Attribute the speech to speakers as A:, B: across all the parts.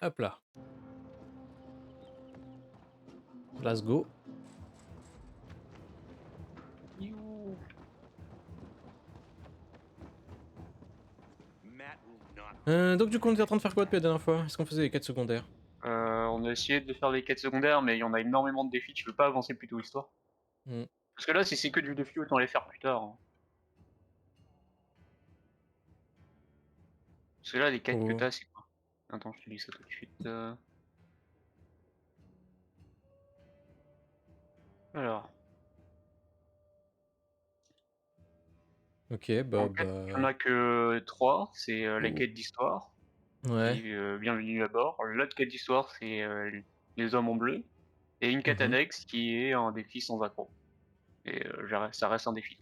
A: Hop là. Let's go.
B: You.
A: Donc du coup, on était en train de faire quoi depuis la dernière fois? Est-ce qu'on faisait les quêtes secondaires?
B: On a essayé de faire les quêtes secondaires, mais il y en a énormément de défis, tu peux pas avancer plutôt histoire.
A: Mmh.
B: Parce que là, si c'est que du défi, autant les faire plus tard, hein. Parce que là, les quêtes que
A: Oh.
B: t'as, c'est quoi? Attends, je te dis ça tout de suite. Alors,
A: OK,
B: en quête, il y en a que 3, c'est, les
A: Ou
B: quêtes d'histoire,
A: ouais.
B: qui bienvenue à bord. L'autre quête d'histoire, c'est, les hommes en bleu et une quête
A: Mmh.
B: annexe qui est un défi sans accroc et ça reste un défi.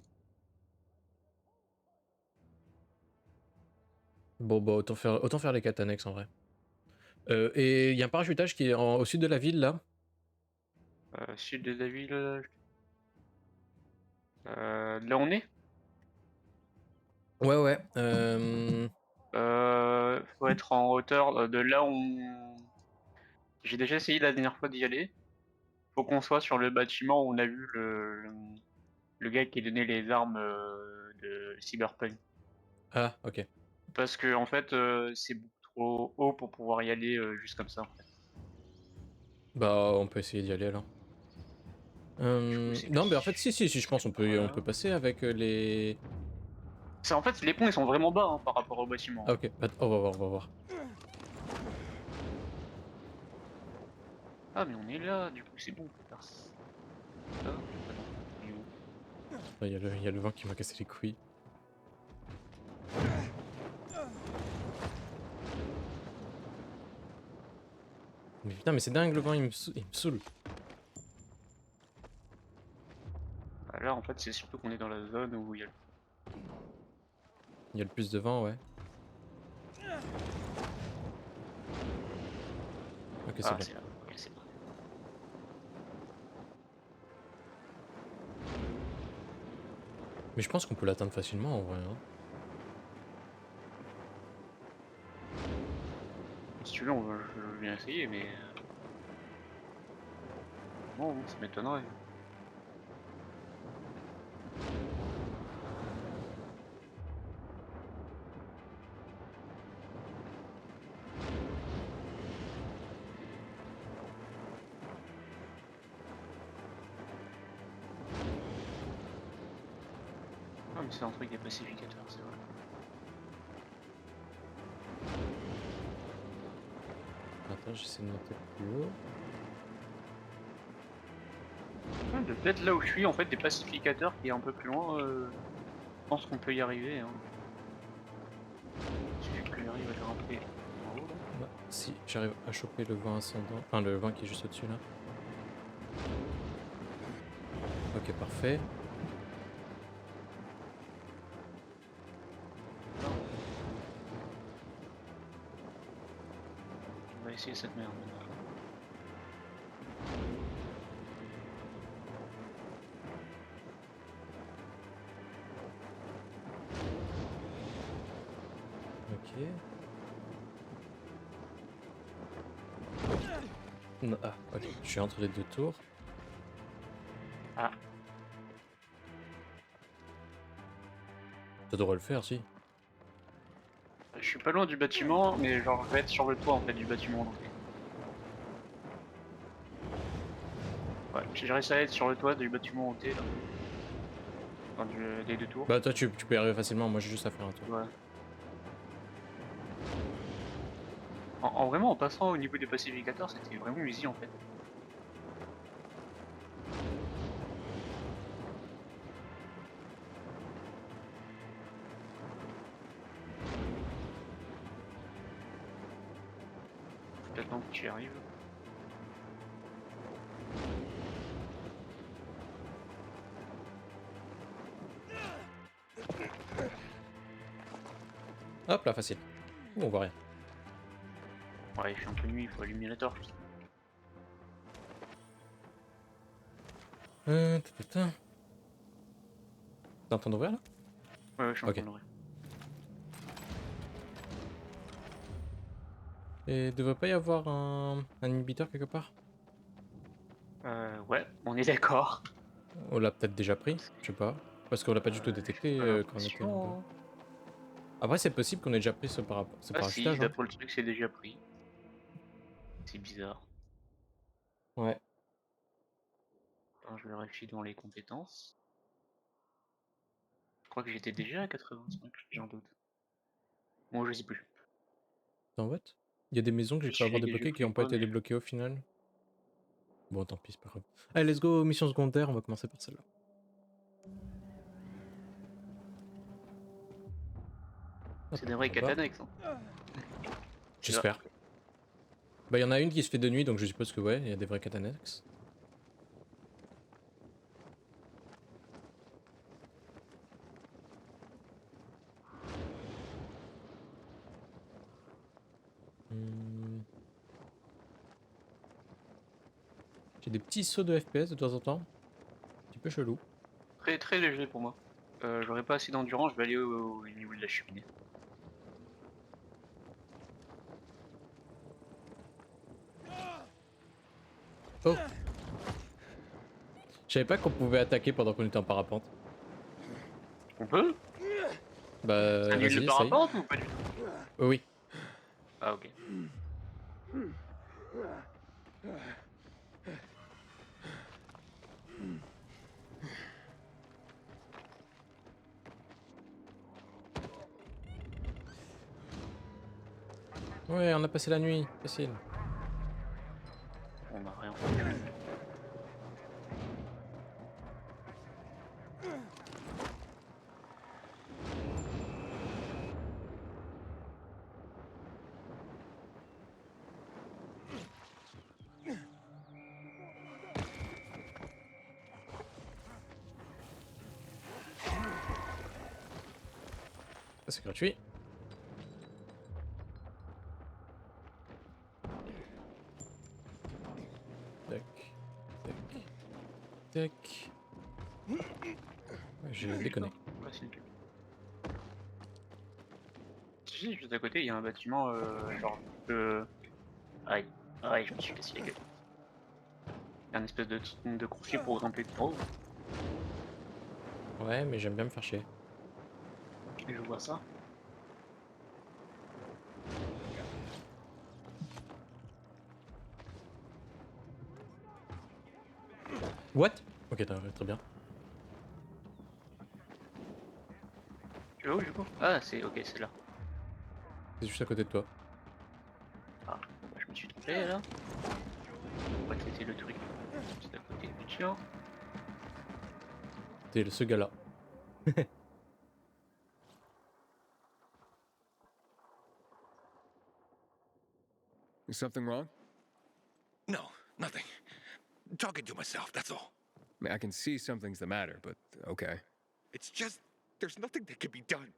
A: Bon, bah, autant faire les quêtes annexes en vrai. Et il y a un parachutage qui est au sud de la ville là?
B: Sud de la ville, là où on est?
A: Ouais, ouais,
B: Faut être en hauteur, de là où j'ai déjà essayé la dernière fois d'y aller. Faut qu'on soit sur le bâtiment où on a vu le gars qui donnait les armes, de Cyberpunk.
A: ah, OK.
B: Parce que en fait, c'est beaucoup trop haut pour pouvoir y aller, juste comme ça, en fait.
A: Bah, on peut essayer d'y aller alors.
B: Du coup, c'est
A: Non, mais en fait, si, je pense on
B: voilà.
A: peut passer avec, les
B: C'est en fait, les ponts, ils sont vraiment bas, hein, par rapport au bâtiment,
A: ah
B: hein.
A: OK, on va voir, on va voir.
B: Ah mais on est là, du coup, c'est bon, on peut faire ça. Attends, il est où?
A: Ah, il y a le vent qui m'a cassé les couilles. Mais putain, mais c'est dingue le vent, il me saoule.
B: Bah, là, en fait, c'est surtout qu'on est dans la zone où il y a le
A: Il y a le plus de vent, ouais. OK, c'est
B: ah,
A: bon.
B: c'est là. OK, c'est parfait.
A: Mais je pense qu'on peut l'atteindre facilement en vrai, hein.
B: Si tu veux, je veux bien essayer, mais non, ça m'étonnerait. Ah, mais c'est un truc des pacificateurs, c'est vrai.
A: Attends, j'essaie de monter plus haut.
B: Ouais, de peut-être là où je suis, en fait, des pacificateurs qui est un peu plus loin, je pense qu'on peut y arriver, hein. Il suffit que j'arrive à grimper en haut, là.
A: Bah, si j'arrive à choper le vent ascendant, enfin le vent qui est juste au-dessus là. OK, parfait.
B: On va essayer cette merde maintenant.
A: OK. Non, ah, OK, je suis entre les 2 tours.
B: Ah,
A: Ça devrait le faire, si.
B: je suis pas loin du bâtiment, mais genre, je vais être sur le toit, en fait, du bâtiment d'entrée. Ouais, j'ai réussi à être sur le toit du bâtiment hanté, là. Enfin, des 2 tours.
A: Bah, toi, tu peux y arriver facilement, moi j'ai juste à faire un tour.
B: Ouais. En vraiment, en passant au niveau des pacificateurs, c'était vraiment easy, en fait. Faut attendre que tu y arrives.
A: Hop là, facile. Ouh, on voit rien.
B: Ouais, il fait un peu nuit, il faut allumer la torche.
A: Ta. T'es en train d'ouvrir là?
B: Ouais, ouais, je suis en train
A: OK.
B: de l'ouvrir.
A: Et devrait pas y avoir un inhibiteur quelque part?
B: Ouais, on est d'accord.
A: On l'a peut-être déjà pris, je sais pas. Parce qu'on l'a pas du tout
B: J'ai
A: détecté
B: pas
A: quand on était là-bas.
B: l'impression, hein.
A: Après, c'est possible qu'on ait déjà pris ce
B: Ah si,
A: parachutage, hein.
B: d'après le truc, c'est déjà pris. C'est bizarre.
A: Ouais.
B: Attends, je vérifie dans les compétences. Je crois que j'étais déjà à 85, j'en doute. Bon, je sais plus.
A: Attends, what? Il y a des maisons que j'ai
B: Je
A: cru
B: suis
A: avoir
B: les jeux
A: débloquées qui
B: plus ou
A: ont pas
B: pas,
A: été
B: mais
A: débloquées au final. Bon, tant pis, c'est pas grave. Allez, let's go, mission secondaire, on va commencer par celle-là. Hop,
B: c'est des vrais
A: là-bas.
B: catanex, hein. Ah,
A: J'espère. Bah, il y en a une qui se fait de nuit, donc je suppose que ouais, il y a des vrais quêtes annexes. Hmm. J'ai des petits sauts de FPS de temps en temps. Un petit peu chelou.
B: très très léger pour moi. J'aurais pas assez d'endurance, je vais aller au niveau de la cheminée.
A: Oh! Je savais pas qu'on pouvait attaquer pendant qu'on était en parapente.
B: On peut? Ça
A: Bah,
B: annule le
A: vas-y, essaye.
B: parapente ou pas du tout?
A: Oh, oui.
B: Ah ok.
A: Ouais, on a passé la nuit. Facile.
B: On a rien fait.
A: Ça, c'est gratuit. Tac. Tac. Tac. Ouais, j'ai déconné.
B: Ouais, c'est nickel. Tu sais, juste à côté, il y a un bâtiment, genre, aïe, aïe, je me suis cassé la gueule. Il y a un espèce de crochet pour grimper tout en haut.
A: Ouais, mais j'aime bien me faire chier.
B: Et je vois ça.
A: What? Ok, très bien.
B: Tu vas où du coup? Ah, c'est ok, c'est là.
A: C'est juste à côté de toi.
B: Ah, bah, je me suis trompé là. Je crois que c'était le truc juste à côté du tien.
A: T'es ce gars-là.
C: Is something wrong?
D: No, nothing. Talking to myself, that's all.
C: I mean, I can see something's the matter, but okay.
D: It's just, there's nothing that can be done.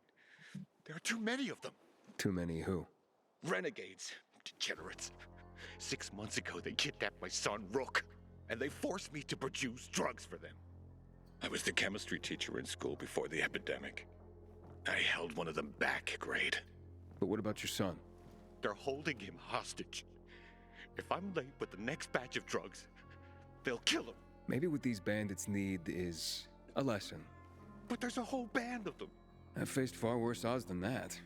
D: There are too many of them.
C: Too many who?
D: Renegades, degenerates. 6 months ago, they kidnapped my son, Rook, and they forced me to produce drugs for them. I was the chemistry teacher in school before the epidemic. I held one of them back, grade.
C: But what about your son?
D: They're holding him hostage. If I'm late with the next batch of drugs, they'll kill him.
C: Maybe what these bandits need is a lesson.
D: But there's a whole band of them.
C: I've faced far worse odds than that.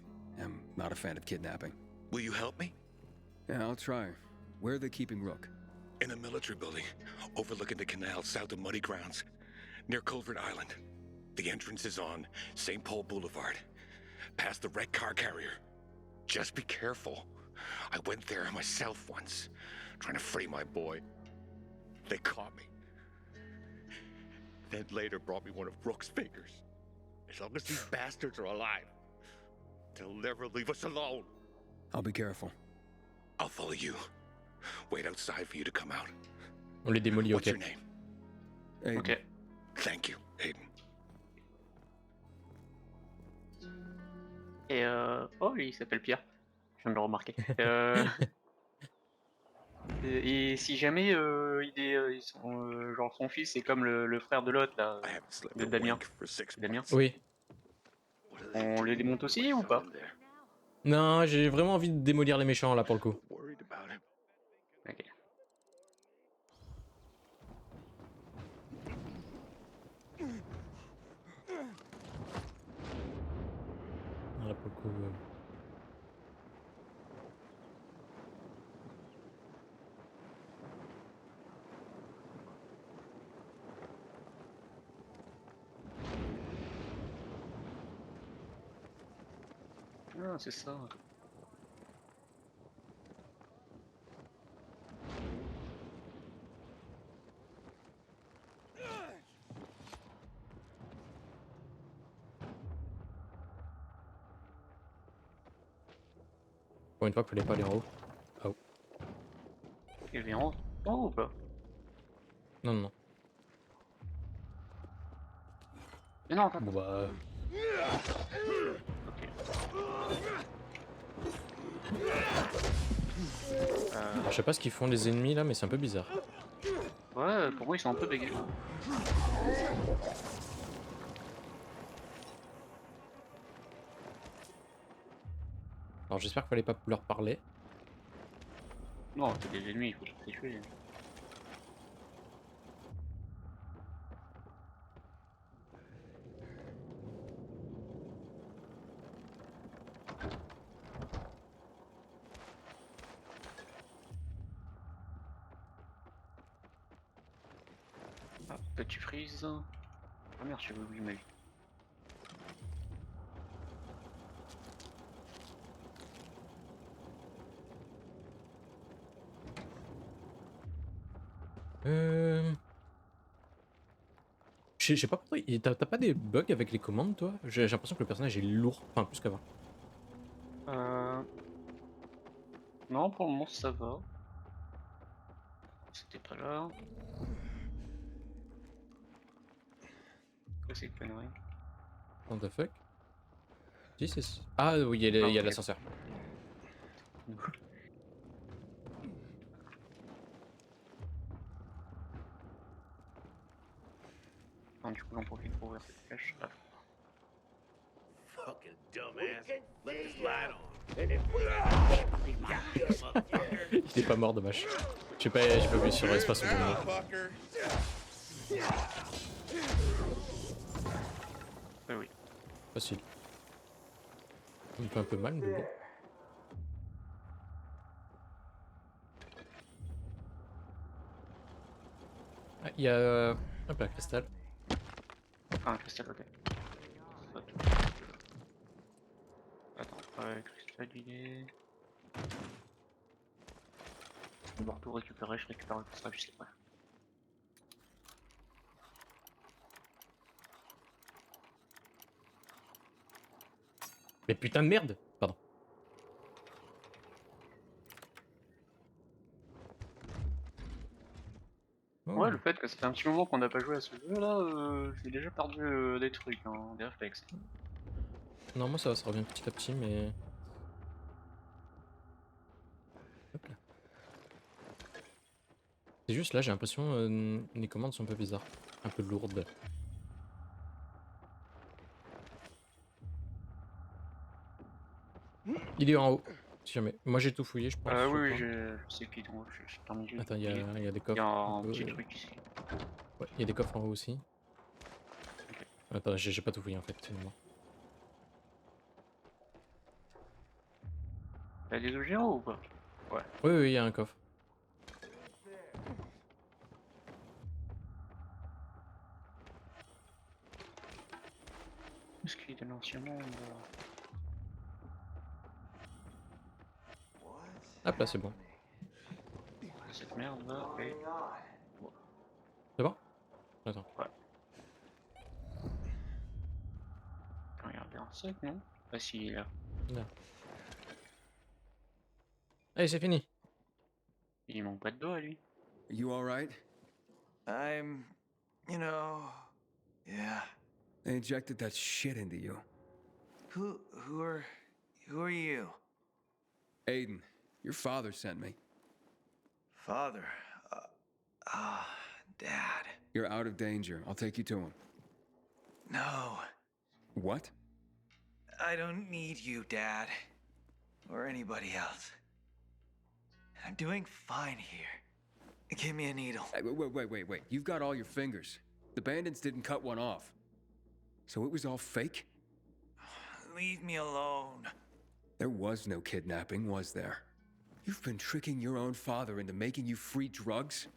C: I'm not a fan of kidnapping.
D: Will you help me?
C: Yeah, I'll try. Where are they keeping Rook?
D: In a military building, overlooking the canal south of Muddy Grounds, near Culvert Island. The entrance is on St. Paul Boulevard, past the wrecked car carrier. Just be careful. I went there myself once, trying to free my boy. They caught me. Then later brought me one of Rook's fingers. As long as these bastards are alive, they'll never leave us alone.
C: I'll be careful.
D: I'll follow you. Wait outside for you to come out.
A: On les démolit,
D: What's
A: ok.
D: your name?
C: Aiden.
B: Ok.
D: Thank you, Aiden.
B: Et oh, il s'appelle Pierre. Je viens de le remarquer. Et si jamais genre son fils c'est comme le frère de l'autre là,
D: I haven't slept
B: de
D: a
B: Damien.
D: wink for 6
B: Damien.
D: months.
A: Oui.
D: What are they
B: On les
D: doing
B: démonte
D: with
B: aussi
D: my
B: ou
D: son
B: pas?
D: in there?
A: Non, j'ai vraiment envie de démolir les méchants là pour le coup.
D: Worried about him.
B: Ok.
A: Là pour le coup.
B: Ah, c'est ça.
A: Pour une fois qu'il fallait pas aller en haut. Ah oh.
B: Il vient en haut ou pas?
A: Non, non, non.
B: Mais non, attends.
A: Bon bah.
B: Ok.
A: Je sais pas ce qu'ils font les ennemis là, mais c'est un peu bizarre.
B: Ouais, pour moi ils sont un peu bégués.
A: Alors j'espère qu'il fallait pas leur parler.
B: Non, c'est des ennemis, il faut les tuer. Ah, petit freeze. Ah merde, j'ai oublié ma vie.
A: Je sais pas pourquoi. T'as pas des bugs avec les commandes toi? J'ai l'impression que le personnage est lourd. Enfin, plus qu'avant.
B: Non, pour le moment ça va. C'était pas là. Quoi ces conneries?
A: What the fuck? Si, c'est. Ah oui, il y a l'ascenseur.
B: Enfin, du coup j'en profite pour ouvrir cette cache. Ah.
E: Fucking dumbass. Let this light on.
A: Il est pas mort, dommage. J'ai pas vu sur l'espace au bon moment.
B: Oui.
A: Facile. Il me fait un peu mal, mais bon. Ah, il y a. Hop là, cristal.
B: Ah, un cristal, ok. Attends, cristalliné. Je vais devoir tout récupérer, je récupère le cristal juste après.
A: Mais putain de merde! Pardon. Oh.
B: Ouais, le fait que ça fait un petit moment qu'on n'a pas joué à ce jeu là, j'ai déjà perdu des trucs, hein, des réflexes.
A: Non, moi ça va, ça revient petit à petit, mais. Hop là. C'est juste là, j'ai l'impression les commandes sont un peu bizarres. Un peu lourdes. Il est en haut, si jamais. Moi j'ai tout fouillé, je pense.
B: Oui,
A: je
B: oui,
A: crois.
B: je sais qu'il est en haut, je termine juste
A: Attends,
B: de
A: il y
B: fouiller.
A: a des
B: Il y
A: coffres.
B: a
A: On
B: un
A: peut...
B: petit truc ici.
A: Ouais, il y a des coffres en haut aussi.
B: Ok.
A: Attends, j'ai pas tout fouillé en fait, finalement.
B: T'as des objets en haut ou pas? Ouais.
A: Oui, oui, il y a un coffre.
B: Qu'est-ce qu'il est de l'ancien monde?
A: Hop là, c'est bon.
B: Cette merde là, ok.
A: C'est bon? Attends.
B: Ouais. Regardez un sac, non? Ah si, il est là.
A: Là. Allez, c'est fini.
B: Il manque pas de dos à lui.
C: You all right?
E: I'm, yeah.
C: They injected that shit into you.
E: Who are you?
C: Aiden, your father sent me.
E: Father. Dad.
C: You're out of danger. I'll take you to him.
E: No,
C: What?
E: I don't need you, Dad. or anybody else. I'm doing fine here. Give me a needle.
C: Hey, wait. You've got all your fingers. The bandits didn't cut one off. So it was all fake?
E: Leave me alone.
C: There was no kidnapping, was there? You've been tricking your own father into making you free drugs?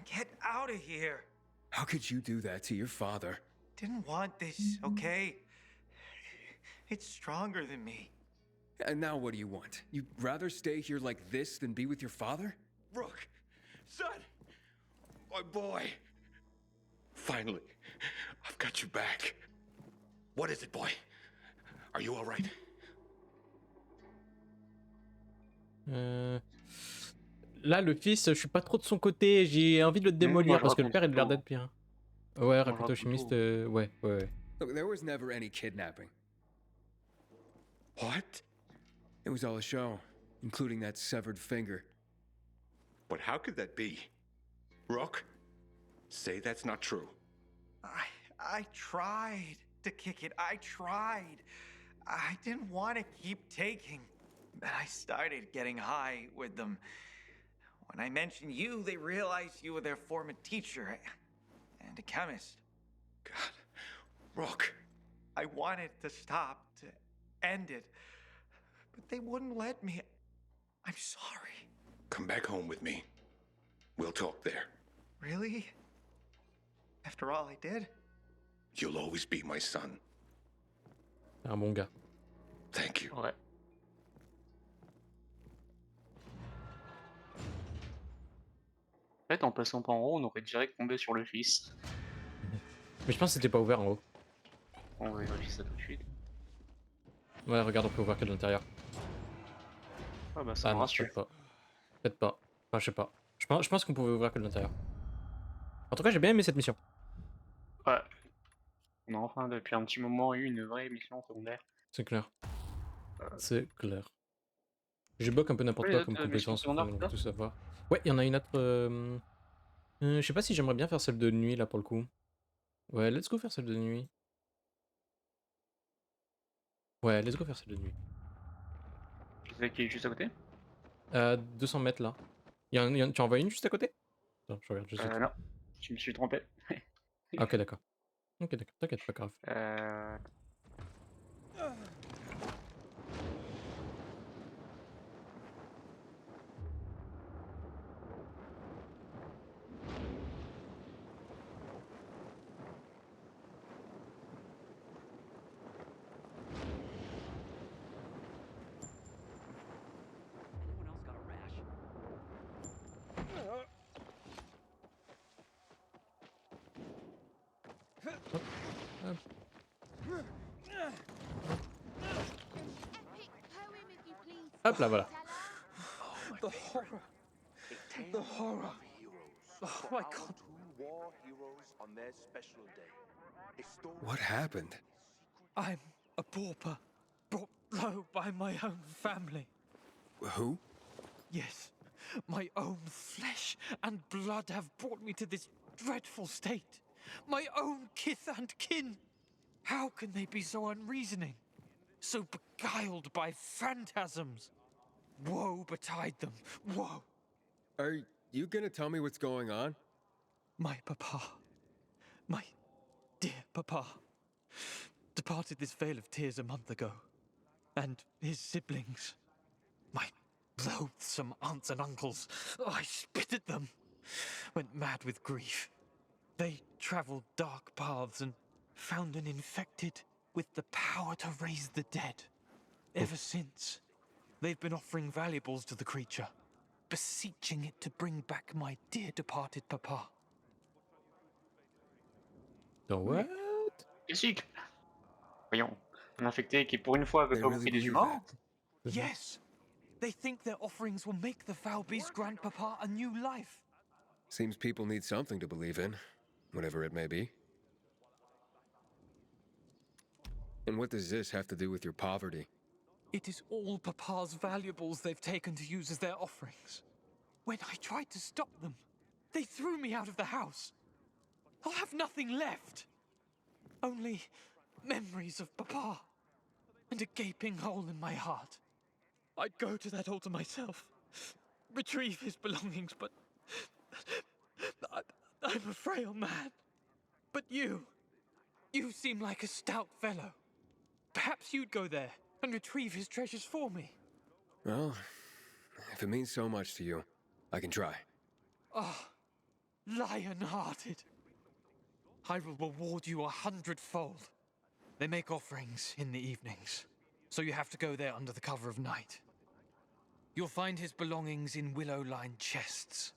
E: Get out of here.
C: How could you do that to your father?
E: Didn't want this, okay? It's stronger than me.
C: And now what do you want? You'd rather stay here like this than be with your father?
D: Rook! Son! My boy! Finally, I've got you back. What is it, boy? Are you all right?
A: Là, le fils, je suis pas trop de son côté. J'ai envie de le démolir parce que le père, il a l'air d'être bien. Ouais, raconte au chimiste, ouais.
C: Look, there was never any kidnapping.
D: What?
C: It was all a show, including that severed finger.
D: But how could that be? Rook, say that's not true.
E: I tried to kick it. I tried. I didn't want to keep taking. But I started getting high with them. When I mentioned you, they realized you were their former teacher and a chemist.
D: God, Rook.
E: I wanted to stop, to end it, but they wouldn't let me. I'm sorry.
D: Come back home with me. We'll talk there.
E: Really? After all I did?
D: You'll always be my son.
A: Un bon gars.
D: Thank you.
B: Ouais. En fait, en passant par en haut, on aurait direct tombé sur le fils.
A: Mais je pense que c'était pas ouvert en haut.
B: On va vérifier ça tout de suite.
A: Ouais, regarde, on peut ouvrir que de l'intérieur.
B: Ah bah ça
A: Ah
B: me
A: non,
B: rassure.
A: peut-être pas. Peut-être pas. Enfin, je sais pas. Je pense qu'on pouvait ouvrir que de l'intérieur. En tout cas, j'ai bien aimé cette mission.
B: Ouais. On a enfin depuis un petit moment eu une vraie mission secondaire.
A: C'est clair. C'est clair. J'évoque un peu n'importe
B: Ouais,
A: quoi
B: les
A: comme
B: autres missions
A: compétence, enfin,
B: secondaires,
A: on
B: c'est
A: veut tout savoir. Ouais, il y en a une autre. Je sais pas si j'aimerais bien faire celle de nuit là pour le coup. Ouais, let's go faire celle de nuit. Ouais, let's go faire celle de nuit.
B: Je sais qui est juste à côté.
A: 200 mètres là. Tu en vois une juste à côté? Attends, je regarde juste.
B: Non, je me suis trompé.
A: Ah, ok, d'accord. Ok, d'accord, t'inquiète, pas grave. Hop là, voilà.
F: The horror. The horror. Oh my God.
G: War heroes on their special day. A story
C: What happened?
F: I'm a pauper, brought low by my own family.
C: Who?
F: Yes, my own flesh and blood have brought me to this dreadful state. My own kith and kin. How can they be so unreasoning? So beguiled by phantasms? Woe betide them, woe.
C: Are you gonna tell me what's going on?
F: My papa, my dear papa, departed this vale of tears a month ago. And his siblings, my loathsome aunts and uncles, I spit at them, went mad with grief. They travelled dark paths and found an infected with the power to raise the dead. Ever since, they've been offering valuables to the creature, beseeching it to bring back my dear departed papa.
A: So what?
B: Classique. Voyons, un infecté qui pour une fois veut
C: They
B: pas
C: really
B: bouffer des
C: believe
B: humains.
C: that?
F: Yes, they think their offerings will make the foul beast grandpapa a new life.
C: Seems people need something to believe in, whatever it may be. And what does this have to do with your poverty?
F: It is all papa's valuables they've taken to use as their offerings. When I tried to stop them, they threw me out of the house. I'll have nothing left. Only memories of papa and a gaping hole in my heart. I'd go to that altar myself, retrieve his belongings, but I'm a frail man. But you seem like a stout fellow. Perhaps you'd go there and retrieve his treasures for me.
C: Well, if it means so much to you, I can try.
F: Ah, lion-hearted. I will reward you 100-fold. They make offerings in the evenings, so you have to go there under the cover of night. You'll find his belongings in willow-lined chests.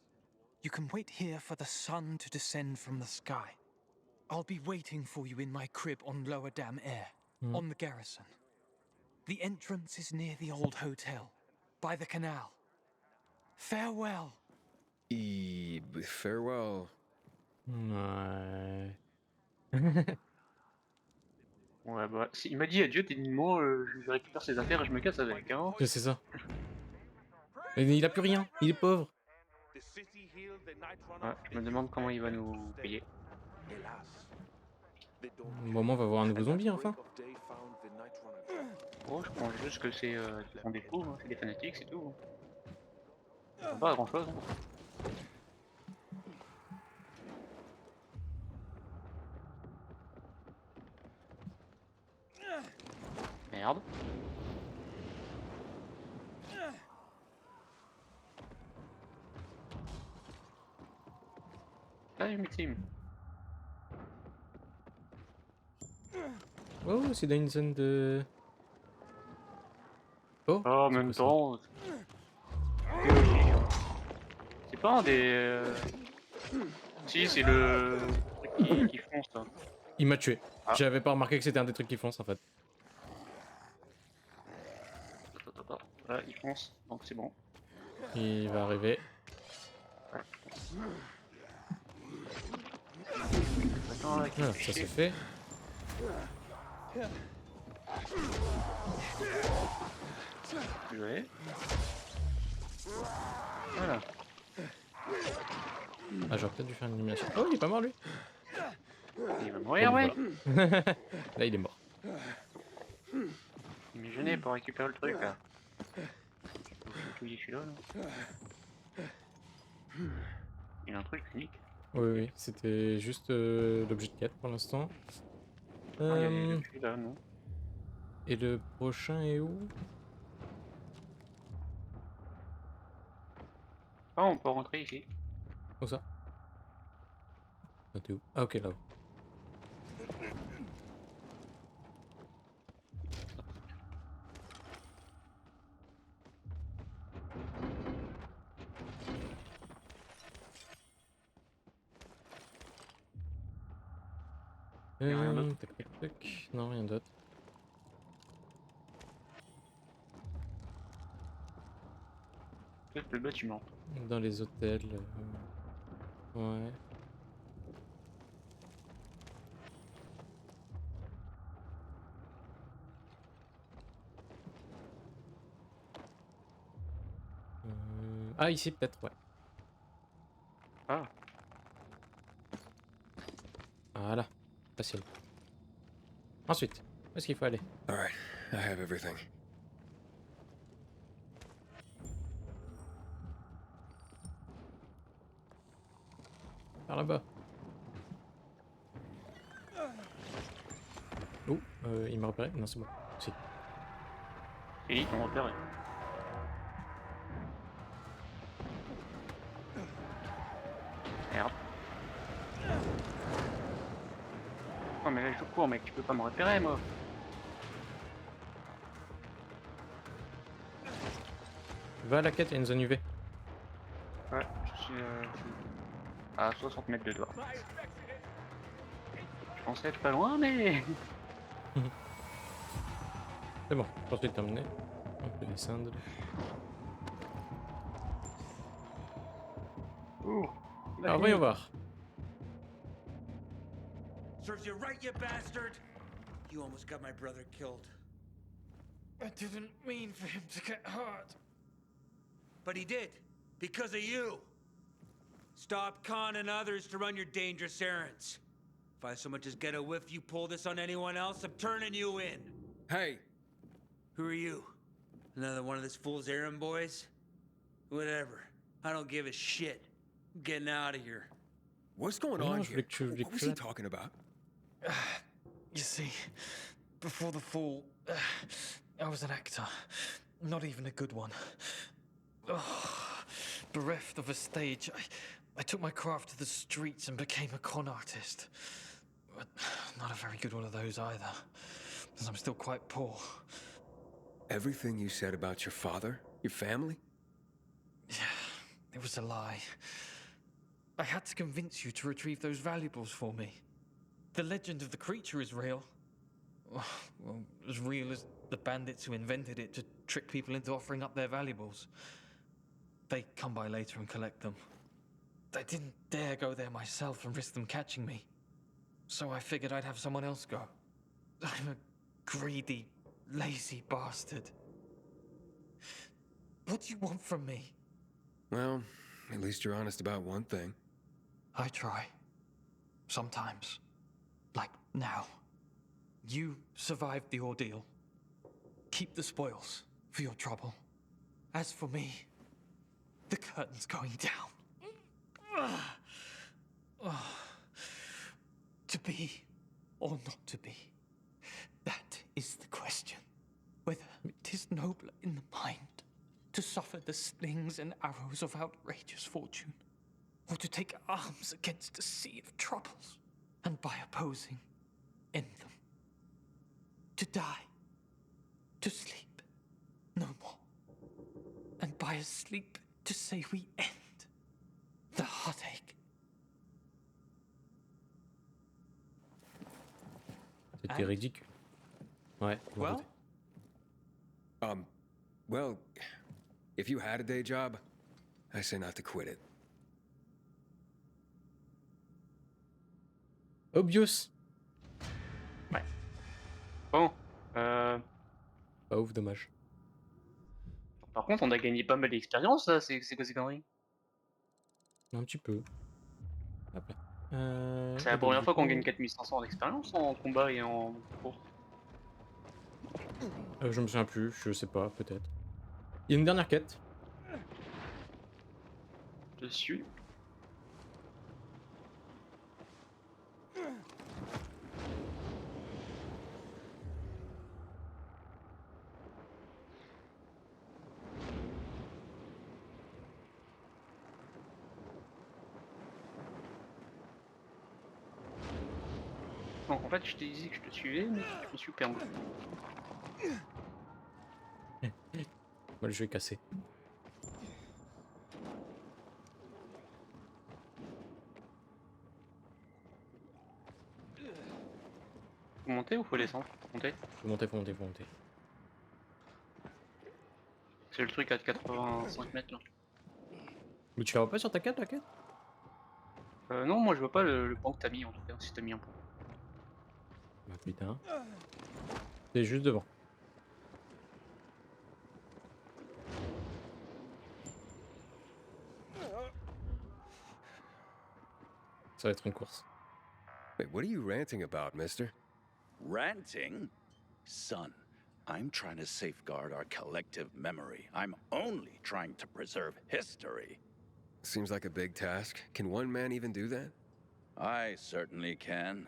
F: You can wait here for the sun to descend from the sky. I'll be waiting for you in my crib on Lower Dam Air, on the garrison. The entrance is near the old hotel, by the canal. Farewell.
C: Farewell.
A: Ouais.
B: Ouais, bah, il m'a dit adieu, techniquement, je récupère ses affaires et je me casse avec, hein.
A: C'est ça. Mais il a plus rien, il est pauvre.
B: Ouais, je me demande comment il va nous payer.
A: Au moment, on va voir un nouveau zombie enfin.
B: Oh, je pense juste que c'est qu'ils font des fous, hein. C'est des fanatiques, c'est tout. Ils font pas grand chose. Hein. Merde. Ah, une team.
A: Oh, c'est dans une zone de... Oh,
B: En
A: c'est
B: même
A: quoi ça?
B: temps... C'est pas un des... Si, c'est le truc qui fonce, là.
A: Il m'a tué.
B: Ah.
A: J'avais pas remarqué que c'était un des trucs qui fonce en fait.
B: Attends. Là, il fonce, donc c'est bon.
A: Il va arriver.
B: Attends, là,
A: Ah, ça c'est fait.
B: Ouais. Voilà.
A: Ah, j'aurais peut-être dû faire une illumination. Oh, il est pas mort lui.
B: Il va mourir,
A: Bon,
B: ouais.
A: voilà. Là, il est mort.
B: Il m'est gêné pour récupérer le truc, là. Je suis là, là. Il a un truc unique.
A: Oui, c'était juste l'objet de quête pour l'instant.
B: Ah, il y a celui-là, non.
A: Et le prochain est où?
B: Ah, on peut rentrer ici.
A: Où ça? Ah, t'es où? Ah, ok, là-haut.
B: Y'a rien d'autre.
A: Tac. Non, rien d'autre.
B: Peut-être le bâtiment.
A: Dans les hôtels. Ouais. Ah, ici peut-être, ouais.
B: Ah.
A: Voilà. Facile. Ensuite, où est-ce qu'il faut aller?
C: All right, I have everything.
A: Par là-bas. Oh, il m'a repéré? Non, c'est bon. Si.
B: Et ils t'ont repéré. Merde. Oh mais là je cours mec, tu peux pas me repérer moi.
A: Va à la quête, il y a une zone UV.
B: Ouais, je suis à 60 mètres de toi. Je pensais être pas loin mais...
A: C'est bon, je pense que c'est terminé. On peut descendre. Alors voyons voir.
H: Serves you right, you bastard! You almost got my brother killed.
F: I didn't mean for him to get hurt.
H: But he did, because of you. Stop conning others to run your dangerous errands. If I so much as get a whiff you pull this on anyone else, I'm turning you in.
C: Hey,
H: Who are you? Another one of this fool's errand boys? Whatever. I don't give a shit. I'm getting out of here.
C: What's going
A: Non,
C: on
A: je voulais
C: here?
A: que tu
C: What was he talking about?
F: You see, before the fall, I was an actor. Not even a good one. Bereft of a stage, I took my craft to the streets and became a con artist. But not a very good one of those either, as I'm still quite poor.
C: Everything you said about your father, your family?
F: It was a lie. I had to convince you to retrieve those valuables for me. The legend of the creature is real. Well, as real as the bandits who invented it to trick people into offering up their valuables. They come by later and collect them. I didn't dare go there myself and risk them catching me. So I figured I'd have someone else go. I'm a greedy, lazy bastard. What do you want from me?
C: Well, at least you're honest about one thing.
F: I try. Sometimes. Like now. You survived the ordeal. Keep the spoils for your trouble. As for me, the curtain's going down. To be or not to be, that is the question. Whether 'tis nobler in the mind to suffer the slings and arrows of outrageous fortune, or to take arms against a sea of troubles, and by opposing, end them. To die, to sleep, no more. And by a sleep, to say we end the heartache.
A: C'était ridicule. Ouais.
F: Well?
C: Well, if you had a day job, I say not to quit it.
A: Obvious.
B: Ouais. Bon.
A: Pas ouf, dommage.
B: Par contre, on a gagné pas mal d'expérience, là. C'est quoi ces conneries?
A: Un petit peu. Hop là.
B: C'est la
A: et donc,
B: première
A: du
B: fois qu'on
A: coup,
B: gagne 4500 en expérience en combat et en cours.
A: je me souviens plus, je sais pas, peut-être. Il y a une dernière quête.
B: Dessus. Non, en fait, je t'ai dit que je te suivais, mais je me suis perdu.
A: Moi, le jeu est cassé.
B: Faut monter ou faut descendre? Monter.
A: Faut monter, faut monter, faut monter.
B: C'est le truc à 85 mètres là.
A: Mais tu la vois pas sur ta carte, la quête?
B: Non, moi je vois pas le pan que t'as mis en tout cas, si t'as mis un pan.
A: Bah putain. C'est juste devant. Ça va être une course.
C: Wait, what are you ranting about, mister?
I: Ranting? Son, I'm trying to safeguard our collective memory. I'm only trying to preserve history.
C: Seems like a big task. Can one man even do that?
I: I certainly can.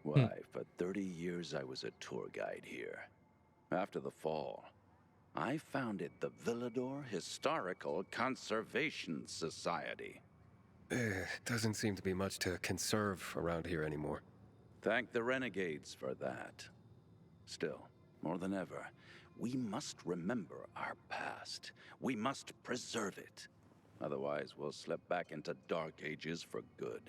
I: Why, for 30 years I was a tour guide here. After the fall, I founded the Villador Historical Conservation Society.
C: Doesn't seem to be much to conserve around here anymore.
I: Thank the renegades for that. Still, more than ever, we must remember our past. We must preserve it. Otherwise, we'll slip back into dark ages for good.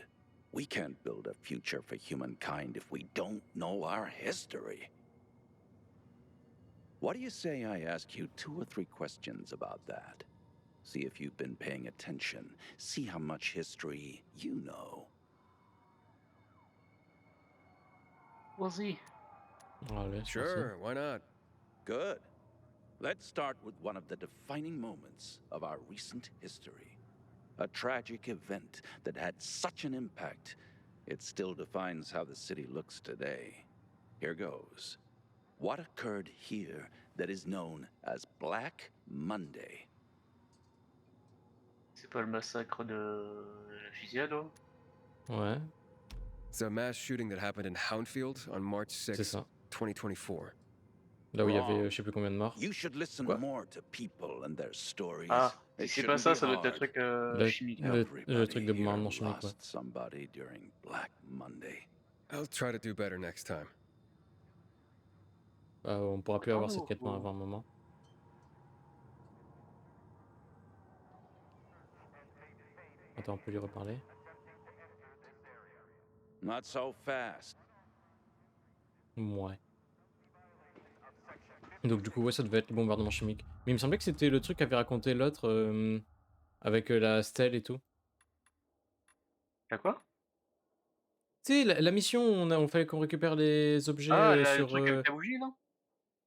I: We can't build a future for humankind if we don't know our history. What do you say I ask you 2 or 3 questions about that? See if you've been paying attention. See how much history you know.
B: We'll see.
A: Allez,
C: Sure, why not?
I: Good. Let's start with one of the defining moments of our recent history. A tragic event that had such an impact, it still defines how the city looks today. Here goes. What occurred here that is known as Black Monday.
B: C'est pas le massacre de la fusillade, là?
A: Ouais,
C: It's a mass shooting that happened in Houndfield on March
A: c'est
C: 6,
A: ça.
C: 2024.
A: Là où il y avait
I: Wrong.
A: je sais plus combien de morts.
I: You should listen
A: Quoi?
I: more to people and their stories.
B: Ah,
I: It
B: si c'est pas
I: shouldn't
B: ça,
I: be
B: ça doit être le
I: hard.
B: truc chimique.
A: Le truc de
I: Everybody
A: bombardement
I: here
A: chimique, ouais.
I: lost somebody during Black Monday.
C: I'll try to do better next time.
A: On pourra plus avoir
B: Attends,
A: cette quête
B: ou-
A: avant un moment. Attends, on peut lui reparler.
I: Not so fast.
A: Ouais. Donc du coup, ouais, ça devait être le bombardement chimique. Mais il me semblait que c'était le truc qu'avait raconté l'autre avec la stèle et tout.
B: Y'a quoi?
A: Tu sais, la mission où on fallait qu'on récupère les objets
B: Ah, le
A: sur...
B: truc avec la bougie, là?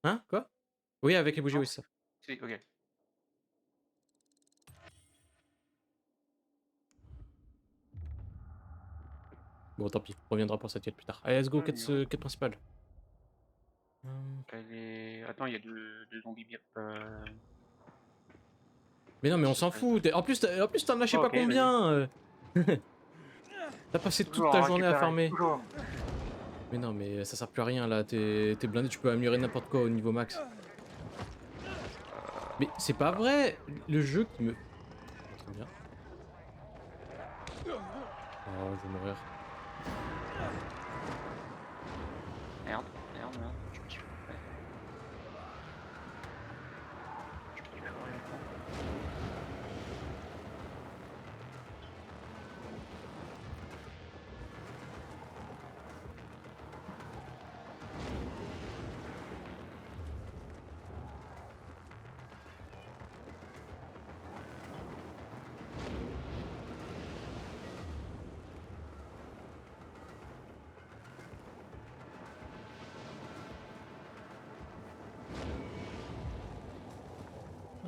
A: Hein? Quoi? Oui, avec les bougies,
B: Non.
A: oui, c'est ça.
B: Si, ok.
A: Bon, tant pis, on reviendra pour cette quête plus tard. Allez, let's go,
B: Ouais,
A: quête,
B: mais ouais.
A: quête principale.
B: Attends, il y a deux zombies bien.
A: Mais non, mais on s'en fout. En plus, t'en as je sais pas
B: Ok,
A: combien. T'as passé toute
B: Toujours
A: ta
B: à
A: journée à
B: récupérer,
A: farmer.
B: toujours.
A: Mais non, mais ça sert plus à rien là. T'es blindé, tu peux améliorer n'importe quoi au niveau max. Mais c'est pas vrai. Le jeu qui me... Très bien. Oh, je vais mourir.
B: Merde. Je me suis fait. Je me suis fait avoir une fois.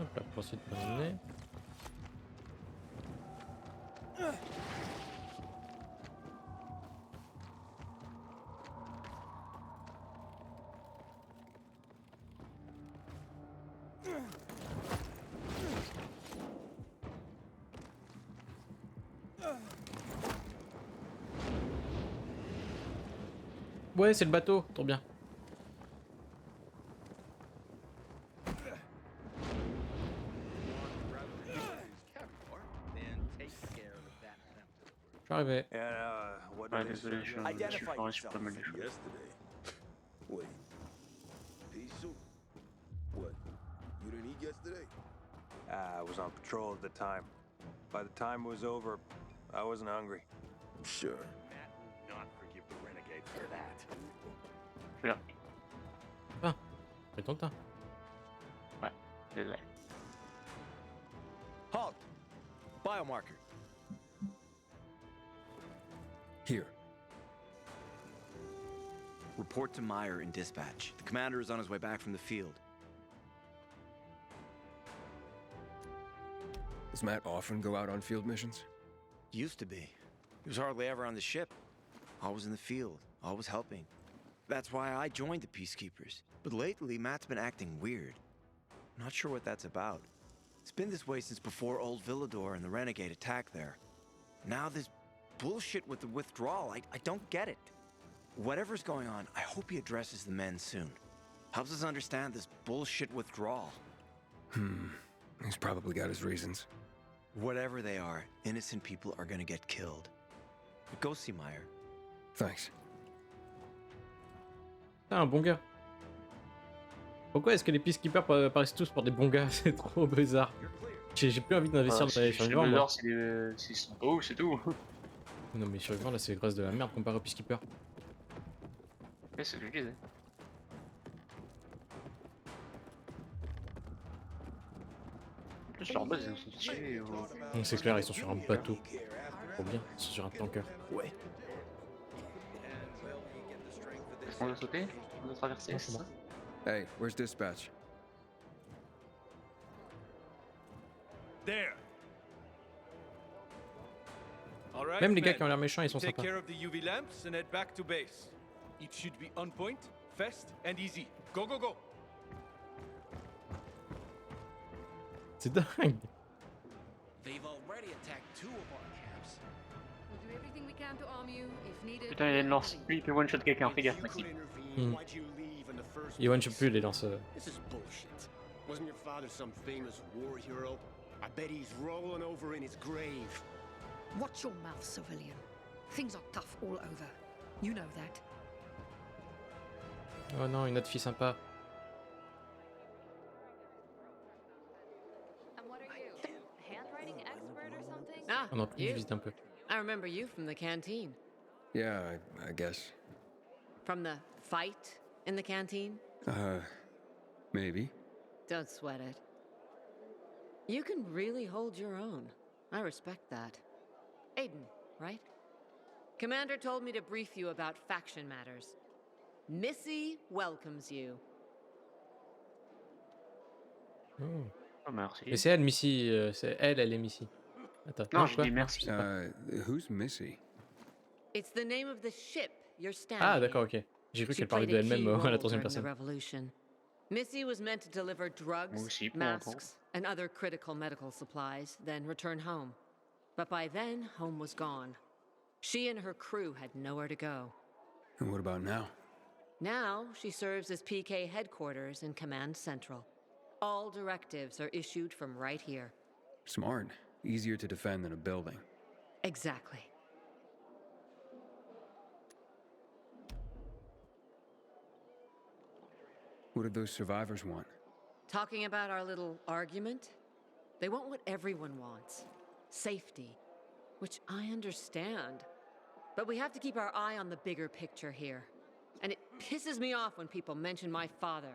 A: Hop là, poursuite terminée. Ouais, c'est le bateau, trop bien. Je suis arrivé.
B: Ouais, désolé, je suis foiré sur pas mal de choses.
G: Yesterday. Wait. Pea soup? What? You didn't eat yesterday?
J: I was on patrol at the time. By the time it was over, I wasn't hungry.
G: Sure.
H: Matt will not forgive the renegade for that.
B: Je suis là.
A: Fais ton temps.
B: Désolé.
F: Halt! Biomarker.
C: Here.
K: Report to Meyer in dispatch. The commander is on his way back from the field.
C: Does Matt often go out on field missions?
K: Used to be. He was hardly ever on the ship. Always in the field, always helping. That's why I joined the Peacekeepers. But lately, Matt's been acting weird. I'm not sure what that's about. It's been this way since before old Villador and the Renegade attack there. Now this bullshit with the withdrawal, I don't get it. Whatever's going on, I hope he addresses the men soon. Helps us understand this bullshit withdrawal.
C: He's probably got his reasons.
K: Whatever they are, innocent people are gonna get killed. But go see Meyer.
C: Thanks.
A: Ah, un bon gars. Pourquoi est-ce que les peacekeepers paraissent tous pour des bons gars? C'est trop bizarre. J'ai plus envie d'investir dans les survivants, moi.
B: S'ils sont pas ouf, c'est tout.
A: Non, mais les survivants, là, c'est grâce de la merde comparé aux peacekeepers.
B: Ouais, c'est ce que je disais. En plus, leur base, ils sont stylés.
A: Donc c'est clair, ils sont sur un bateau. Trop bien, ils sont sur un tanker. Ouais.
B: Est-ce qu'on doit sauter? On doit traverser, c'est ça?
C: Hey, where's dispatch?
J: There. All right,
A: Même les gars
J: men.
A: qui ont l'air méchants, ils sont
J: Take
A: sympas.
J: care of the UV lamps and head back to base. It should be on point, fast and easy. Go, go, go.
A: C'est dingue.
H: They've already attacked 2 of our camps.
L: We'll do everything we can to arm you if needed.
B: Putain, il y a une lance. Lui, il peut one-shot quelqu'un, fais gaffe, Maxime.
A: Il one-shot plus les lances.
M: This is bullshit. Wasn't your father some famous war hero? I bet he's rolling over in his grave.
L: Watch your mouth, civilian. Things are tough all over. You know that.
A: Oh non, une autre fille sympa.
N: And what are you? Handwriting expert or something?
O: Ah,
A: On en plus, je
O: you.
A: visite un peu.
O: I remember you from the canteen.
C: Yeah, I guess.
O: From the fight in the canteen?
C: Maybe.
O: Don't sweat it. You can really hold your own. I respect that. Aiden, right? Commander told me to brief you about faction matters. Missy welcomes you.
A: Oh.
B: Oh, merci.
A: Mais c'est elle, Missy. C'est elle est Missy. Attends.
B: Non, je
A: quoi?
B: dis merci.
C: Who's Missy?
O: It's the name of the ship you're standing
A: Ah, d'accord,
O: in.
A: ok. J'ai cru
O: She
A: qu'elle parlait
O: played a
A: d'elle-même
O: key
A: à la
O: role
A: troisième
O: during the
A: personne.
O: revolution. Missy was meant to deliver drugs,
B: aussi, pour
O: masks, and other critical medical supplies, then return home. But by then, home was gone. She and her crew had nowhere to go.
C: And what about now?
O: Now, she serves as PK headquarters in Command Central. All directives are issued from right here.
C: Smart. Easier to defend than a building.
O: Exactly.
C: What did those survivors want?
O: Talking about our little argument? They want what everyone wants. Safety. Which I understand. But we have to keep our eye on the bigger picture here. And it pisses me off when people mention my father.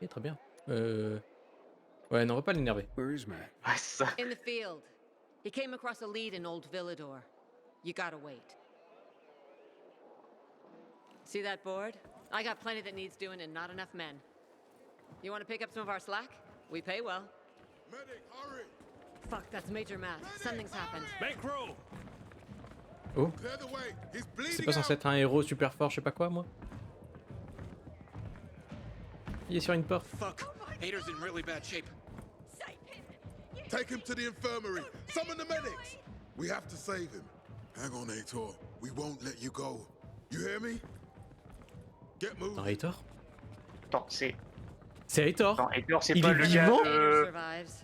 A: Ok, très bien. Ouais, non, on va pas l'énerver.
C: Where is Matt?
B: Ouais, c'est ça.
O: In the field. He came across a lead in Old Villador. You gotta wait. See that board? I got plenty that needs doing and not enough men. You want to pick up some of our slack? We pay well.
M: Medic, hurry!
O: Fuck, that's Major Matt. Something's happened.
M: Make room!
A: Oh.
M: Clear the way. He's
A: C'est
M: bleeding
A: pas censé être un héros super fort, je sais pas quoi, moi. Il est sur une porte.
H: Fuck. Hader's in really bad shape.
M: Take him to the infirmary. Summon the medics. We have to save him. Hang on, Aitor. We won't let you go. You hear me? Get moving.
A: Attends, Aitor?
B: Attends, c'est.
A: C'est Aitor?
B: Attends, Aitor, c'est
A: Il
B: pas
A: est
B: le
A: vivant?
B: gars.
O: Hader survives.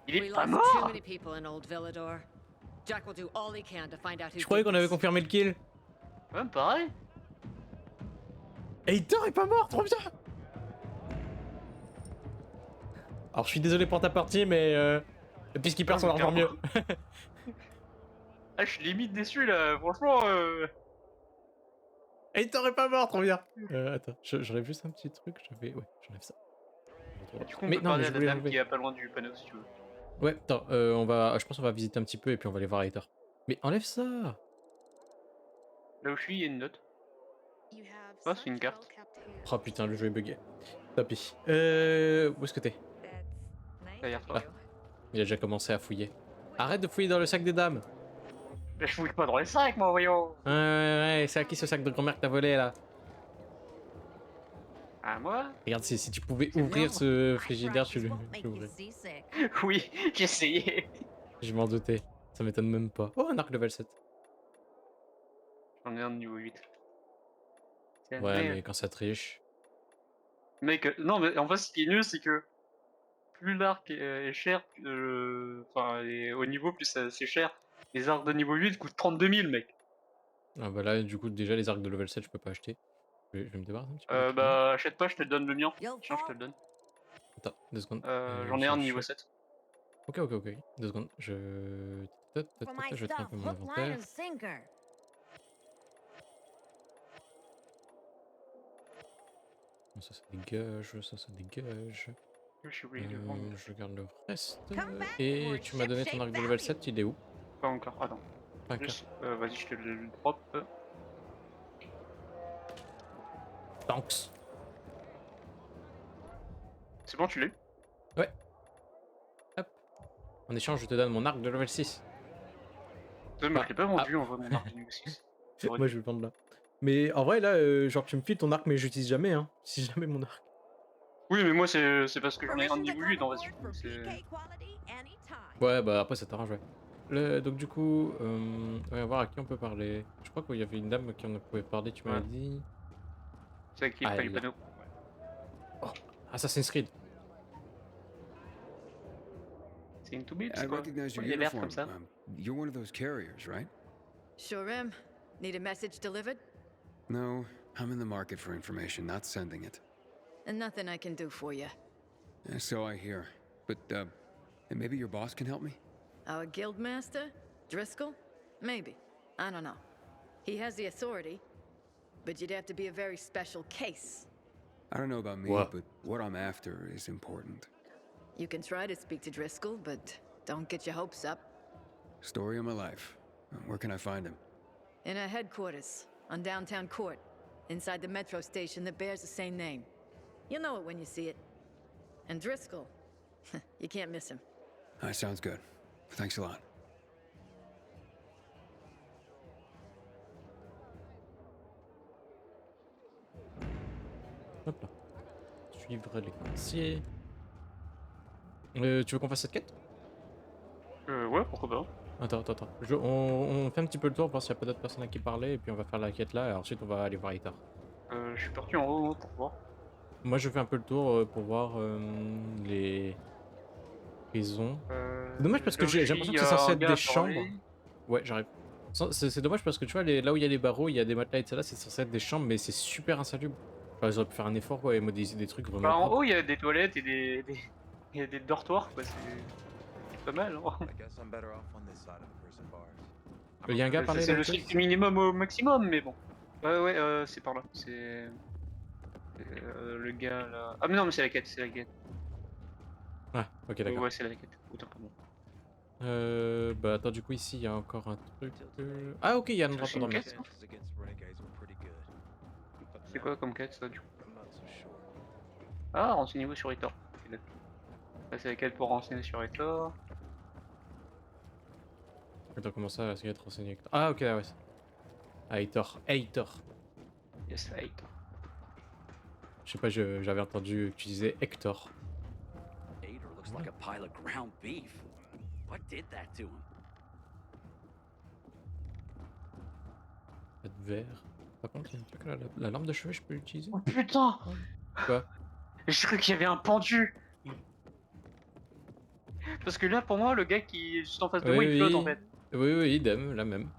B: Il est
O: We
B: pas
O: lost too
B: mort.
O: many people in Old Villador. Jack will do all he can to find out who
A: Je croyais
O: did
A: qu'on avait
O: this.
A: confirmé le kill.
B: Ouais, pareil.
A: Aitor est pas mort, trop bien! Alors je suis désolé pour ta partie, mais le Peacekeeper sont largement mieux.
B: Ah, je suis limite déçu là, franchement.
A: Aitor est pas mort, trop bien! Attends, j'enlève juste un petit truc, j'avais... Ouais, j'enlève ça.
B: Du coup, on
A: Mais
B: peut
A: non,
B: parler
A: mais
B: à
A: je
B: la
A: voulais
B: dame
A: enlever.
B: qui est pas loin du panneau si tu veux.
A: Ouais, attends, je pense qu'on va visiter un petit peu et puis on va aller voir Aitor. Mais enlève ça!
B: Là où je suis, il y a une note. Ah, c'est une carte.
A: Oh putain, le jeu est bugué. Tant pis. Où est-ce que t'es?
B: Derrière toi.
A: Ah, il a déjà commencé à fouiller. Arrête de fouiller dans le sac des dames!
B: Mais je fouille pas dans les sacs, moi, voyons.
A: Ouais, c'est à qui ce sac de grand-mère que t'as volé là?
B: À moi?
A: Regarde, si tu pouvais ouvrir ce frigidaire, tu l'ouvrais.
B: Oui, j'ai essayé.
A: Je m'en doutais. Ça m'étonne même pas. Oh, un arc level 7.
B: J'en ai un de niveau 8.
A: Ouais, mais quand ça triche.
B: Mec, non, mais en fait, ce qui est nul, c'est que plus l'arc est cher, enfin, au niveau, plus c'est cher. Les arcs de niveau 8 coûtent 32 000, mec.
A: Ah bah là, du coup, déjà, les arcs de level 7, je peux pas acheter. Je vais me débarrasser un petit peu.
B: Bah, achète pas, je te donne le mien. Tiens, je te le donne.
A: Attends, 2 secondes.
B: J'en ai un de niveau 7.
A: Ok. 2 secondes. Je vais faire un peu mon inventaire. Ça dégage, ça dégage. Je garde le reste. Et tu m'as donné ton arc de level 7, il est où?
B: Pas encore, attends. Vas-y, je te le drop.
A: Thanks.
B: C'est bon, tu l'as eu?
A: Ouais. Hop. En échange, je te donne mon arc de level 6.
B: Moi, je l'ai pas vendu en vrai, mon arc de niveau 6.
A: Moi, je vais le vendre là. Mais en vrai, là, genre, tu me files ton arc, mais j'utilise jamais, hein. Si jamais mon arc.
B: Oui, mais moi, c'est parce que j'en ai un de voulu dans Rediffusion, c'est...
A: Ouais, bah après ça t'arrange, ouais. Donc du coup, on va voir à qui on peut parler. Je crois qu'il y avait une dame qui on pouvait parler, tu m'avais
B: Ouais.
A: dit.
B: C'est qui
A: Ah,
B: prend les
A: elle là.
B: panneaux.
A: Oh, Assassin's Creed.
B: C'est une 2 bits,
C: I
B: quoi.
C: recognize your
B: Ouais, il est vert comme
C: uniform.
B: ça.
C: You're one of those carriers, right?
O: Sure am. Need a message delivered?
C: No, I'm in the market for information, not sending it.
O: And nothing I can do for you.
C: So I hear. But, maybe your boss can help me?
O: Our guild master? Driscoll? Maybe. I don't know. He has the authority, but you'd have to be a very special case.
C: I don't know about me,
A: What?
C: but what I'm after is important.
O: You can try to speak to Driscoll, but don't get your hopes up.
C: Story of my life. Where can I find him?
O: In our headquarters, on downtown Court, inside the metro station that bears the same name. You'll know it when you see it. And Driscoll, you can't miss him.
C: That sounds good. Thanks a lot.
A: Hop là. Suivre les quartiers. Tu veux qu'on fasse cette quête?
B: Ouais, pourquoi pas.
A: Attends. On fait un petit peu le tour, voir s'il n'y a pas d'autres personnes à qui parler, et puis on va faire la quête là, et ensuite on va aller voir Hitar.
B: Je suis parti en haut pour voir.
A: Moi je fais un peu le tour pour voir les prisons. C'est dommage parce que j'ai l'impression que c'est censé être des chambres. Ouais, j'arrive. C'est dommage parce que tu vois, là où il y a les barreaux, il y a des matelas et tout ça, là, c'est censé être des chambres, mais c'est super insalubre. Enfin, ils auraient pu faire un effort quoi, et modéliser des trucs vraiment.
B: Bah, en
A: propres.
B: haut, il y a des toilettes et il y a des dortoirs, quoi. C'est pas mal, hein.
A: Il y a un gars à parler
B: C'est
A: là.
B: le strict minimum au maximum, mais bon. Ouais, c'est par là. C'est. Le gars là. Ah, mais non, mais c'est la quête, c'est la quête.
A: Ah, ok, d'accord.
B: Ouais, c'est la quête. Autant pour moi.
A: Bah attends, du coup, ici, il y a encore un truc. Ah, ok, il y a un endroit pour dormir.
B: C'est quoi comme quête, ça, du coup? Ah, renseignez-vous sur Ritor. Là, c'est la quête pour renseigner sur Ritor.
A: Attends, comment ça, c'est être renseigné avec toi? Ah, ok, ouais. Ah, Heitor.
B: Yes, Heitor.
A: Je sais pas, j'avais entendu que tu disais Hector.
P: Ader looks like a pile of ground beef. What did that to him?
A: Pas de verre. Par contre, il y a un truc là, la lampe de chevet, je peux l'utiliser?
B: Oh putain!
A: Quoi?
B: J'ai cru qu'il y avait un pendu! Parce que là, pour moi, le gars qui est juste en face de moi, il flotte en fait.
A: Oui, idem, là même.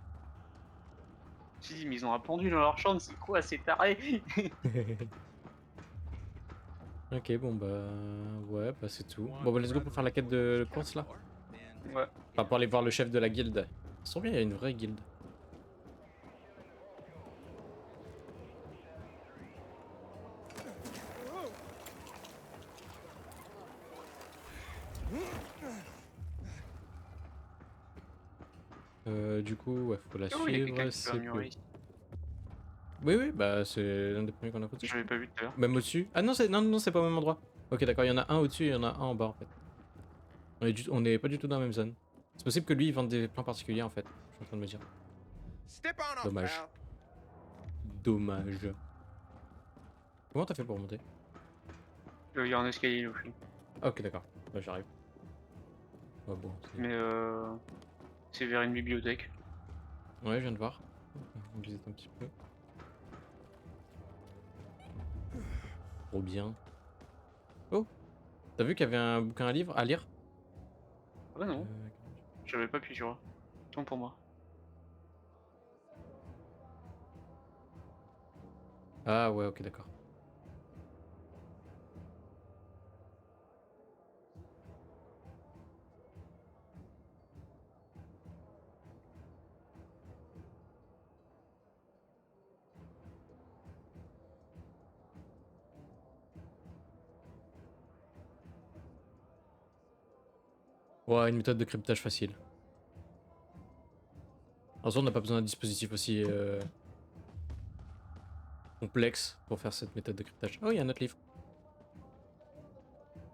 B: Je me suis dit, mais ils ont un pendu dans leur chambre, c'est quoi, c'est taré?
A: Ok, bon bah... Ouais, bah c'est tout. Bon bah let's go pour faire la quête de course là.
B: Ouais.
A: Enfin, pour aller voir le chef de la guilde. Ça sent bien, il y a une vraie guilde. Du coup, ouais, faut la suivre. C'est que... Oui, bah c'est l'un des premiers qu'on a côté.
B: Je l'avais pas vu tout à l'heure.
A: Même au-dessus. Ah non, c'est pas au même endroit. Ok, d'accord, il y en a un au-dessus et il y en a un en bas en fait. On est pas du tout dans la même zone. C'est possible que lui il vende des plans particuliers en fait. Je suis en train de me dire. Dommage. Dommage. Comment t'as fait pour monter?
B: Il y a un escalier au fond.
A: Ah, ok, d'accord. Bah, j'arrive. Ouais, bon.
B: Mais c'est vers une bibliothèque.
A: Ouais, je viens de voir. On visite un petit peu. Trop bien. Oh! T'as vu qu'il y avait un bouquin à lire?
B: Ah bah non. J'avais pas pu sur. Tant pour moi.
A: Ah ouais, ok, d'accord. Ouais, une méthode de cryptage facile. En soi, on n'a pas besoin d'un dispositif aussi complexe pour faire cette méthode de cryptage. Oh, il y a un autre livre.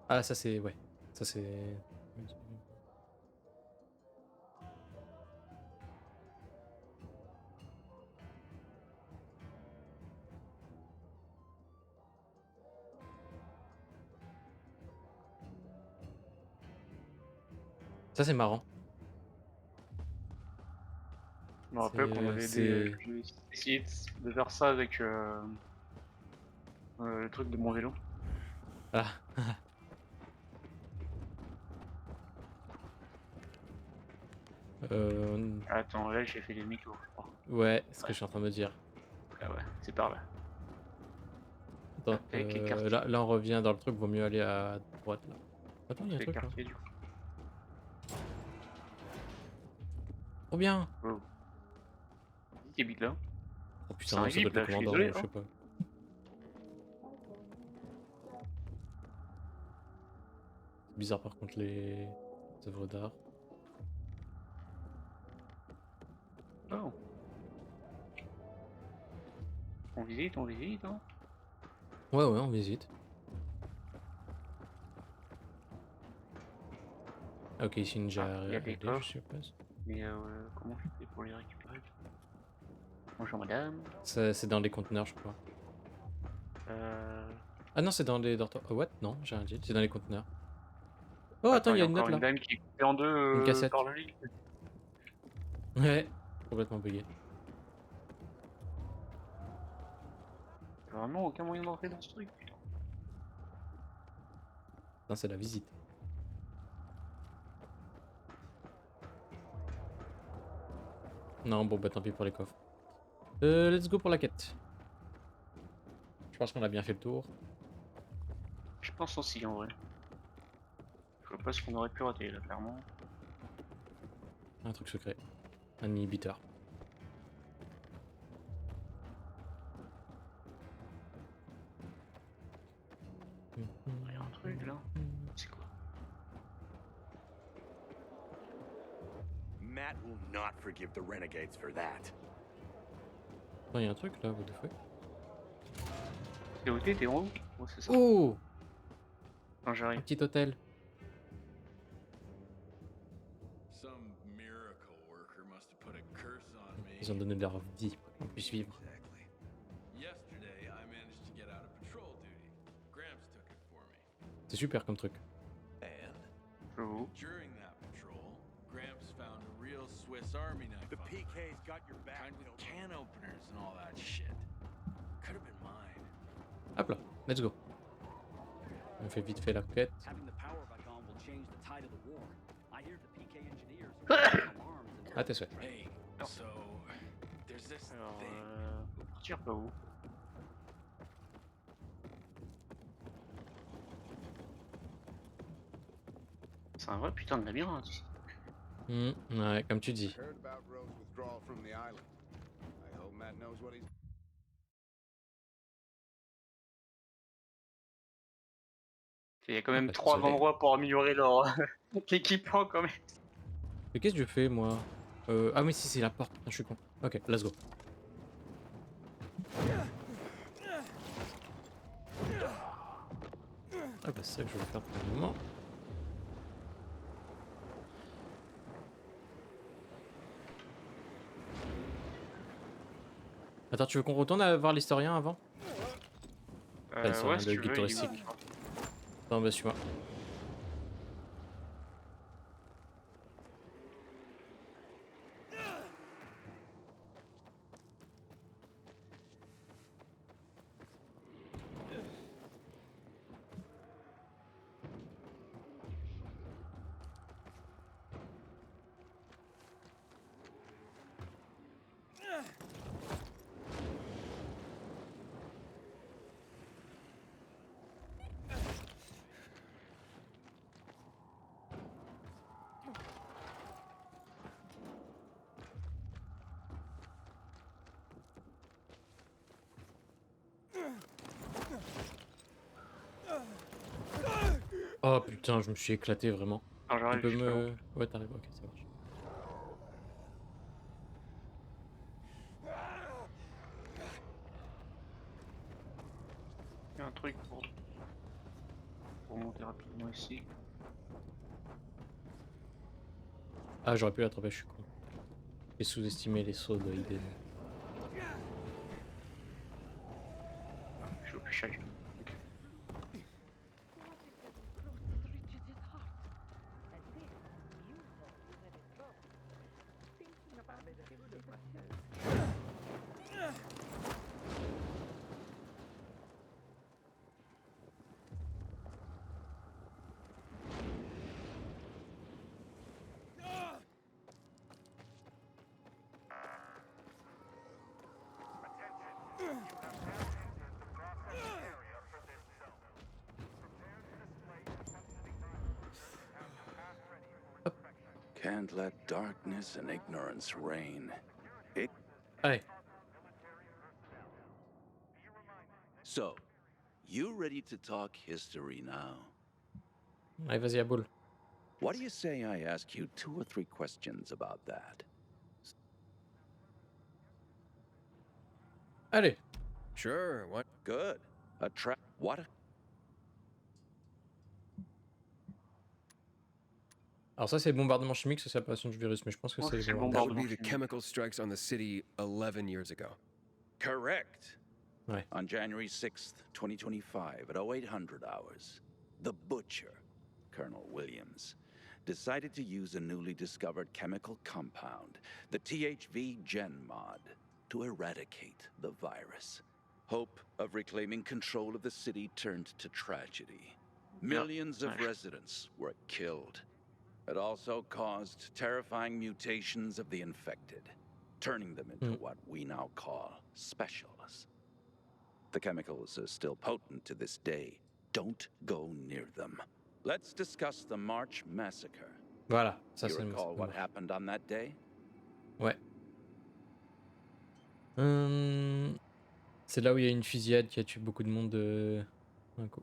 A: Ah, ça c'est... Ouais. Ça c'est... Ça, c'est marrant.
B: Je me rappelle qu'on avait
A: C'est...
B: j'ai essayé de faire ça avec le truc de mon vélo.
A: Ah.
B: Attends, là j'ai fait demi-tour, je crois.
A: Ouais, c'est ce que je suis en train de me dire.
B: Ah ouais, c'est par là.
A: Attends,
B: Avec les quartiers.
A: là on revient dans le truc, vaut mieux aller à droite là. Attends, il y a un
B: Les
A: truc là.
B: quartiers du coup.
A: Trop bien!
B: Oh. Qui habite là?
A: Oh
B: C'est un
A: putain, ça doit
B: guide
A: être le
B: là, je suis
A: commandant,
B: désolé.
A: je sais
B: Hein.
A: pas. C'est bizarre par contre les œuvres d'art.
B: Oh. On visite, hein.
A: Ouais, on visite. Ah, ok, ici une
B: Il y a des
A: je
B: coffres.
A: suppose.
B: Mais comment je fais pour les récupérer? Bonjour madame.
A: C'est dans les conteneurs, je crois.
B: Euh...
A: Ah non, c'est dans les dortoirs. Oh, what? Non, j'ai rien dit. C'est dans les conteneurs. Oh, attends,
B: Attends,
A: il
B: il
A: y
B: y
A: a
B: a
A: une note
B: encore
A: là.
B: une dame qui est coupée en deux
A: Une cassette.
B: par la ligne.
A: Ouais, complètement bugué.
B: Vraiment aucun moyen d'entrer dans ce truc, putain.
A: Non, c'est la visite. Non, bon, bah tant pis pour les coffres. Let's go pour la quête. Je pense qu'on a bien fait le tour.
B: Je pense aussi en vrai. Je vois pas ce qu'on aurait pu rater là, clairement.
A: Un truc secret. Un inhibiteur.
B: Il y a un truc là. C'est quoi?
G: Matt will not forgive the renegades for that.
A: Attends, il y a un truc là, what the fuck?
B: T'es où t'es en haut? Ouais, c'est ça.
A: Oh!
B: Quand
A: Un
B: j'arrive.
A: petit hôtel. Ils ont donné leur vie pour qu'on puisse vivre. C'est super comme truc.
B: J'avoue.
G: The PK's got your back with can openers and all that shit. Could have been mine.
A: Hop là, let's go. On fait vite fait la quête. Ah, t'es souhait.
B: Alors, faut partir pas où? C'est un vrai putain de labyrinthe ici.
A: Ouais, comme tu dis.
B: Il y a quand même
A: bah,
B: 3
A: désolé.
B: endroits pour améliorer leur équipement quand même.
A: Mais qu'est-ce que je fais moi? Ah mais si c'est la porte, je suis con. Ok, let's go. Ah bah c'est ça que je vais faire pour le moment. Attends, tu veux qu'on retourne voir l'historien avant?
B: Ouais, si
A: le
B: tu
A: guide
B: veux,
A: touristique. Attends, bah suis-moi. Oh putain, je me suis éclaté vraiment.
B: Alors
A: Tu
B: j'arrive
A: peux
B: juste
A: me... Ouais, t'arrives, ok, ça marche.
B: Il y a un truc pour monter rapidement ici.
A: Ah, j'aurais pu l'attraper, je suis con. J'ai sous-estimé les sauts de Iden.
B: Je suis au plus chaque.
I: Can't let darkness and ignorance reign.
A: Allez.
I: So, you ready to talk history now?
A: Allez, vas-y, à boule.
I: What do you say I ask you 2 or 3 questions about that?
A: Allez.
C: Sure, what?
I: Good. What?
A: Alors ça, c'est bombardement chimique, ça c'est l'apparition du virus, mais je pense que c'est
C: That
A: bombardement
C: would be the
A: chimique.
C: chemical strikes on the city 11 years ago.
I: Correct.
A: Ouais.
I: On January 6th, 2025, at 0800 hours, the Butcher, Colonel Williams, decided to use a newly discovered chemical compound, the THV Gen Mod, to eradicate the virus. Hope of reclaiming control of the city turned to tragedy. Millions of residents were killed. It also caused terrifying mutations of the infected, turning them into what we now call specials. The chemicals are still potent to this day. Don't go near them. Let's discuss the March Massacre.
A: Voilà, ça
I: You
A: c'est
I: recall what happened on that day?
A: Ouais. C'est là où il y a une fusillade qui a tué beaucoup de monde d'un coup.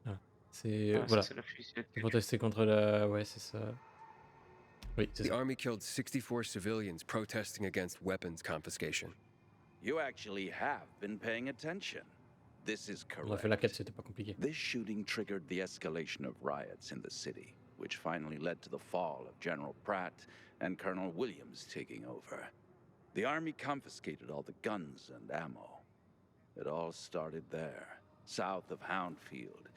A: Ah. C'est voilà.
B: C'est la fusillade.
A: Protester contre la. Ouais, c'est ça. Oui, c'est
C: The
A: ça.
C: army killed 64 civilians protesting against weapons confiscation.
I: You actually have been paying attention. This is correct.
A: On a fait la quête, c'était pas compliqué.
I: This shooting triggered the escalation of riots in the city, which finally led to the fall of General Pratt and Colonel Williams taking over. The army confiscated all the guns and ammo. It all started there, south of Houndfield,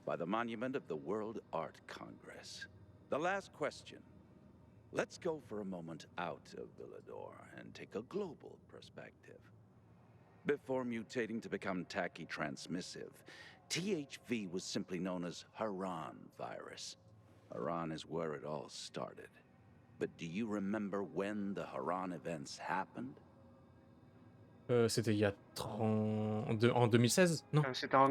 I: by the monument of the World Art Congress. The last question. Let's go for a moment out of Villador and take a global perspective. Before mutating to become tacky transmissive, THV was simply known as Haran virus. Haran is where it all started. But do you remember when the Haran events happened?
A: C'était il y a 30... en 2016? Non.
B: C'était en...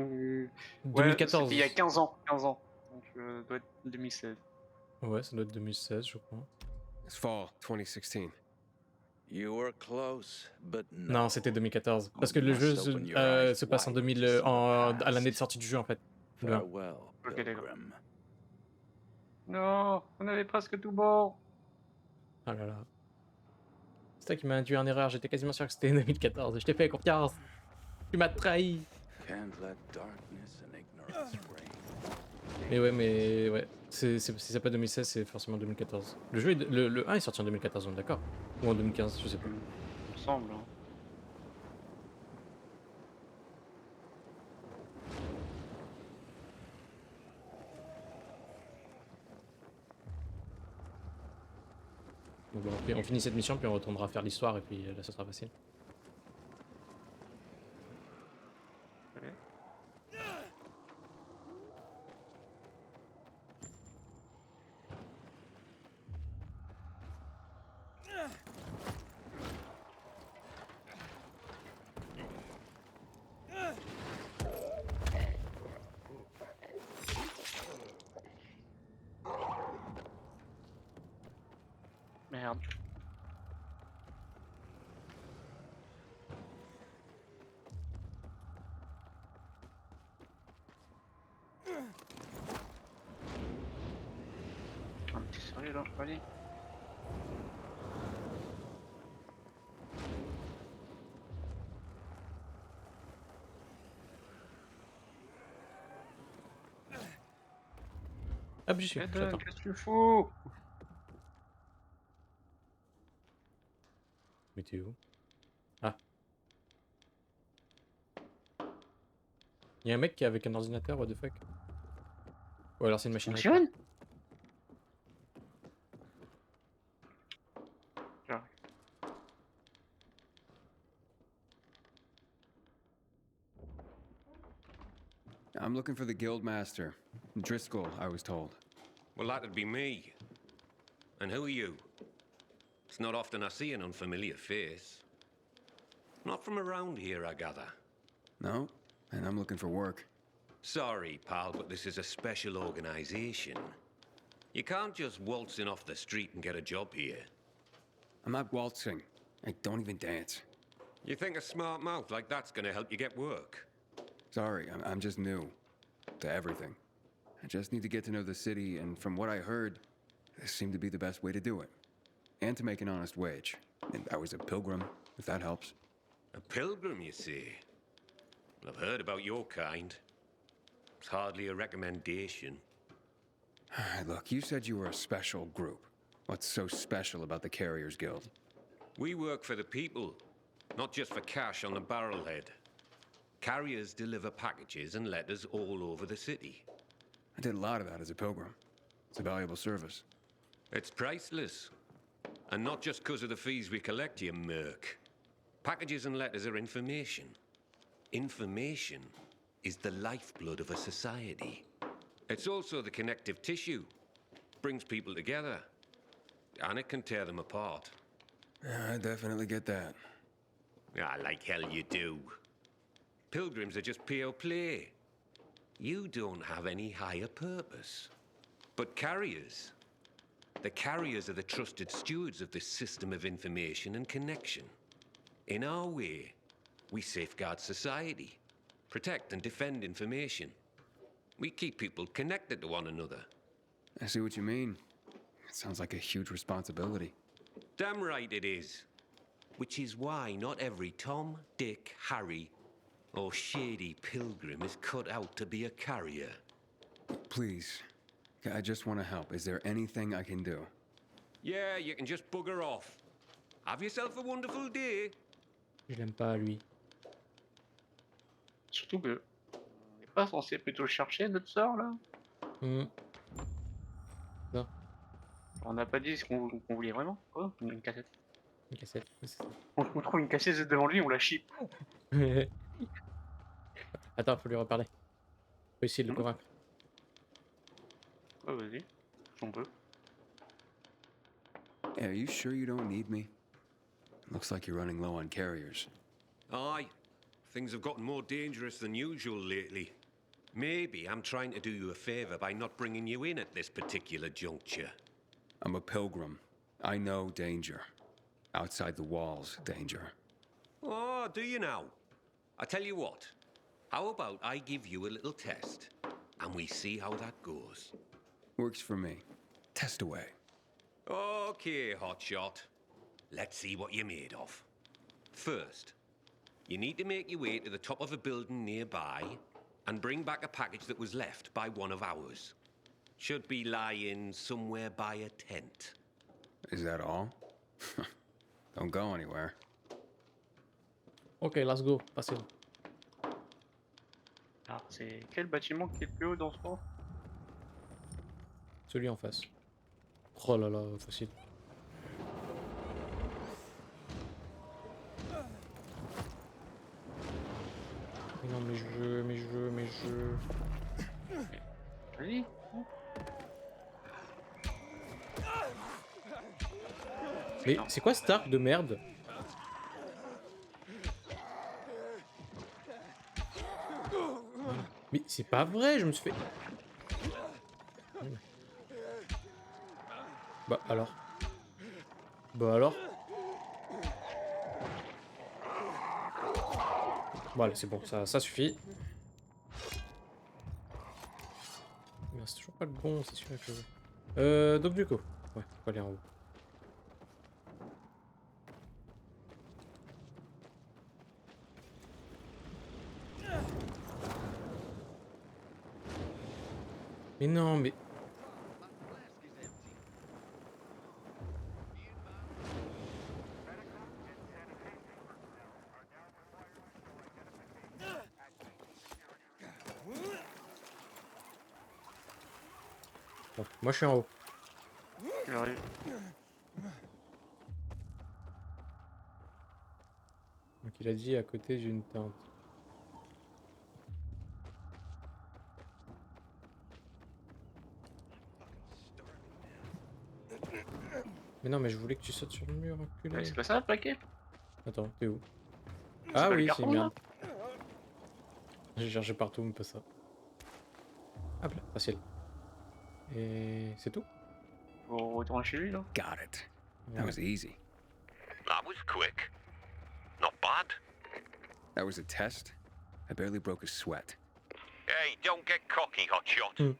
A: 2014.
B: C'était il y a 15 ans. 15 ans. Donc ça doit être 2016.
A: Ouais, ça doit être 2016, je crois.
C: It's fall 2016.
I: You were close, but no.
A: Non, c'était 2014. Parce que le jeu se passe en 2000, à l'année de sortie du jeu en fait.
I: Farewell,
B: ok, d'accord. Non, on avait presque tout bon.
A: Ah là là. C'est toi qui m'as induit en erreur, j'étais quasiment sûr que c'était 2014. Je t'ai fait confiance. Tu m'as trahi. Mais ouais. Si c'est pas 2016, c'est forcément 2014. Le jeu, le 1 est sorti en 2014, on est d'accord? Ou en 2015, je sais pas.
B: Il me semble. Hein.
A: Bon, on finit cette mission, puis on retournera faire l'histoire, et puis là, ça sera facile.
B: Merde. Un petit sérieux là, allez.
A: Ah, j'y suis, j'attends.
B: Qu'est-ce que tu fous?
A: Mais t'es où? Ah. Y'a un mec qui est avec un ordinateur, what the fuck? Ou alors c'est une machine à écrire.
C: I'm looking for the Guildmaster. Driscoll, I was told.
Q: Well, that'd be me. And who are you? It's not often I see an unfamiliar face. Not from around here, I gather.
C: No, and I'm looking for work.
Q: Sorry, pal, but this is a special organization. You can't just waltz in off the street and get a job here.
C: I'm not waltzing. I don't even dance.
Q: You think a smart mouth like that's gonna help you get work?
C: Sorry, I'm just new to everything. I just need to get to know the city, and from what I heard, this seemed to be the best way to do it. And to make an honest wage. And I was a pilgrim, if that helps.
Q: A pilgrim, you see? Well, I've heard about your kind. It's hardly a recommendation.
C: Look, you said you were a special group. What's so special about the Carriers Guild?
Q: We work for the people, not just for cash on the barrelhead. Carriers deliver packages and letters all over the city.
C: I did a lot of that as a pilgrim. It's a valuable service.
Q: It's priceless. And not just because of the fees we collect, you merc. Packages and letters are information. Information is the lifeblood of a society. It's also the connective tissue. Brings people together. And it can tear them apart.
C: Yeah, I definitely get that.
Q: Ah, like hell you do. Pilgrims are just pure play. You don't have any higher purpose. But carriers, the carriers are the trusted stewards of this system of information and connection. In our way, we safeguard society, protect and defend information. We keep people connected to one another.
C: I see what you mean. It sounds like a huge responsibility.
Q: Damn right it is. Which is why not every Tom, Dick, Harry, or shady pilgrim is cut out to be a carrier.
C: Please, I just want to help. Is there anything I can do?
Q: Yeah, you can just bugger off. Have yourself a wonderful day.
A: Je l'aime pas, lui.
B: Surtout que on n'est pas censé plutôt chercher notre sœur là.
A: Non.
B: On n'a pas dit ce qu'on voulait vraiment. Oh, une cassette.
A: Une cassette. Ouais, c'est ça.
B: On trouve une cassette devant lui, on la chip.
A: Attends, faut lui reparler. Faut essayer de le convaincre.
B: Ouais, vas-y. On peut.
C: Hey, are you sure you don't need me? Looks like you're running low on carriers.
Q: Aye. Things have gotten more dangerous than usual lately. Maybe I'm trying to do you a favor by not bringing you in at this particular juncture.
C: I'm a pilgrim. I know danger. Outside the walls, danger.
Q: Oh, do you now? I tell you what. How about I give you a little test, and we see how that goes?
C: Works for me. Test away.
Q: Okay, hotshot. Let's see what you're made of. First, you need to make your way to the top of a building nearby and bring back a package that was left by one of ours. Should be lying somewhere by a tent.
C: Is that all? Don't go anywhere.
A: Ok, let's go. Passez.
B: Alors, c'est quel bâtiment qui est le plus haut dans ce coin?
A: Celui en face. Oh là là, facile. Mais non, mes jeux.
B: Vas-y.
A: Mais c'est quoi cet arc de merde? Mais c'est pas vrai, je me suis fait... Bah alors. Bon allez, c'est bon, ça suffit. Mais c'est toujours pas le bon, c'est celui-là que je veux. Donc du coup, ouais, faut aller en haut. Mais non, mais... Bon, moi je suis en haut.
B: J'arrive.
A: Donc il a dit à côté d'une tente. Mais non, mais je voulais que tu sautes sur le mur, enculé.
B: C'est pas ça le paquet?
A: Attends, t'es où?
B: C'est
A: Ah
B: pas le
A: oui, c'est
B: carton,
A: merde. J'ai cherché partout, mais pas ça. Hop là, facile. Et c'est tout?
B: Au retour chez lui, là.
C: Got it. That was easy.
Q: That was quick. Not bad.
C: That was a test. I barely broke a sweat.
Q: Hey, don't get cocky, hotshot.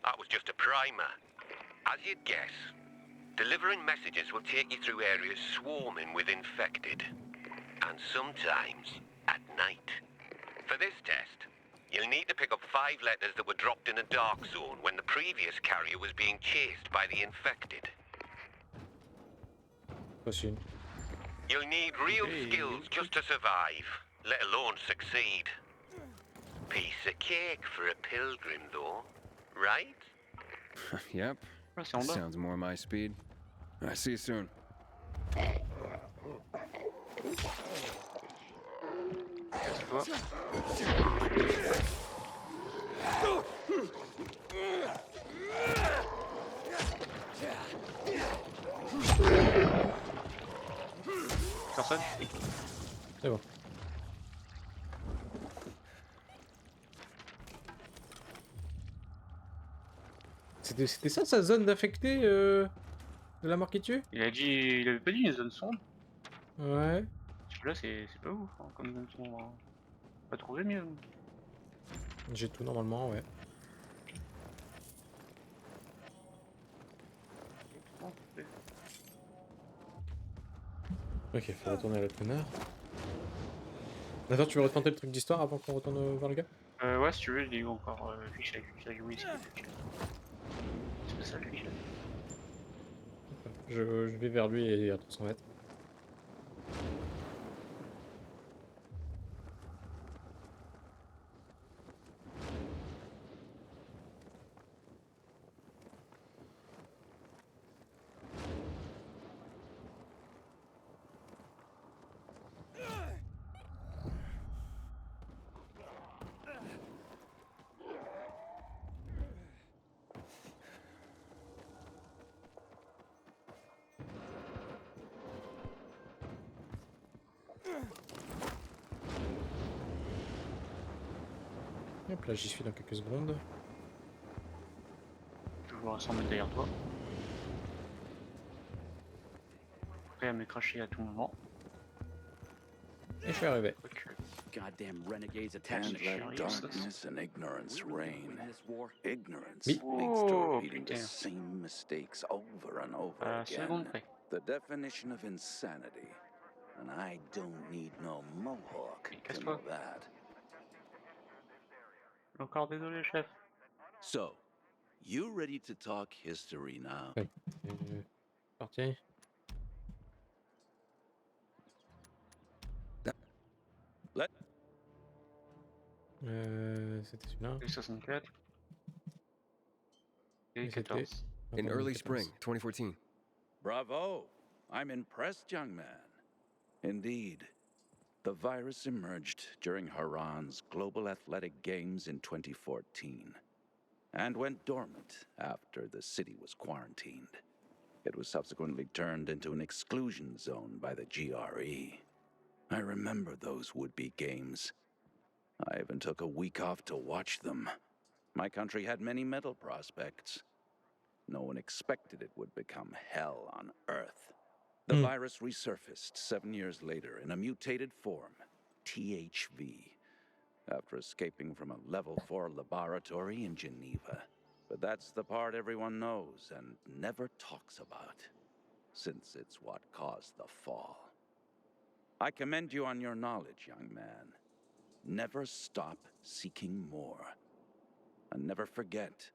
Q: That was just a primer. As you'd guess, delivering messages will take you through areas swarming with infected. And sometimes at night. For this test, you'll need to pick up 5 letters that were dropped in a dark zone when the previous carrier was being chased by the infected.
A: Possible.
Q: You'll need real skills just to survive, let alone succeed. Piece of cake for a pilgrim, though, right?
C: Yep. Sounds more my speed. I see you soon.
B: Personne?
A: C'est bon. C'était ça sa zone d'affecté de la mort qui tue?
B: Il avait pas dit une zone sombre?
A: Ouais.
B: Parce que là, c'est pas ouf, hein, comme zone sombre. Hein. Pas trouvé mieux.
A: J'ai tout normalement, ouais. Ok, faut retourner à la teneur. Attends, tu veux retenter le truc d'histoire avant qu'on retourne voir le gars?
B: Ouais, si tu veux, il est encore fiche à jouer ici. C'est ça le fiche.
A: Je vais vers lui et à 300 mètres. Hop là, j'y suis dans quelques secondes.
B: Toujours à 100 mètres derrière toi. Prêt à me cracher à tout moment.
A: Et je suis arrivé.
P: Goddamn renegades
I: Can't
P: attaching the
I: let
P: chariots.
I: darkness and ignorance reign. Ignorance
A: Oui.
I: leads to
B: Oh,
I: repeating the
B: putain.
I: same mistakes over and over
B: Seconde
I: again.
B: près.
I: The definition of insanity. And I don't need no mohawk to know that.
B: Encore désolé, chef.
I: So, you ready to talk history now?
A: Ouais. Parti.
I: Let
A: C'était celui-là.
B: Et 64. Et
A: Et c'était
B: 14.
C: In early spring, 2014.
I: Bravo! I'm impressed, young man. Indeed. The virus emerged during Haran's Global Athletic Games in 2014 and went dormant after the city was quarantined. It was subsequently turned into an exclusion zone by the GRE. I remember those would-be games. I even took a week off to watch them. My country had many medal prospects. No one expected it would become hell on Earth. The virus resurfaced 7 years later in a mutated form, THV, after escaping from a level 4 laboratory in Geneva. But that's the part everyone knows and never talks about, since it's what caused the fall. I commend you on your knowledge, young man. Never stop seeking more. And never forget,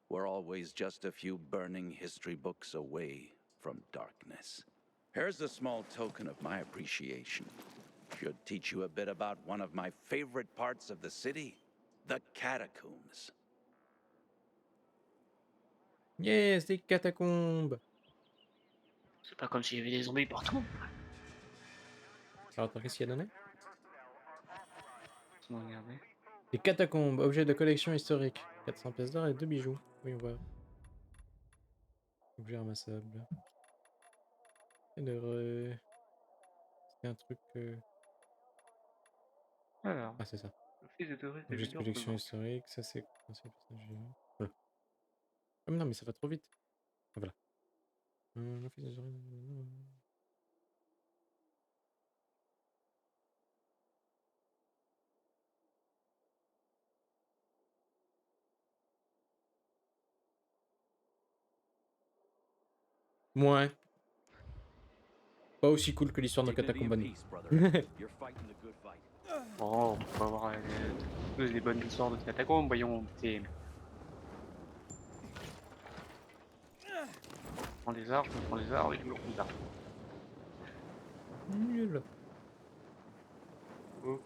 I: we're always just a few burning history books away from darkness. Here's a small token of my appreciation. Should teach you a bit about one of my favorite parts of the city, the catacombs.
A: Yes, des catacombes.
B: C'est pas comme s'il y avait des zombies partout.
A: Alors attends, qu'est-ce qu'il y a donné?
B: On va regarder.
A: Des catacombes, objets de collection historique. 400 pièces d'or et 2 bijoux. Oui, on voit. Objet ramassable. C'était un truc...
B: Alors.
A: Ah, c'est ça.
B: Office de tourisme des
A: Objet de
B: villes
A: collection
B: d'or.
A: historique, ça c'est... Voilà. Ah mais non, mais ça va trop vite. Ah, voilà. Ouais. Pas aussi cool que l'histoire de Katakomban.
B: Oh, on peut avoir des bonnes histoires de catacombes, voyons. Je prends les arbres, je me prends les arbres et je me prends les arbres.
A: Nul.
B: Oh,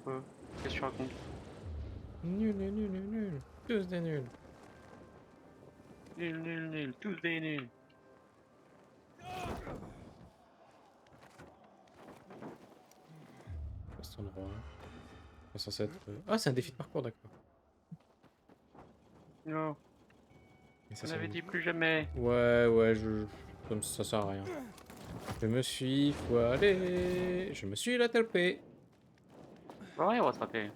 B: qu'est-ce que tu racontes?
A: Nul. Tous des nuls.
B: Nul, tous des nuls.
A: Cet endroit. C'est censé être. Ah, c'est un défi de parcours, d'accord.
B: Non.
A: Ça,
B: On avait dit plus jamais.
A: Ouais, comme ça sert à rien. Je me suis foiré. Je me suis la tapé.
B: Ouais, on va se rater.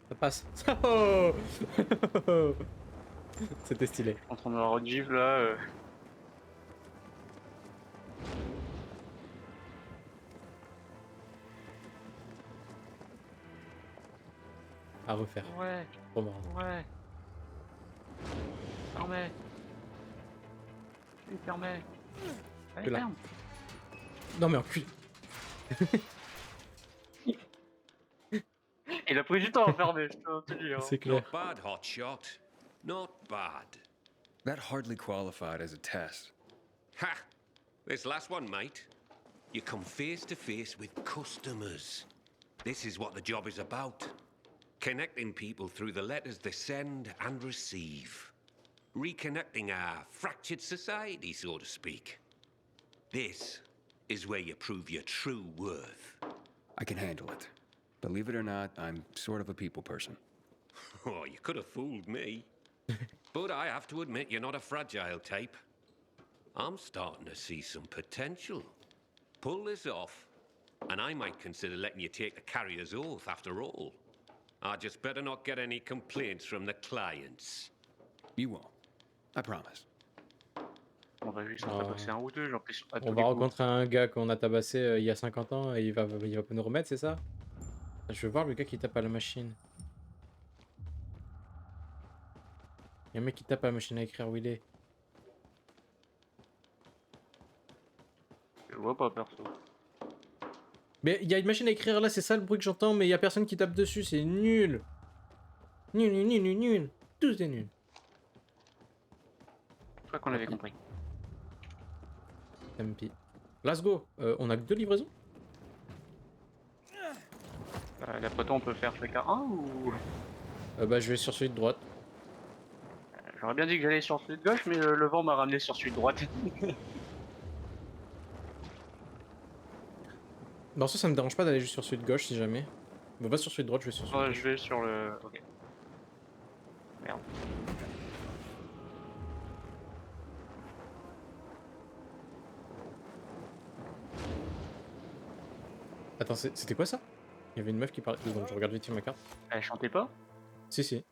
A: Ça passe. Oh. C'était stylé.
B: En train de me Rediff là.
A: À refaire.
B: Ouais.
A: Trop marrant.
B: Ouais. Fermez. Fermez. Allez,
A: Que là.
B: ferme.
A: Non mais en cul.
B: Il a pris du temps à fermer, je peux te dire.
A: C'est clair.
Q: Not bad, hotshot. Not bad.
C: That hardly qualified as a test.
Q: Ha! This last one, mate. You come face to face with customers. This is what the job is about. Connecting people through the letters they send and receive. Reconnecting our fractured society, so to speak. This is where you prove your true worth.
C: I can handle it. Believe it or not, I'm sort of a people person.
Q: Oh, you could have fooled me. But I have to admit you're not a fragile type. I'm starting to see some potential. Pull this off, and I might consider letting you take the carrier's oath after all. I just better not get any complaints from the clients.
C: You won't. I promise.
B: On va juste en tabasser un ou deux, j'en prie sur pas tous
A: On
B: les
A: va
B: coups.
A: rencontrer un gars qu'on a tabassé il y a 50 ans et il va pas nous remettre, c'est ça? Je veux voir le gars qui tape à la machine. Il y a un mec qui tape à la machine à écrire où il est.
B: Je le vois pas perso.
A: Mais il y a une machine à écrire là, c'est ça le bruit que j'entends, mais il y a personne qui tape dessus, c'est nul. Nul. Tous des nuls.
B: Je crois qu'on avait compris.
A: MP. Let's go. On a que 2 livraisons?
B: D'après toi, on peut faire chacun un ou...
A: Bah je vais sur celui de droite.
B: J'aurais bien dit que j'allais sur celui de gauche, mais le vent m'a ramené sur celui de droite.
A: Non, ça me dérange pas d'aller juste sur celui de gauche si jamais. On va pas sur celui de droite, je vais sur celui de gauche.
B: Je vais sur le... Ok. Merde.
A: Attends, c'était quoi ça? Il y avait une meuf qui parlait. Donc je regarde vite fait ma carte.
B: Elle chantait pas?
A: Si.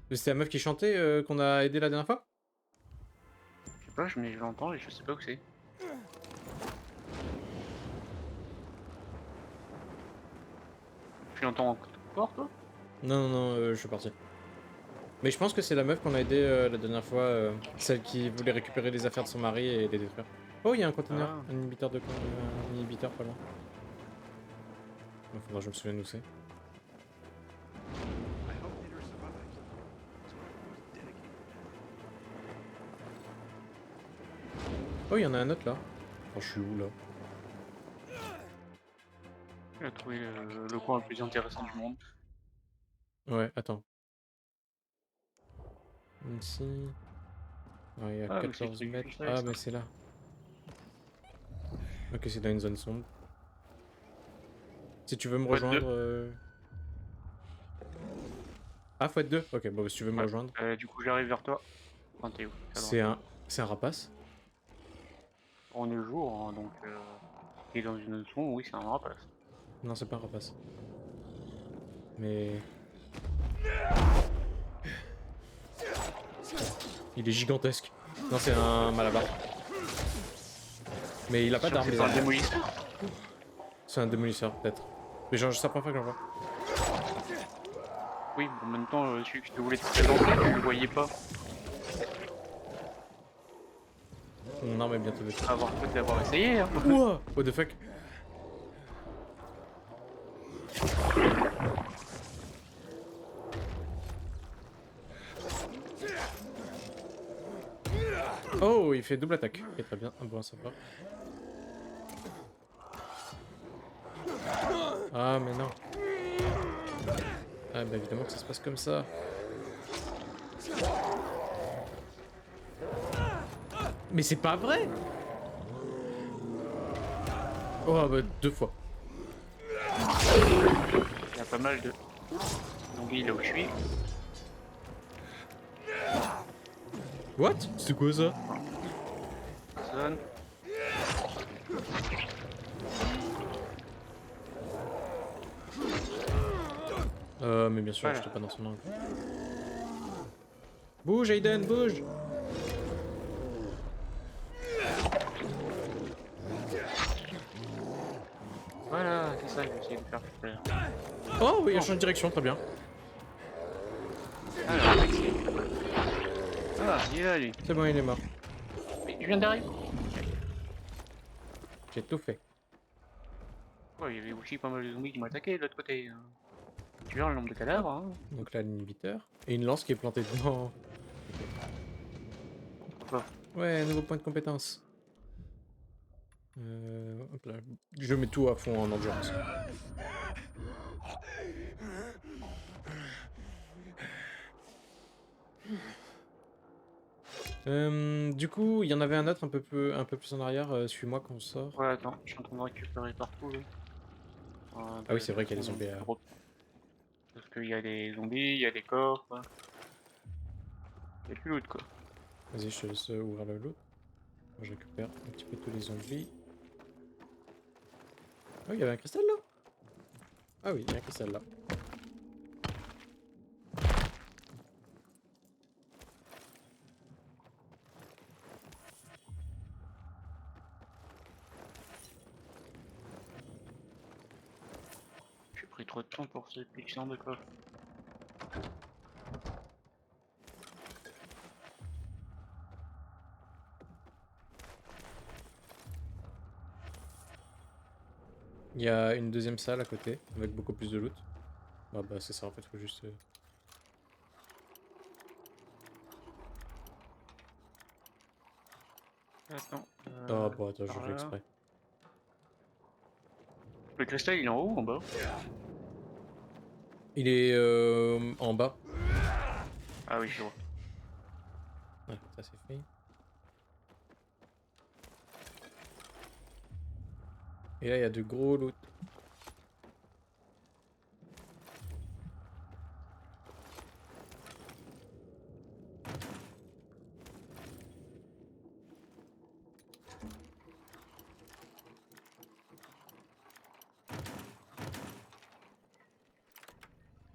A: Mais c'était la meuf qui chantait qu'on a aidé la dernière fois?
B: Je sais pas, mais je l'entends et je sais pas où c'est. Tu l'entends encore toi?
A: Non, je suis parti. Mais je pense que c'est la meuf qu'on a aidé la dernière fois, celle qui voulait récupérer les affaires de son mari et les détruire. Oh, il y a un conteneur, un inhibiteur un inhibiteur pas loin. Il faudra que je me souvienne où c'est. Oh, il y en a un autre là. Oh, je suis où là?
B: Il a trouvé le coin le plus intéressant du monde.
A: Ouais, attends. Ici. Ouais, il y a 14 mètres. Ah, mais c'est là. Ok, c'est dans une zone sombre. Si tu veux me rejoindre... Ah, faut être 2. Ok, bon, si tu veux me rejoindre.
B: Du coup, j'arrive vers toi. Enfin, t'es où? À
A: C'est
B: droite.
A: un rapace.
B: On est le jour, hein, donc t'es dans une zone, oui, c'est un rapace.
A: Non, c'est pas un rapace. Mais... Il est gigantesque. Non, c'est un malabar. Mais il a pas d'arme.
B: C'est pas un démolisseur?
A: C'est un démolisseur, peut-être. Mais genre, c'est la première fois que j'en vois.
B: Oui, en même temps, celui que je te voulais te présenter, tu le voyais pas.
A: Non, mais bientôt.
B: Avoir peut-être avoir essayé, hein.
A: Ouah, what the fuck? Oh, il fait double attaque. Ok, très bien. Ah, bon, ça va. Ah, mais non. Ah, bah évidemment que ça se passe comme ça. Mais c'est pas vrai! Oh, bah 2 fois.
B: Il y a pas mal de zombies là où je suis.
A: What? C'est quoi ça?
B: Zone.
A: Mais bien sûr,
B: Voilà.
A: j'étais pas dans son angle. Bouge, Aiden, bouge!
B: Voilà, c'est ça que j'essayais de faire tout à l'heure.
A: Oh oui, il a changé de direction, très bien.
B: Alors, ah, il est là, lui.
A: C'est bon, il est mort.
B: Mais tu viens d'arriver.
A: J'ai tout fait.
B: Ouais, il y avait aussi pas mal de zombies qui m'ont attaqué de l'autre côté. Tu vois le nombre de cadavres, hein.
A: Donc là, l'inhibiteur. Et une lance qui est plantée dedans. Ouais, nouveau point de compétence. Hop là. Je mets tout à fond en endurance. Du coup, il y en avait un autre un peu plus en arrière. Suis-moi qu'on sort.
B: Ouais, attends, je suis en train de récupérer partout là.
A: Ah oui, c'est vrai qu'il y a des zombies.
B: Parce qu'il y a des zombies, il y a des coffres. Il y a du loot quoi.
A: Vas-y, je te laisse ouvrir le loot. Moi, je récupère un petit peu tous les zombies. Oh, il y avait un cristal là? Ah oui, il y a un cristal là.
B: J'ai pris trop de temps pour ce puissant de coffre.
A: Il y a une deuxième salle à côté, avec beaucoup plus de loot. Ah bah c'est ça en fait, faut juste...
B: Attends.
A: Oh bon attends, je fais exprès.
B: Le cristal il est en haut ou en bas?
A: Il est en bas.
B: Ah oui, je vois.
A: Ouais, ça c'est fait. Et là il y a de gros loot.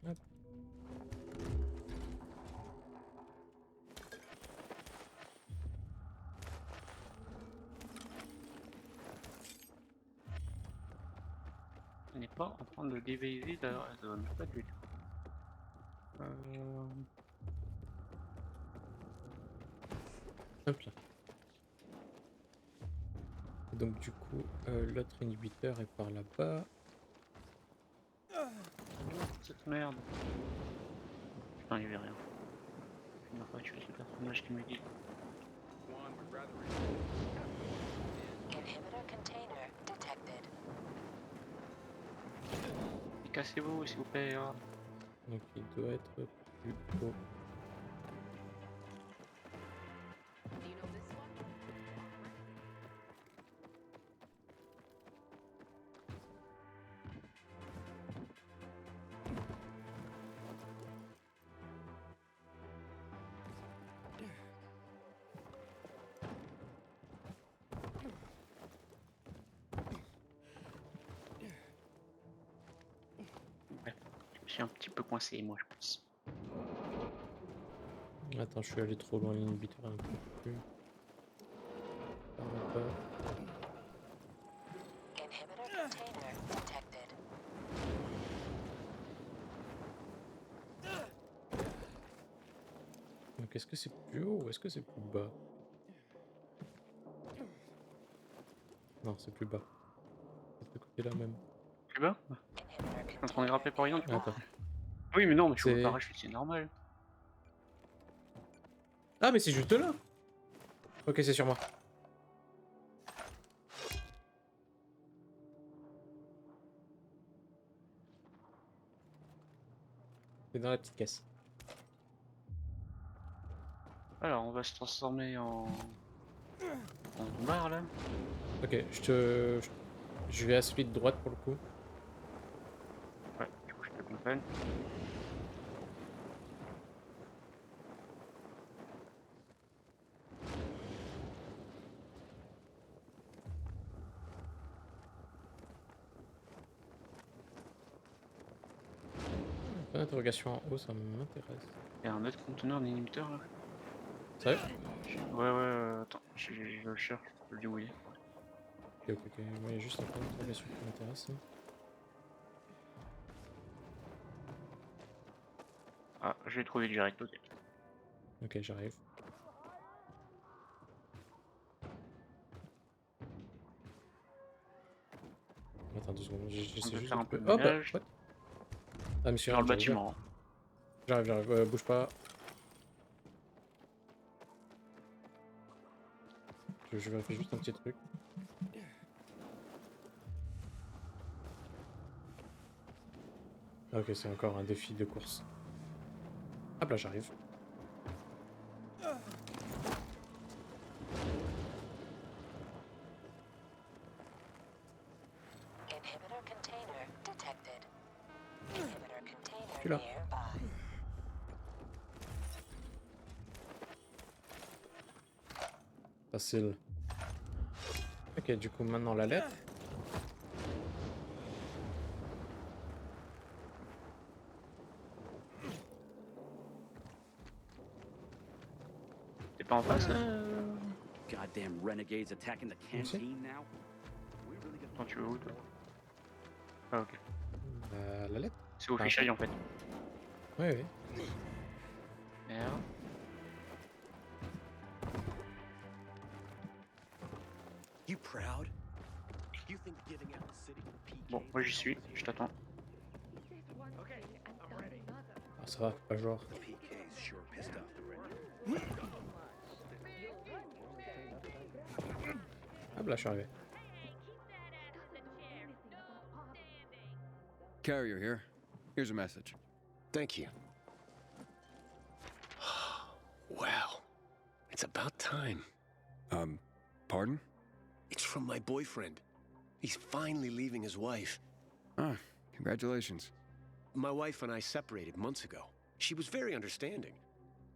A: Hop.
B: On n'est pas en train de dévaliser la zone, pas du tout.
A: Hop là. Et donc du coup, l'autre inhibiteur est par là-bas.
B: Cette merde. Putain, il y avait rien. Je n'ai pas tué ce personnage qui me dit.
R: Inhibitor container detected.
B: Cassez-vous s'il vous plaît. Hein.
A: Donc il doit être plus haut.
B: Je suis un petit peu coincé, moi, je pense.
A: Attends, je suis allé trop loin, l'inhibiteur un peu plus. Permet pas.
R: Inhibitor container detected.
A: Donc est-ce que c'est plus haut ou est-ce que c'est plus bas? Non, c'est plus bas. C'est de ce côté-là même.
B: Plus bas? Je suis en train de grimper pour rien, du coup.
A: Attends.
B: Oui, mais non, mais je suis au
A: C'est...
B: parachute, c'est normal.
A: Ah, mais c'est juste là! Ok, c'est sur moi. C'est dans la petite caisse.
B: Alors, on va se transformer en bar, là.
A: Ok, je vais à celui de droite pour le coup.
B: Ouais, du coup, je t'accompagne.
A: Pas d'interrogation en haut, ça m'intéresse.
B: Il y a un autre conteneur d'inhibiteur, là.
A: Sérieux?
B: Ouais, attends, je le cherche, je peux le dérouiller.
A: Ok, moi il y a juste un point d'interrogation qui m'intéresse.
B: Ah, je l'ai trouvé direct, ok.
A: Ok, j'arrive. Attends 2 secondes, j'essaie juste
B: faire
A: de
B: un peu
A: trouver...
B: de
A: Oh bah,
B: ménage.
A: what? Ah mais c'est
B: Dans le bâtiment.
A: J'arrive, bouge pas. Je vérifie juste un petit truc. Ok, c'est encore un défi de course. Hop là, j'arrive.
R: Inhibitor container detected. Inhibitor container
A: Je suis là.
R: nearby.
A: Facile. Ok, du coup maintenant la lettre.
B: T'es pas en face, là?
P: Goddamn renegades attacking the canteen now.
B: Attends, tu veux où, toi? Ah, ok.
A: La lettre?
B: C'est au fichaille, en fait.
A: Oui.
B: Merde.
S: You proud? You think giving out the city to PK?
B: Bon, moi j'y suis, je t'attends.
A: Ah, ça va, pas genre.
S: PK's sure pissed off the Red.
A: Hop là, je suis arrivé.
C: Carrier here. Here's a message.
S: Thank you. Well, it's about time.
C: Pardon?
S: It's from my boyfriend. He's finally leaving his wife.
C: Ah, congratulations.
S: My wife and I separated months ago. She was very understanding.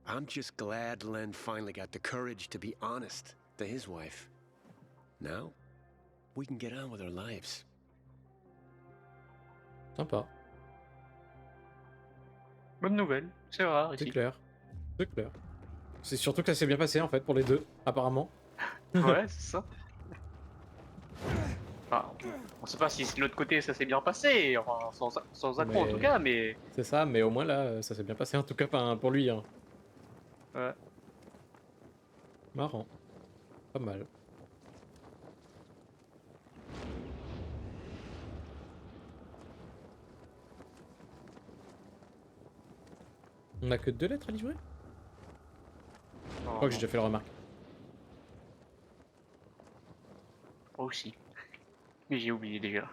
S: I'm just glad Len finally got the courage to be honest to his wife. Now, we can get on with our lives.
A: Sympa.
B: Bonne nouvelle, c'est rare ici.
A: C'est clair. C'est clair. C'est surtout que ça s'est bien passé en fait pour les deux, apparemment.
B: Ouais, c'est ça. Enfin, on sait pas si de l'autre côté ça s'est bien passé, enfin, sans accro en tout cas, mais...
A: C'est ça, mais au moins là, ça s'est bien passé en tout cas pour lui. Hein.
B: Ouais.
A: Marrant. Pas mal. On a que 2 lettres à livrer? Je crois que j'ai déjà fait la remarque.
B: Moi aussi. Mais j'ai oublié déjà.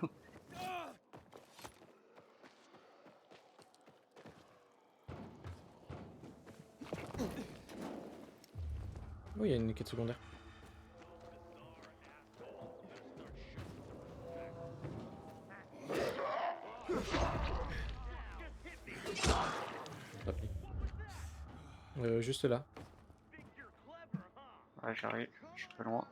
A: Oh, il y a une quête secondaire. Juste là.
B: Ouais, j'arrive, je suis pas loin.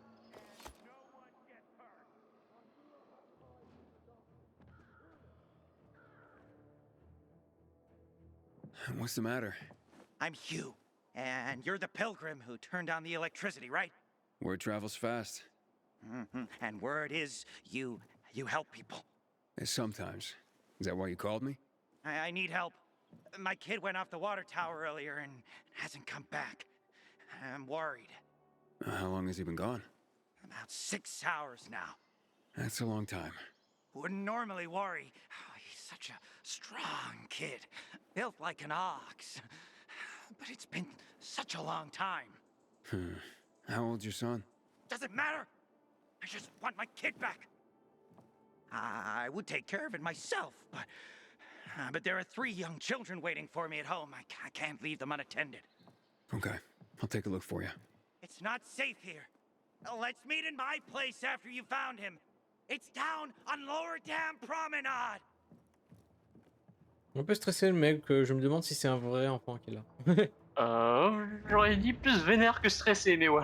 C: What's the matter?
E: I'm Hugh, and you're the pilgrim who turned on the electricity, right?
C: Word travels fast.
E: And word is you help people.
C: Sometimes. Is that why you called me?
E: I need help. My kid went off the water tower earlier and hasn't come back. I'm worried.
C: How long has he been gone?
E: About 6 hours now.
C: That's a long time.
E: Wouldn't normally worry. Oh, he's such a strong kid. Built like an ox. But it's been such a long time.
C: How old's your son?
E: Doesn't matter. I just want my kid back. I would take care of it myself, but there are 3 young children waiting for me at home. I can't leave them unattended.
C: Okay, I'll take a look for you.
E: It's not safe here. Let's meet in my place after you found him. It's down on Lower Dam Promenade.
A: Un peu stressé le mec, je me demande si c'est un vrai enfant qu'il a.
B: J'aurais dit plus vénère que stressé, mais ouais.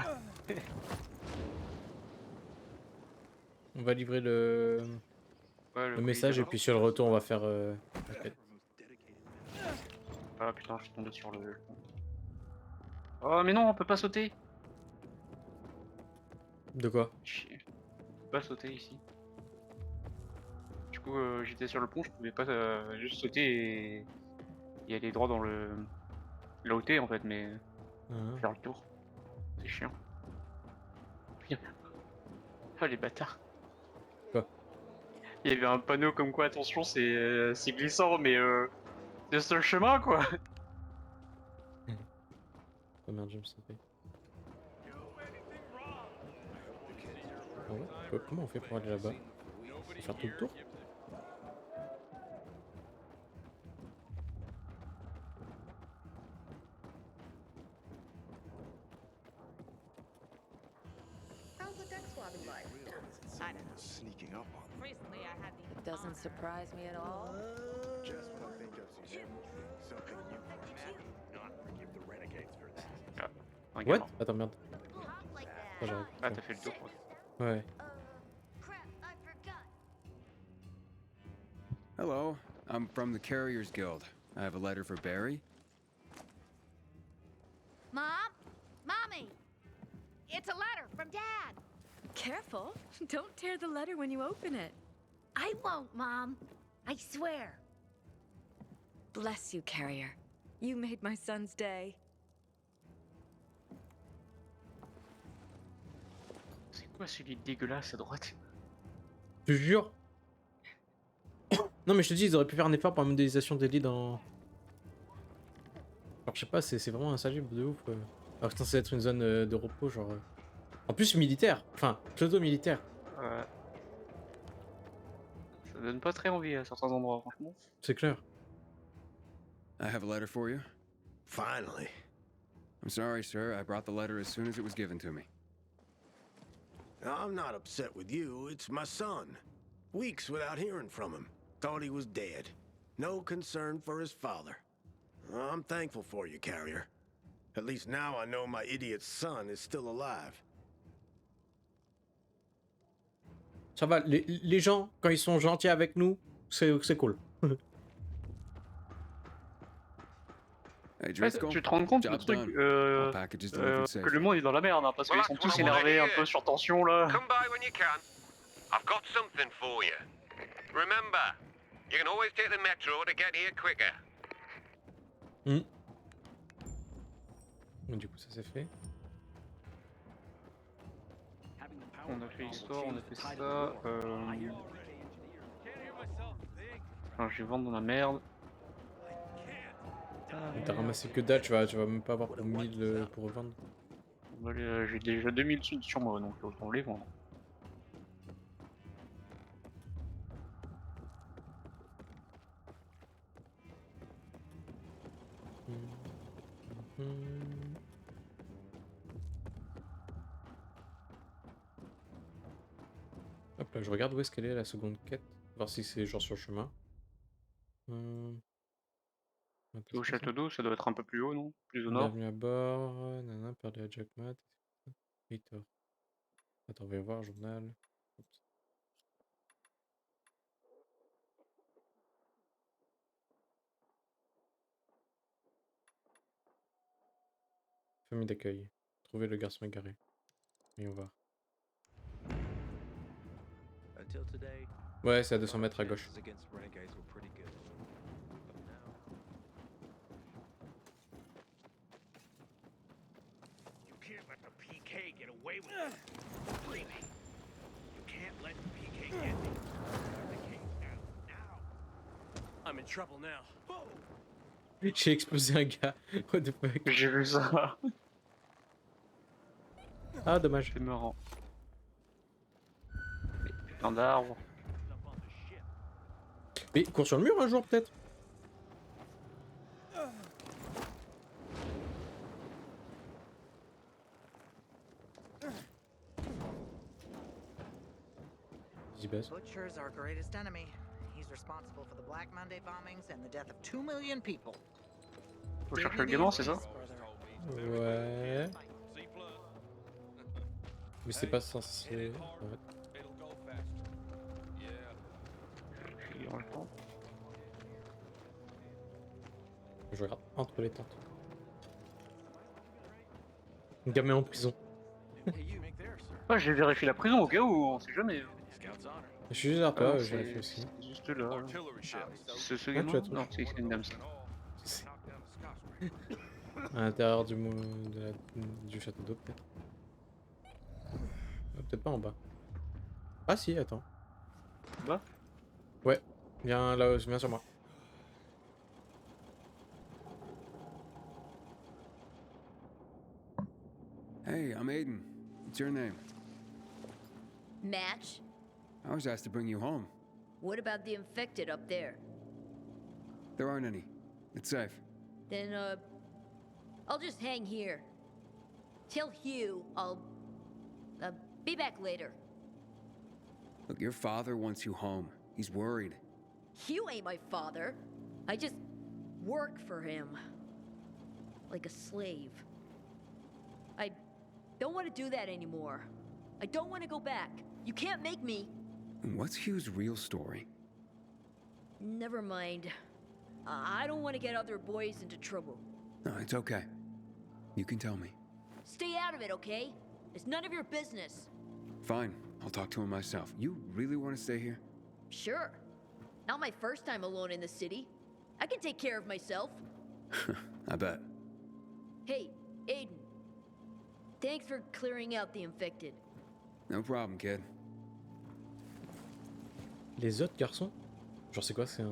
A: On va livrer le message et puis sur le retour on va faire la quête.
B: Ah putain, je suis tombé sur le... Oh mais non, on peut pas sauter.
A: De quoi?
B: Chier. On peut pas sauter ici. Du coup, j'étais sur le pont, je pouvais pas juste sauter et aller droit dans le... là où t'es en fait, mais... faire le tour. C'est chiant. Ah les bâtards.
A: Quoi?
B: Il y avait un panneau comme quoi, attention, c'est glissant, mais c'est le seul chemin quoi.
A: Oh merde, je me sentais. Ah ouais? Comment on fait pour aller là-bas? Faut faire tout le tour?
G: Sneaking up on them.
N: Recently, I had the.
O: Doesn't surprise me at all.
G: Just when I think I've seen everything, something new comes in. Not forgive the renegades for this.
A: What? Attends, merde. Oh, j'arrive.
B: Ah, t'as fait le tour.
A: Ouais.
C: Hello, I'm from the Carriers Guild. I have a letter for Barry.
L: Mom? Mommy! It's a letter from Dad!
O: Careful. Don't tear the letter when you open it.
L: I won't, Mom. I swear.
O: Bless you, Carrier. You made my son's day.
B: C'est quoi celui dégueulasse à droite?
A: Je te jure. Non mais je te dis, ils auraient pu faire un effort pour la modélisation des lits dans... Alors je sais pas, c'est vraiment insalubre de ouf. Alors que c'est être une zone de repos, genre... En plus militaire, enfin, pseudo-militaire.
B: Ouais. Ça donne pas très envie à certains endroits, franchement.
A: C'est clair.
C: I have a letter for you.
G: Finally.
C: I'm sorry, sir. I brought the letter as soon as it was given to me.
G: I'm not upset with you. It's my son. Weeks without hearing from him. Thought he was dead. No concern for his father. I'm thankful for you, Carrier. At least now I know my idiot son is still alive.
A: Ça va, les gens, quand ils sont gentils avec nous, c'est cool.
C: Hey,
B: Tu te rends compte du truc que le monde est dans la merde, hein, parce qu'ils sont tous énervés, un peu sur tension là.
Q: Come by when you can. I've got something for you. Remember, you can always take the metro to get here quicker.
A: Du coup, ça c'est fait.
B: On a fait histoire, on a fait ça. Enfin, je vais vendre dans la merde.
A: T'as ramassé que dalle, tu vas même pas avoir pour 1000 pour revendre.
B: J'ai déjà 2000 sous sur moi, donc autant les vendre.
A: Hop là, je regarde où est-ce qu'elle est la seconde quête, voir si c'est genre sur le chemin.
B: Au château d'eau, ça doit être un peu plus haut, non? Plus au nord.
A: Bienvenue à bord, nana, perdu à Jackmat. Victor. Attends, on va voir, journal. Oups. Famille d'accueil. Trouver le garçon égaré. Voyons voir. Ouais, c'est à 200 mètres à gauche.
H: You can't let the PK get away with it. Believe me. You can't let the PK get me. The cave now. I'm in trouble now.
A: J'ai explosé un gars. What the fuck?
B: J'ai vu ça.
A: Ah, dommage.
B: C'est marrant. Putain d'arbre.
A: Mais cours sur le mur un jour, peut-être?
T: Butcher's our greatest enemy. He's responsible for the Black Monday bombings and the death of 2 million people.
B: Faut chercher le gaiement, c'est ça?
A: Ouais. Mais c'est pas censé. Ouais. Je regarde entre les tentes. Un gamin en prison.
B: Ah, j'ai vérifié la prison au cas où, on sait jamais.
A: Je suis juste derrière toi, je vérifie aussi.
B: C'est juste là. C'est ce
A: Ah,
B: gamin?
A: tu as trouvé.
B: Non, c'est une dame ça.
A: À l'intérieur du château d'eau, peut-être. Peut-être pas en bas. Ah si, attends.
B: Bas?
A: Ouais, viens là, viens sur moi.
C: Hey, I'm Aiden. What's your name?
U: Match?
C: I was asked to bring you home.
U: What about the infected up there?
C: There aren't any. It's safe.
U: Then, I'll just hang here. Tell Hugh I'll, be back later.
C: Look, your father wants you home. He's worried.
U: Hugh ain't my father. I just work for him. Like a slave. I don't want to do that anymore. I don't want to go back. You can't make me.
C: And what's Hugh's real story?
U: Never mind. I don't want to get other boys into trouble.
C: No, it's okay. You can tell me.
U: Stay out of it, okay? It's none of your business.
C: Fine, I'll talk to him myself. You really want to stay here?
U: Sure. Not my first time alone in the city. I can take care of myself.
C: I bet.
U: Hey, Aiden. Thanks for clearing out the infected.
C: No problem, kid.
A: Les autres garçons? Genre c'est quoi? C'est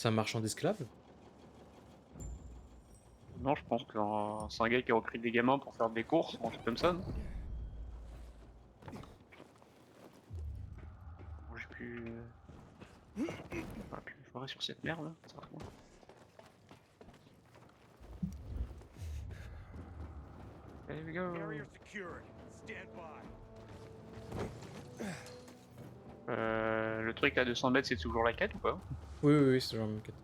A: un marchand d'esclaves?
B: Non, je pense que c'est un gars qui a repris des gamins pour faire des courses, un truc comme ça, non? Moi j'ai pu... J'aurais pu me foirer sur cette merde là, certainement. There we go.
H: Area secured. Stand by.
B: Le truc à 200 mètres, c'est toujours la quête ou pas?
A: Oui, c'est toujours la même quête.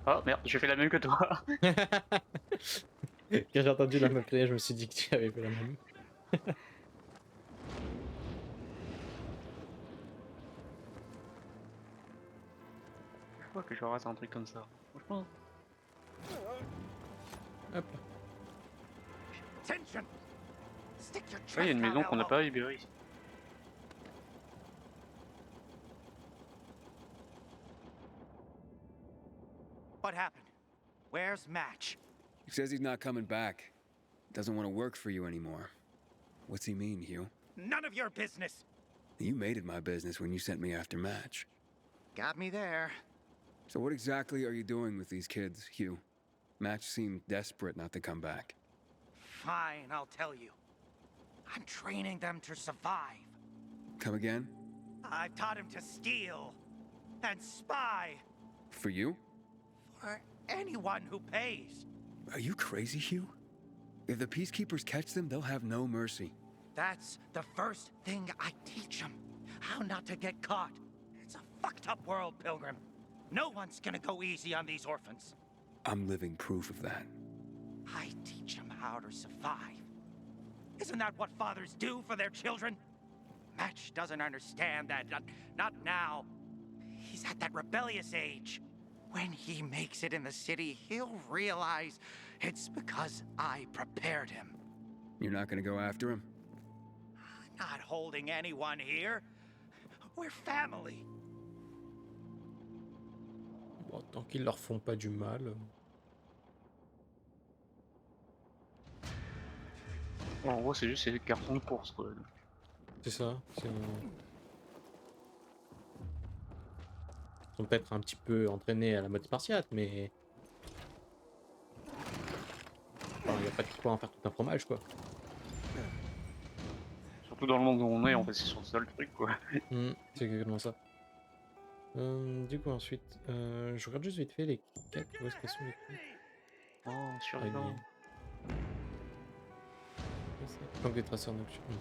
B: Oh merde, j'ai fait la même que toi.
A: Quand j'ai entendu la même prière, je me suis dit que tu avais fait la même.
B: Je crois que je rate un truc comme ça. Franchement.
A: Hop.
T: Attention! Stick your
B: Ouais, il y a une
T: chest
B: maison
T: out,
B: qu'on n'a
T: Elmo.
B: pas libérée ici.
T: What happened? Where's Match?
C: He says he's not coming back. Doesn't want to work for you anymore. What's he mean, Hugh?
T: None of your business.
C: You made it my business when you sent me after Match.
T: Got me there.
C: So what exactly are you doing with these kids, Hugh? Match seemed desperate not to come back.
T: Fine, I'll tell you. I'm training them to survive.
C: Come again?
T: I've taught him to steal and spy
C: For you?
T: for anyone who pays.
C: Are you crazy, Hugh? If the Peacekeepers catch them, they'll have no mercy.
T: That's the first thing I teach them. How not to get caught. It's a fucked up world, Pilgrim. No one's gonna go easy on these orphans.
C: I'm living proof of that.
T: I teach them how to survive. Isn't that what fathers do for their children? Match doesn't understand that. Not now. He's at that rebellious age. When he makes it in the city, he'll realize it's because I prepared him.
C: You're not gonna go after him?
T: I'm not holding anyone here. We're family.
A: Bon, tant qu'ils leur font pas du mal.
B: Bon, en gros, c'est juste des cartons de course, quoi.
A: C'est ça. Ils sont peut-être un petit peu entraînés à la mode spartiate, mais... Enfin, y a pas de quoi en faire tout un fromage, quoi.
B: Surtout dans le monde où on est, en fait, c'est sur ça le truc, quoi.
A: C'est exactement ça. Du coup, ensuite, je regarde juste vite fait les quêtes. Où est-ce qu'elles sont les quêtes?
B: Oh, survivant.
A: Planque des traceurs nocturnes.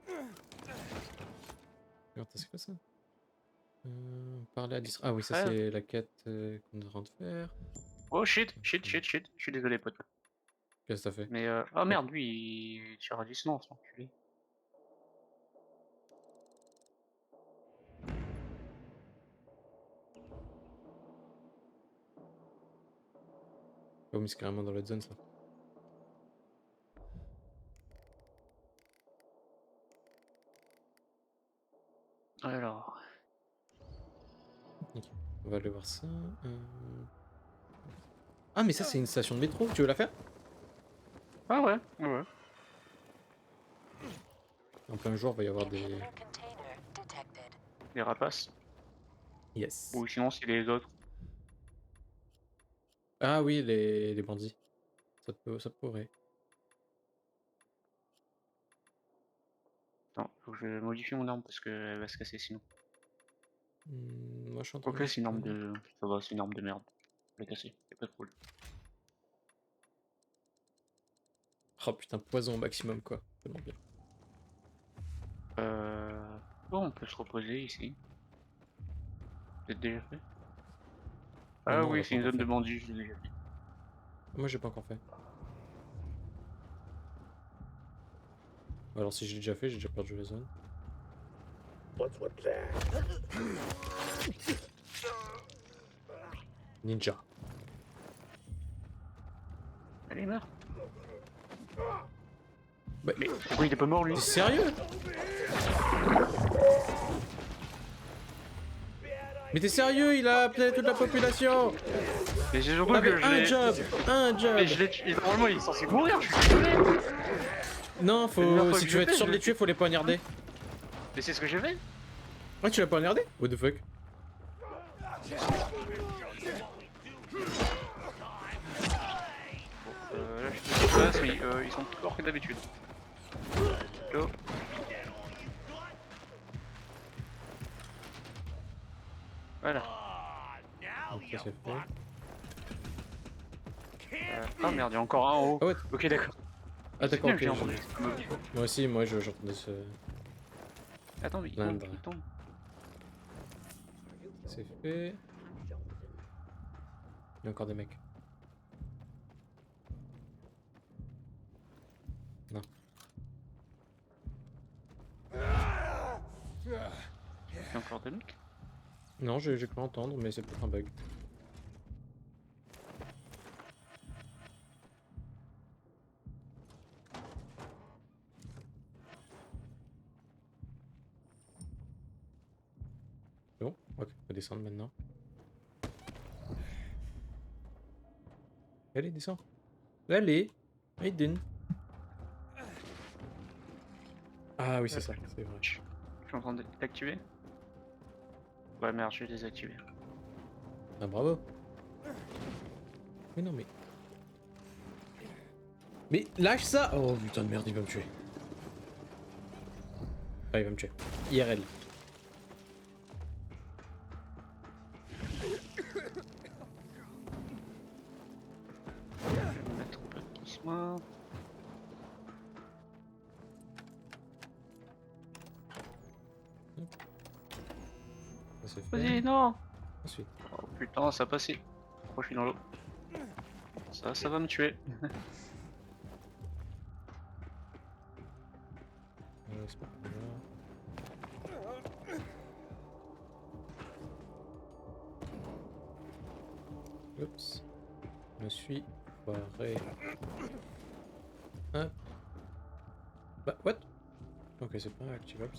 A: Non, c'est pas ça. Regarde, c'est quoi ça? Parler à distance. Ah oui, ça c'est la quête qu'on est en train de faire.
B: Oh shit. Je suis désolé, pote.
A: Qu'est-ce que ça fait?
B: Mais ah merde, lui, il tire à distance, l'enculé.
A: Oh, mais c'est carrément dans l'autre zone, ça.
B: Alors.
A: Ok, on va aller voir ça. Ah, mais ça, c'est une station de métro. Tu veux la faire?
B: Ah ouais.
A: En plein jour, il va y avoir des
B: rapaces.
A: Yes.
B: Ou sinon, c'est les autres.
A: Ah oui, les bandits. Ça pourrait.
B: Attends, faut que je modifie mon arme parce qu'elle va se casser sinon.
A: Moi, je suis en train
B: Ok, c'est une arme de... Ça va, c'est une arme de merde. Je vais casser, y'a pas de problème.
A: Oh putain, poison au maximum, quoi. Tellement bien.
B: Bon, on peut se reposer ici. Peut-être déjà fait.
A: Ah
B: Ah
A: non, on
B: oui,
A: l'a
B: c'est
A: pas
B: une
A: encore
B: zone de
A: fait.
B: bandits, je l'ai déjà fait.
A: Moi, j'ai pas encore fait. Alors, si je l'ai déjà fait, j'ai déjà perdu la zone. Ninja.
B: Allez, meurs.
A: Bah,
B: mais pourquoi il est pas mort lui?
A: T'es sérieux? Mais t'es sérieux? Il a appelé toute la population.
B: Mais j'ai surtout que
A: un job.
B: Mais je l'ai tué. Normalement, il est censé mourir, je suis désolé.
A: Non, faut... si tu veux être sûr de les tuer, faut les poignarder.
B: Mais c'est ce que j'ai fait.
A: Ouais, tu l'as poignardé? What the fuck?
B: Là, je te déplace, mais ils sont plus forts que d'habitude. Go. Voilà.
A: Donc ça c'est fait.
B: Ah merde, il y a encore un en haut.
A: Ah ouais.
B: Ok, d'accord.
A: Ah d'accord, ok.
B: J'ai entendu.
A: Moi aussi, moi j'entendais ce...
B: Attends, mais il tombe.
A: C'est fait. Il y a encore des mecs. Non.
B: Il y a encore des mecs?
A: Non, j'ai cru entendre, mais c'est peut-être un bug. Bon, ok, on peut descendre maintenant. Allez, descends. Allez, Aiden. Ah oui, c'est ça, c'est vrai.
B: Je suis en train de l'activer. Ouais, merde, je vais désactiver.
A: Ah, bravo. Mais non, mais... Mais lâche ça! Oh putain de merde, il va me tuer. Ah, il va me tuer. IRL.
B: Je vais me mettre un peu de soin.
A: Ça
B: Vas-y, non!
A: Ensuite.
B: Oh putain, ça a passé. Oh, je suis dans l'eau. Ça va me tuer.
A: C'est pas là. Oups. Je me suis foiré. Hop. Bah, what? Ok, c'est pas activable.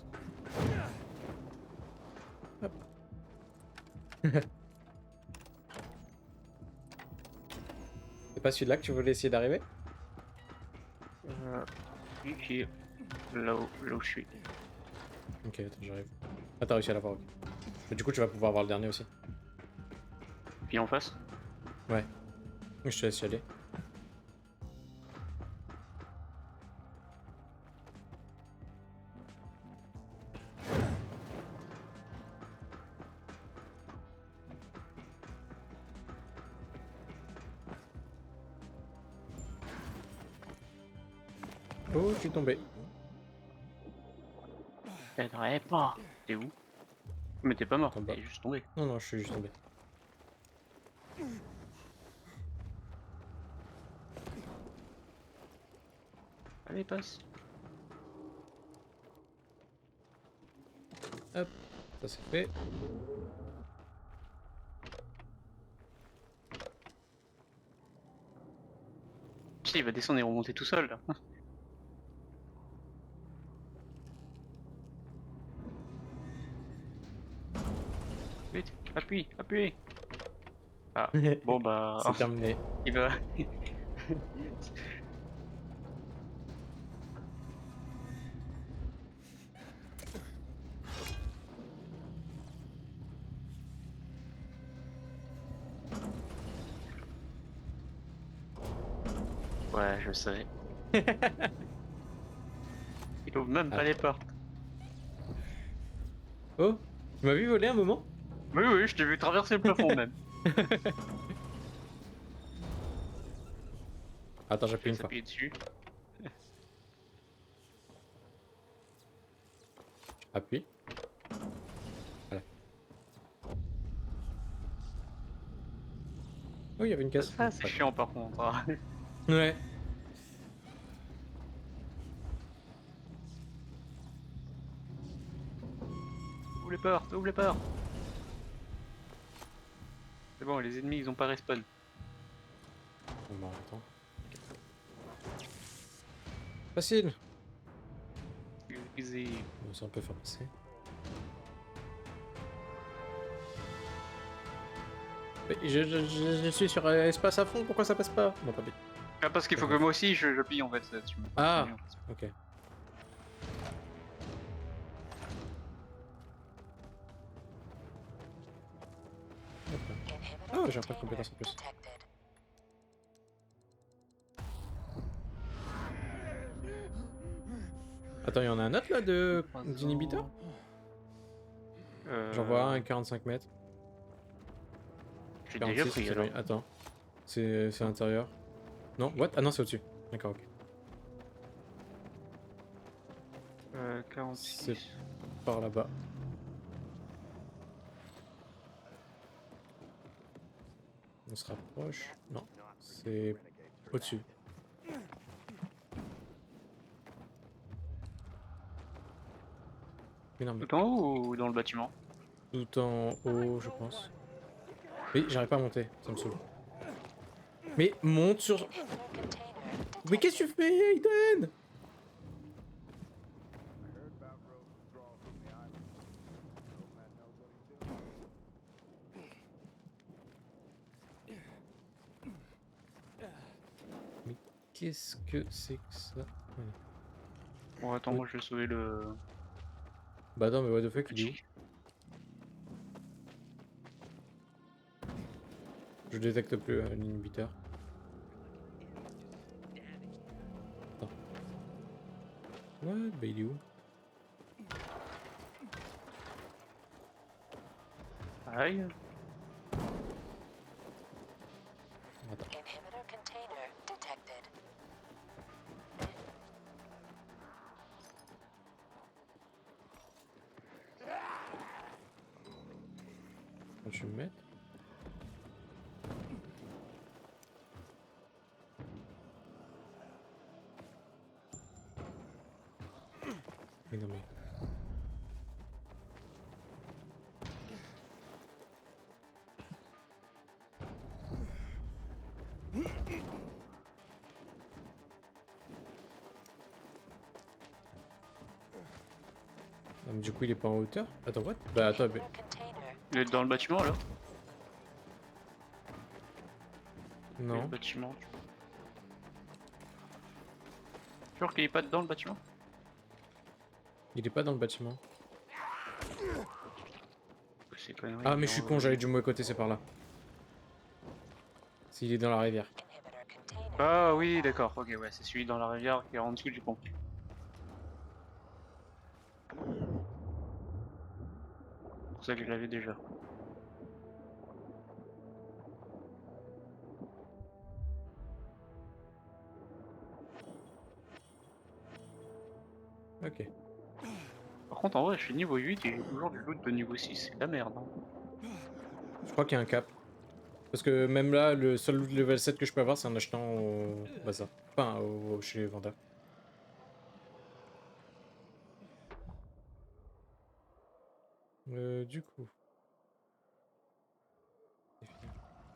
A: Hop. C'est pas celui-là que tu voulais essayer d'arriver?
B: Qui est là où je suis.
A: Ok, attends, j'arrive. Ah, t'as réussi à l'avoir, ok. Mais du coup, tu vas pouvoir voir le dernier aussi.
B: Puis en face?
A: Ouais. Je te laisse y aller. Oh, je suis tombé.
B: T'aiderais pas. T'es où? Mais t'es pas mort,
A: En bas.
B: t'es juste tombé.
A: Non, non, je suis juste tombé.
B: Allez, passe.
A: Hop, ça c'est fait.
B: Tu sais, il va descendre et remonter tout seul là. Vite, appuie, appuie. Ah, bon bah...
A: C'est terminé.
B: Il va... Ouais, je sais. Il ouvre même pas les portes.
A: Oh, tu m'as vu voler un moment?
B: Oui, oui, je t'ai vu traverser le plafond même.
A: Attends, j'appuie une fois.
B: S'appuyer dessus.
A: Appuie. Voilà. Oh, il y avait une caisse.
B: Ça, c'est chiant par contre. Hein.
A: Ouais.
B: Ouvre les portes, ouvre les portes. C'est bon, les ennemis ils ont pas respawn.
A: Bon, attends. Facile.
B: Easy.
A: Bon, ça on peut faire passer. Mais je suis sur espace à fond, pourquoi ça passe pas? Bon, tant pis.
B: Ah, parce qu'il faut que moi aussi je pille en fait.
A: Ah, ok. Oh, j'ai un point de compétence en plus. Attends, il y en a un autre là d'inhibiteur? J'en vois un à 45 mètres.
B: J'ai déjà pris alors.
A: Attends. C'est à l'intérieur. Non, what? Ah non, c'est au-dessus. D'accord, ok.
B: 46.
A: C'est par là-bas. On se rapproche. Non, c'est au-dessus. Mais non, mais...
B: Tout en haut ou dans le bâtiment?
A: Tout en haut, je pense. Mais j'arrive pas à monter, ça me saoule. Mais monte sur... Mais qu'est-ce que tu fais, Aiden? Mais qu'est-ce que c'est que ça? Ouais.
B: Bon, attends, moi je vais sauver le...
A: Bah non, mais what the fuck, il est où? Je détecte plus l'inhibiteur. Attends. Ouais, bah il est où?
B: Aïe.
A: Attends.
R: Inhibitor container detected.
A: Je vais me mettre. Mais non mais... Ah, mais du coup il est pas en hauteur? Attends, what? Bah attends, mais...
B: Il est dans le bâtiment là?
A: Non.
B: Le bâtiment. Sûr qu'il est pas dedans le bâtiment?
A: Il est pas dans le bâtiment.
B: C'est connerie,
A: Ah mais je suis con, j'allais du mauvais côté, c'est par là. S'il est dans la rivière.
B: Ah oui, d'accord, ok, ouais, c'est celui dans la rivière qui est en dessous du pont. C'est pour ça que je l'avais déjà.
A: Ok.
B: Par contre, en vrai, je suis niveau 8 et j'ai toujours du loot de niveau 6, c'est de la merde. Hein.
A: Je crois qu'il y a un cap. Parce que même là, le seul loot level 7 que je peux avoir, c'est en achetant au bazar. Enfin, chez les vendeurs. Du coup...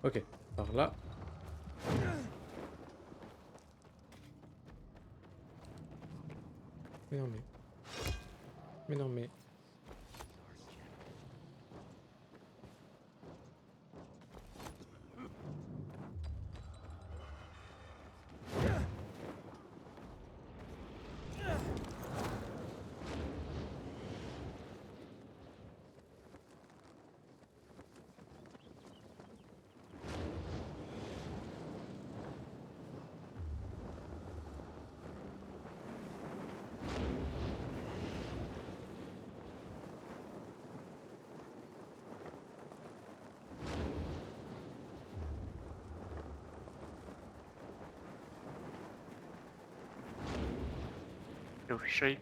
A: Ok, par là. Mais non mais... Mais non mais...
B: Le fisheye.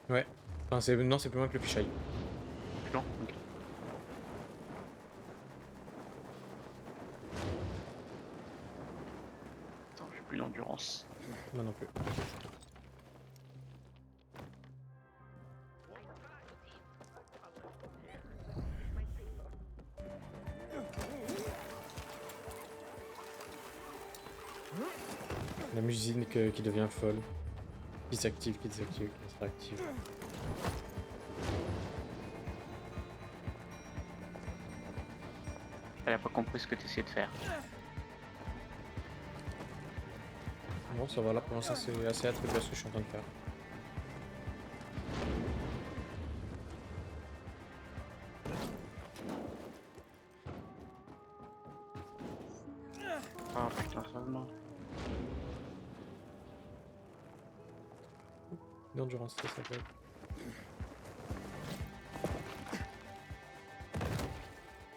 A: Ouais. Enfin, c'est... Non, c'est plus loin que le fisheye.
B: Non, ok. Attends, j'ai plus d'endurance.
A: Moi non plus. La musique qui devient folle. Qui s'active, qui désactive, qui se réactive.
B: Elle a pas compris ce que tu essayais de faire.
A: Bon, ça va là, pour l'instant c'est assez attribué à ce que je suis en train de faire.
B: Ah putain, seulement.
A: L'endurance, ça s'appelle.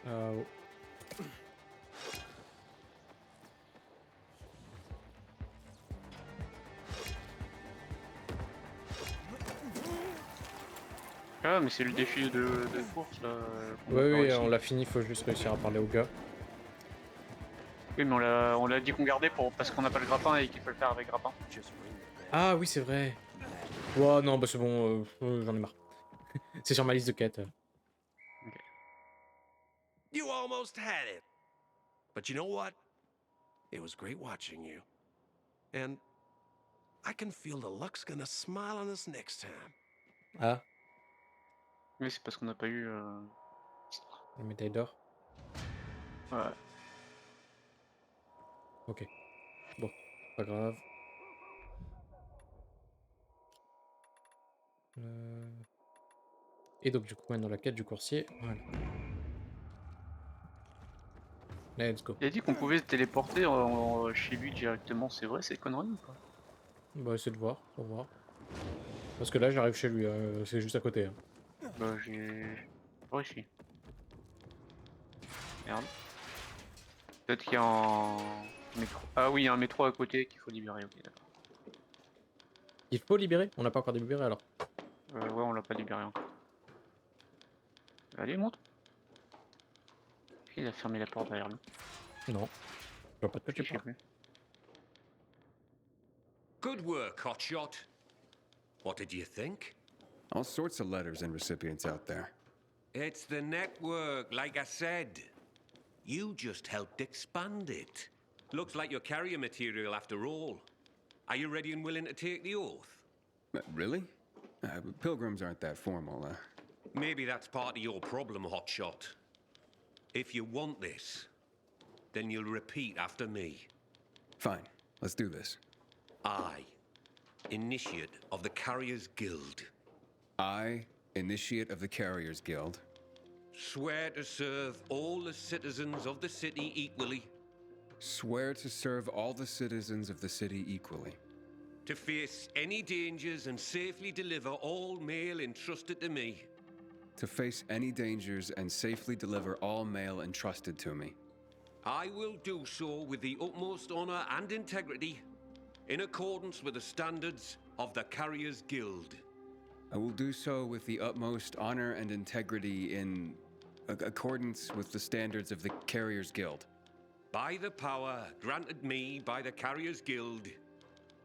A: Oh.
B: Ah, mais c'est le défi de course là.
A: Oui, on l'a fini, faut juste réussir à parler au gars.
B: Oui, mais on l'a dit qu'on gardait parce qu'on n'a pas le grappin et qu'il faut le faire avec grappin.
A: Ah oui, c'est vrai. Oh non, bah c'est bon, j'en ai marre. C'est sur ma liste de quêtes.
B: Okay.
H: You almost had it. But you know what? It was great watching you. And I can feel the luck's gonna smile on us next time.
A: Ah,
B: Oui, c'est parce qu'on n'a pas eu...
A: la médaille d'or.
B: Ouais.
A: Ok. Bon, pas grave. Et donc du coup, maintenant la quête du coursier. Voilà. Let's go.
B: Il a dit qu'on pouvait se téléporter chez lui directement, c'est vrai ces conneries ou pas?
A: On va essayer de voir, on va voir. Parce que là, j'arrive chez lui, c'est juste à côté. Hein.
B: Bah j'ai... pas réussi. Merde. Peut-être qu'il y a un métro. Ah oui, il y a un métro à côté qu'il faut libérer, ok d'accord.
A: Il faut libérer? On n'a pas encore libéré alors.
B: Ouais, on l'a pas libéré encore. Allez, monte. Il a fermé la porte derrière lui.
A: Non. Je vois pas de quoi tu parles.
Q: Good work, hotshot. What did you think?
C: All sorts of letters and recipients out there.
Q: It's the network, like I said. You just helped expand it. Looks like you're carrier material after all. Are you ready and willing to take the oath?
C: Really? Pilgrims aren't that formal.
Q: Maybe that's part of your problem, Hotshot. If you want this, then you'll repeat after me.
C: Fine, let's do this.
Q: I, Initiate of the Carriers Guild.
C: I, Initiate of the Carriers Guild.
Q: Swear to serve all the citizens of the city equally.
C: Swear to serve all the citizens of the city equally.
Q: To face any dangers and safely deliver all mail entrusted to me.
C: To face any dangers and safely deliver all mail entrusted to me.
Q: I will do so with the utmost honor and integrity, in accordance with the standards of the Carriers Guild.
C: I will do so with the utmost honor and integrity in accordance with the standards of the Carriers Guild.
Q: By the power granted me by the Carriers Guild,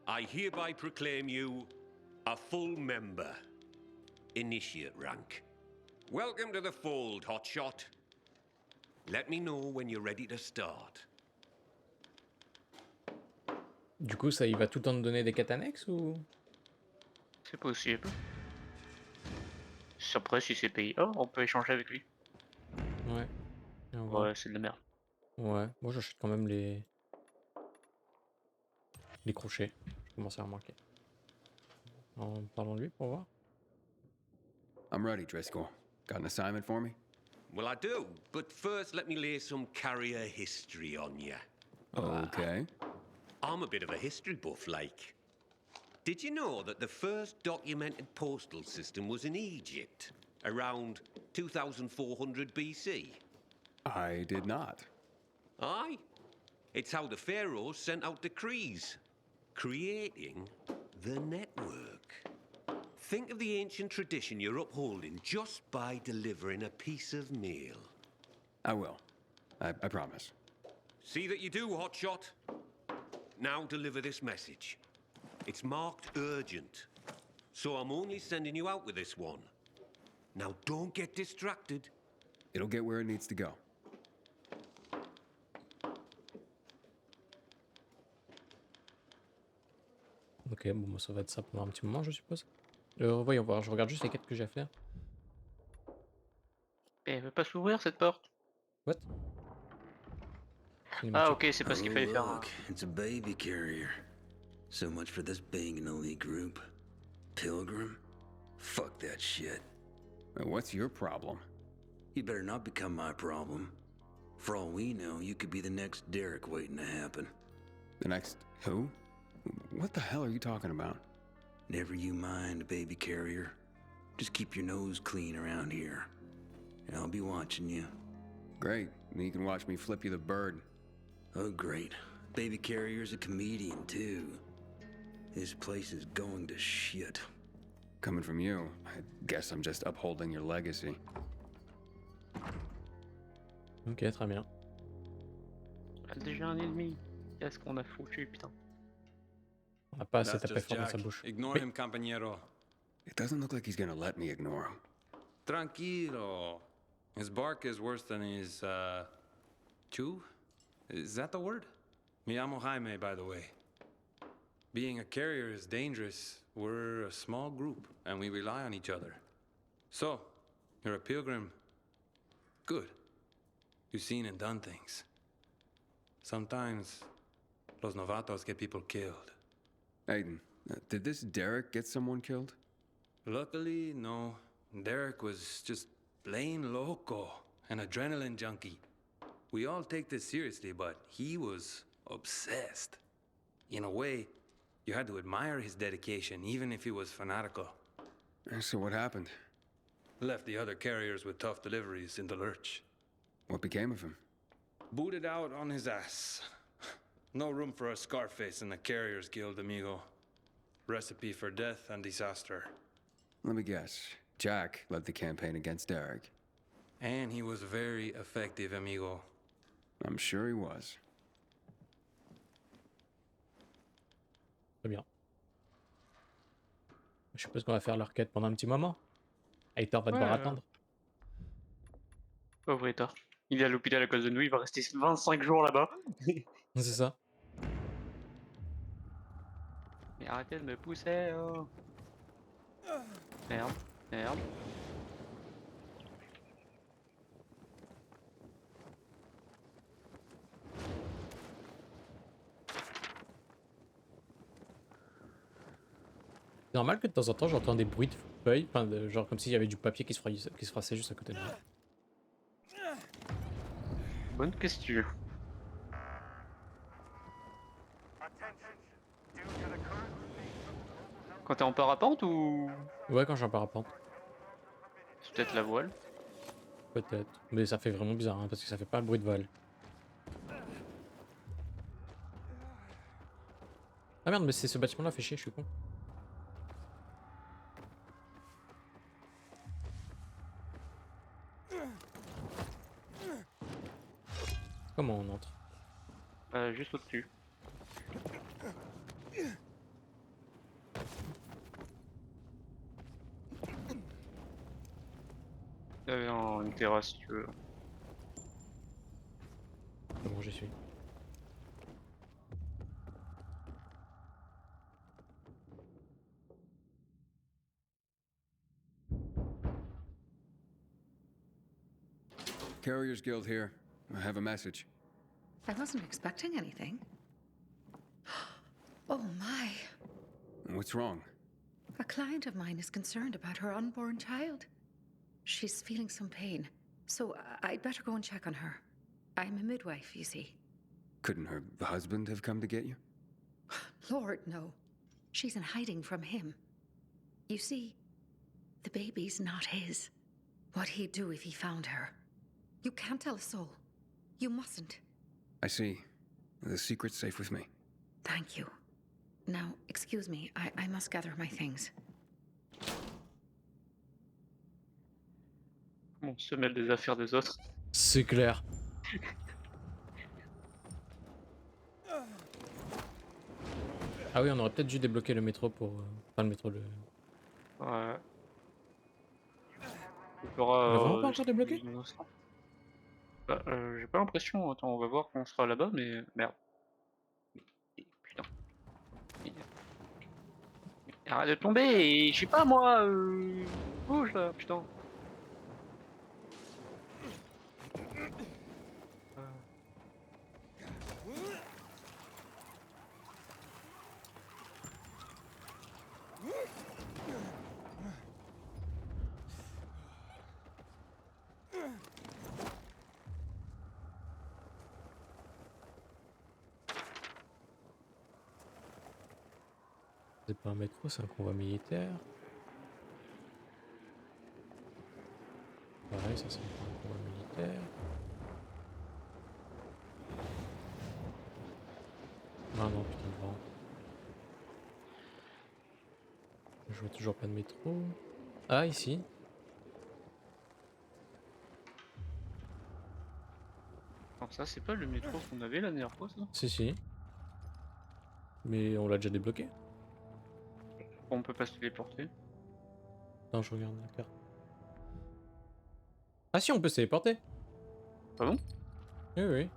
Q: I hereby proclaim you a full member, Initiate rank. Welcome to the fold, Hotshot. Let me know when you're ready to start.
A: Du coup, ça, il va tout le temps te donner des quêtes annexes ou?
B: C'est possible. Après, si c'est payé. Oh, on peut échanger avec lui.
A: Ouais. Et on va-
B: Ouais, c'est de la merde.
A: Ouais, moi j'achète quand même les crochets. Je commence à remarquer. En parlant de lui pour voir.
C: I'm ready, Driscoll. Got an assignment for me?
Q: Well, I do, but first let me lay some carrier history on you.
C: Okay.
Q: I'm a bit of a history buff, like. Did you know that the first documented postal system was in Egypt, around 2400 BC?
C: I did not.
Q: Aye. It's how the pharaohs sent out decrees, creating the network. Think of the ancient tradition you're upholding just by delivering a piece of mail.
C: I will. I promise.
Q: See that you do, Hotshot. Now deliver this message. It's marked urgent, so I'm only sending you out with this one. Now don't get distracted.
C: It'll get where it needs to go.
A: Ok, bon, bah, ça va être ça pendant un petit moment, je suppose. Voyons voir, je regarde juste les quêtes que j'ai à faire.
B: Et elle veut pas s'ouvrir cette porte.
A: What?
B: Ah ok, c'est parce qu'il
D: Oh,
B: fallait faire un...
D: look, it's a baby carrier. So much for this being an elite group. Pilgrim? Fuck that shit.
C: What's your problem?
D: You better not become my problem. For all we know, you could be the next Derek waiting to happen.
C: The next who? What the hell are you talking about?
D: Never you mind, baby carrier. Just keep your nose clean around here. And I'll be watching you.
C: Great. Then you can watch me flip you the bird.
D: Oh, great. Baby carrier's a comedian, too. This place is going to shit.
C: Coming from you, I guess I'm just upholding your legacy.
A: Ok, très bien.
B: Déjà un ennemi. Qu'est-ce qu'on a foutu, putain.
A: On n'a pas assez
C: That's
A: tapé
C: just
A: fort dans
C: Jack.
A: sa bouche.
C: Ignore
A: Oui.
C: him, compañero. It doesn't look like he's gonna let me ignore him.
V: Tranquilo. His bark is worse than his, chew? Is that the word? Me llamo Jaime, by the way. Being a carrier is dangerous. We're a small group, and we rely on each other. So, you're a pilgrim. Good. You've seen and done things. Sometimes, los novatos get people killed.
C: Aiden, did this Derek get someone killed?
V: Luckily, no. Derek was just plain loco, an adrenaline junkie. We all take this seriously, but he was obsessed. In a way, you had to admire his dedication, even if he was fanatical.
C: So what happened?
V: Left the other carriers with tough deliveries in the lurch.
C: What became of him?
V: Booted out on his ass. No room for a Scarface in the Carriers Guild, amigo. Recipe for death and disaster.
C: Let me guess. Jack led the campaign against Derek.
V: And he was very effective, amigo.
C: I'm sure he was.
A: Très bien. Je suppose qu'on va faire leur quête pendant un petit moment. Aitor va devoir attendre.
B: Pauvre Aitor. Il est à l'hôpital à cause de nous, il va rester 25 jours là-bas.
A: C'est ça.
B: Mais arrêtez de me pousser, oh. Merde, merde.
A: C'est normal que de temps en temps j'entends des bruits de feuilles, enfin genre comme s'il y avait du papier qui se froissait juste à côté de moi.
B: Bonne question. Quand t'es en parapente ou...
A: Ouais, quand je suis en parapente.
B: C'est peut-être la voile.
A: Peut-être. Mais ça fait vraiment bizarre, hein, parce que ça fait pas le bruit de vol. Ah merde, mais c'est ce bâtiment-là, fait chier, je suis con. Comment on entre?
B: Juste au-dessus. Il y avait une terrasse si tu veux.
A: Comment j'y suis?
C: Carriers Guild here. I have a message.
L: I wasn't expecting anything. Oh my.
C: What's wrong?
L: A client of mine is concerned about her unborn child. She's feeling some pain, so I'd better go and check on her. I'm a midwife, you see.
C: Couldn't her husband have come to get you?
L: Lord, no. She's in hiding from him. You see, the baby's not his. What'd he do if he found her? You can't tell a soul. You mustn't.
C: I see. The secret's safe with me.
L: Thank you. Now, excuse me, I must gather my things.
B: On se mêle des affaires des autres.
A: C'est clair. Ah oui, on aurait peut-être dû débloquer le métro pour... Enfin, le métro, le...
B: Ouais.
A: On l'a vraiment pas encore débloqué?
B: Bah, j'ai pas l'impression. Attends, on va voir quand on sera là-bas, mais... Merde. Putain. Arrête de tomber et... Je sais pas, moi... Bouge, là, putain.
A: C'est pas un métro, c'est un convoi militaire. Pareil, ça c'est un convoi militaire. Ah non, putain de vent. Je vois toujours pas de métro. Ah, ici.
B: Alors ça, c'est pas le métro qu'on avait la dernière fois, ça?
A: Si, si. Mais on l'a déjà débloqué.
B: On peut pas se téléporter.
A: Non, je regarde la carte. Ah si, on peut se téléporter.
B: Ah bon?
A: Oui, oui.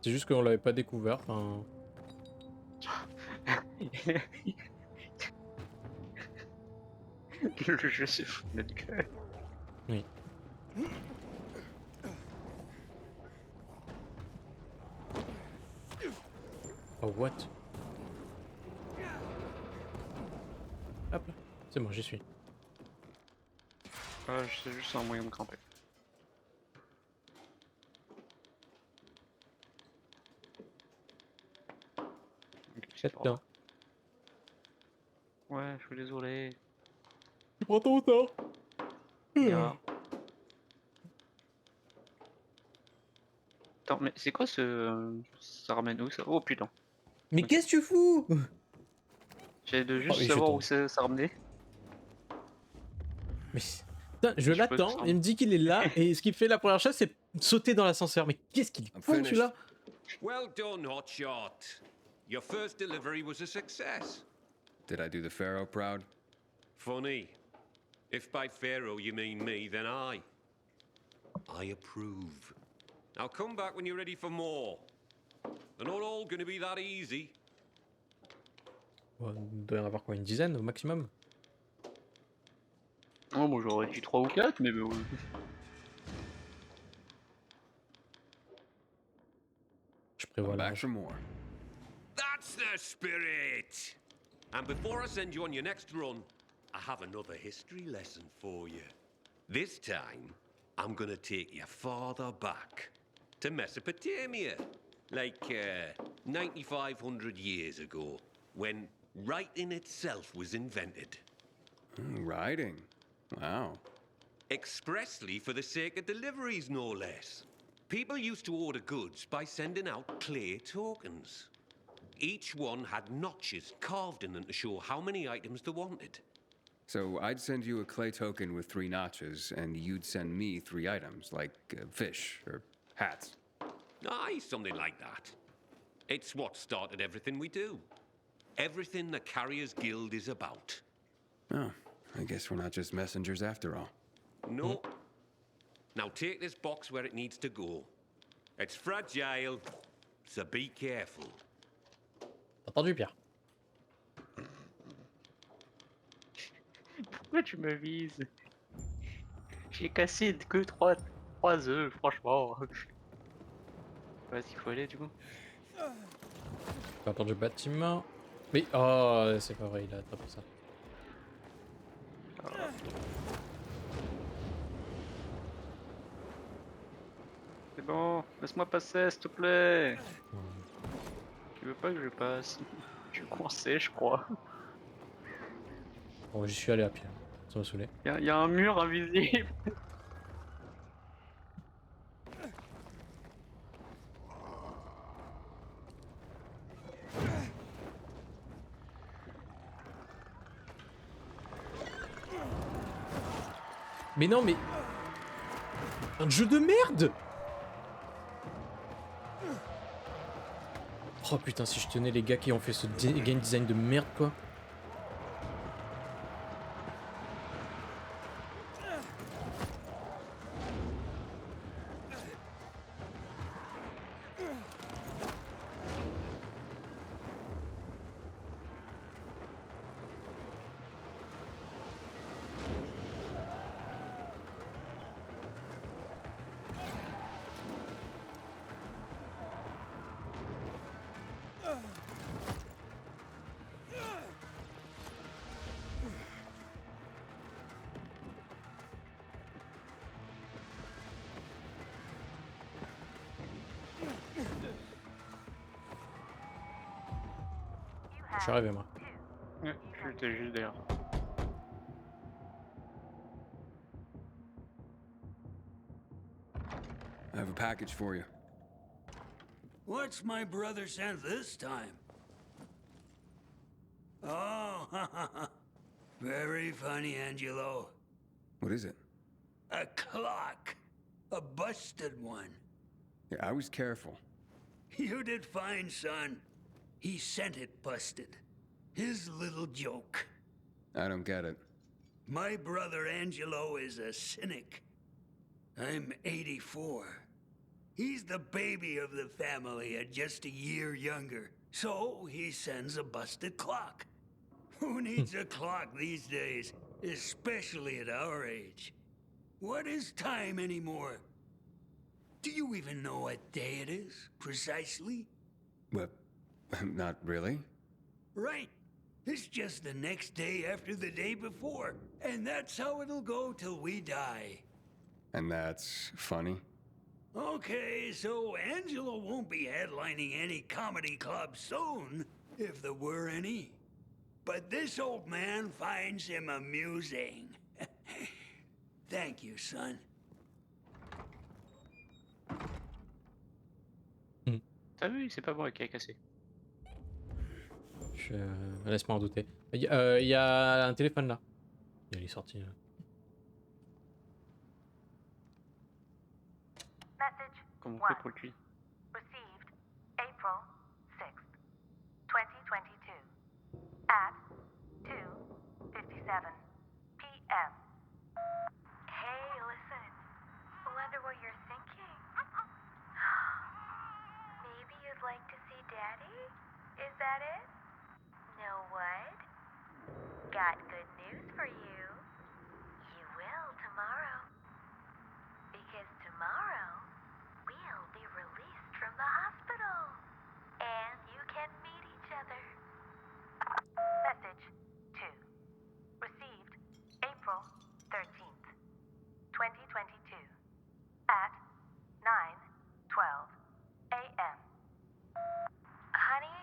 A: C'est juste qu'on l'avait pas découvert, enfin...
B: Le jeu se fout de notre gueule.
A: Oui. Oh, what? Hop là. C'est bon, j'y suis.
B: C'est juste un moyen de grimper.
A: Putain.
B: Ouais, je suis désolé.
A: Tu prends ton temps.
B: Attends, mais c'est quoi ce... Ça ramène où ça? Oh putain.
A: Mais qu'est-ce que tu fous?
B: J'essaie de juste savoir où ça ramenait.
A: Mais... Putain, je l'attends, il me dit qu'il est là, et ce qu'il fait la première chose, c'est sauter dans l'ascenseur. Mais qu'est-ce qu'il fout, celui-là?
Q: Well done, Hotshot. Your first delivery was a success.
C: Did I do the Pharaoh proud?
Q: Funny. If by Pharaoh you mean me, then I approve. Now come back when you're ready for more. They're not all gonna be that easy.
A: Ouais, il doit y en avoir quoi, une dizaine au maximum?
B: Oh, moi j'aurais dit 3 ou 4, mais bon.
A: Je prévois l'âge.
Q: That's the spirit! And before I send you on your next run, I have another history lesson for you. This time, I'm gonna take you farther back to Mesopotamia, like 9,500 years ago, when writing itself was invented.
C: Writing? Wow.
Q: Expressly for the sake of deliveries, no less. People used to order goods by sending out clay tokens. Each one had notches carved in them to show how many items they wanted.
C: So I'd send you a clay token with 3 notches, and you'd send me 3 items, like fish or hats.
Q: Aye, something like that. It's what started everything we do. Everything the Carriers Guild is about.
C: Oh, I guess we're not just messengers after all.
Q: No. Now take this box where it needs to go. It's fragile, so be careful.
A: T'as entendu, Pierre?
B: Pourquoi tu me vises? J'ai cassé que 3 œufs, franchement. Vas-y, faut aller du coup.
A: T'as entendu le bâtiment? Oui, oh, c'est pas vrai, il a attrapé ça.
B: C'est bon, laisse-moi passer s'il te plaît. Tu veux pas que je passe? Je suis coincé, je crois.
A: Bon, j'y suis allé à pied, ça m'a saoulé.
B: Y a un mur invisible.
A: Mais non, mais... Un jeu de merde! Oh putain, si je tenais les gars qui ont fait ce game design de merde, quoi. Je suis arrivé, moi.
B: Ouais, j'étais juste derrière.
C: I have a package for you.
D: What's my brother sent this time? Oh, very funny, Angelo.
C: What is it?
D: A clock. A busted one.
C: Yeah, I was careful.
D: You did fine, son. He sent it busted. His little joke.
C: I don't get it.
D: My brother Angelo is a cynic. I'm 84. He's the baby of the family at just a year younger. So he sends a busted clock. Who needs a clock these days, especially at our age? What is time anymore? Do you even know what day it is, precisely?
C: What? Not really.
D: Right. It's just the next day after the day before. And that's how it'll go till we die.
C: And that's funny?
D: Okay, so Angelo won't be headlining any comedy club soon, if there were any. But this old man finds him amusing. Thank you, son.
B: T'as vu, c'est pas moi qui ai cassé.
A: Laisse-moi en douter. Il y a un téléphone là. Il est sorti. Là.
R: Message
B: Comment on fait pour le tuer?
R: received April 6th, 2022 at 2:57 a.m. Hey, listen. Wonder what you're thinking. Maybe you'd like to see Daddy? Is that it? Know what? Got good news for you. You will tomorrow. Because tomorrow, we'll be released from the hospital. And you can meet each other. Message 2. Received April 13th, 2022 at 9:12 a.m. Honey,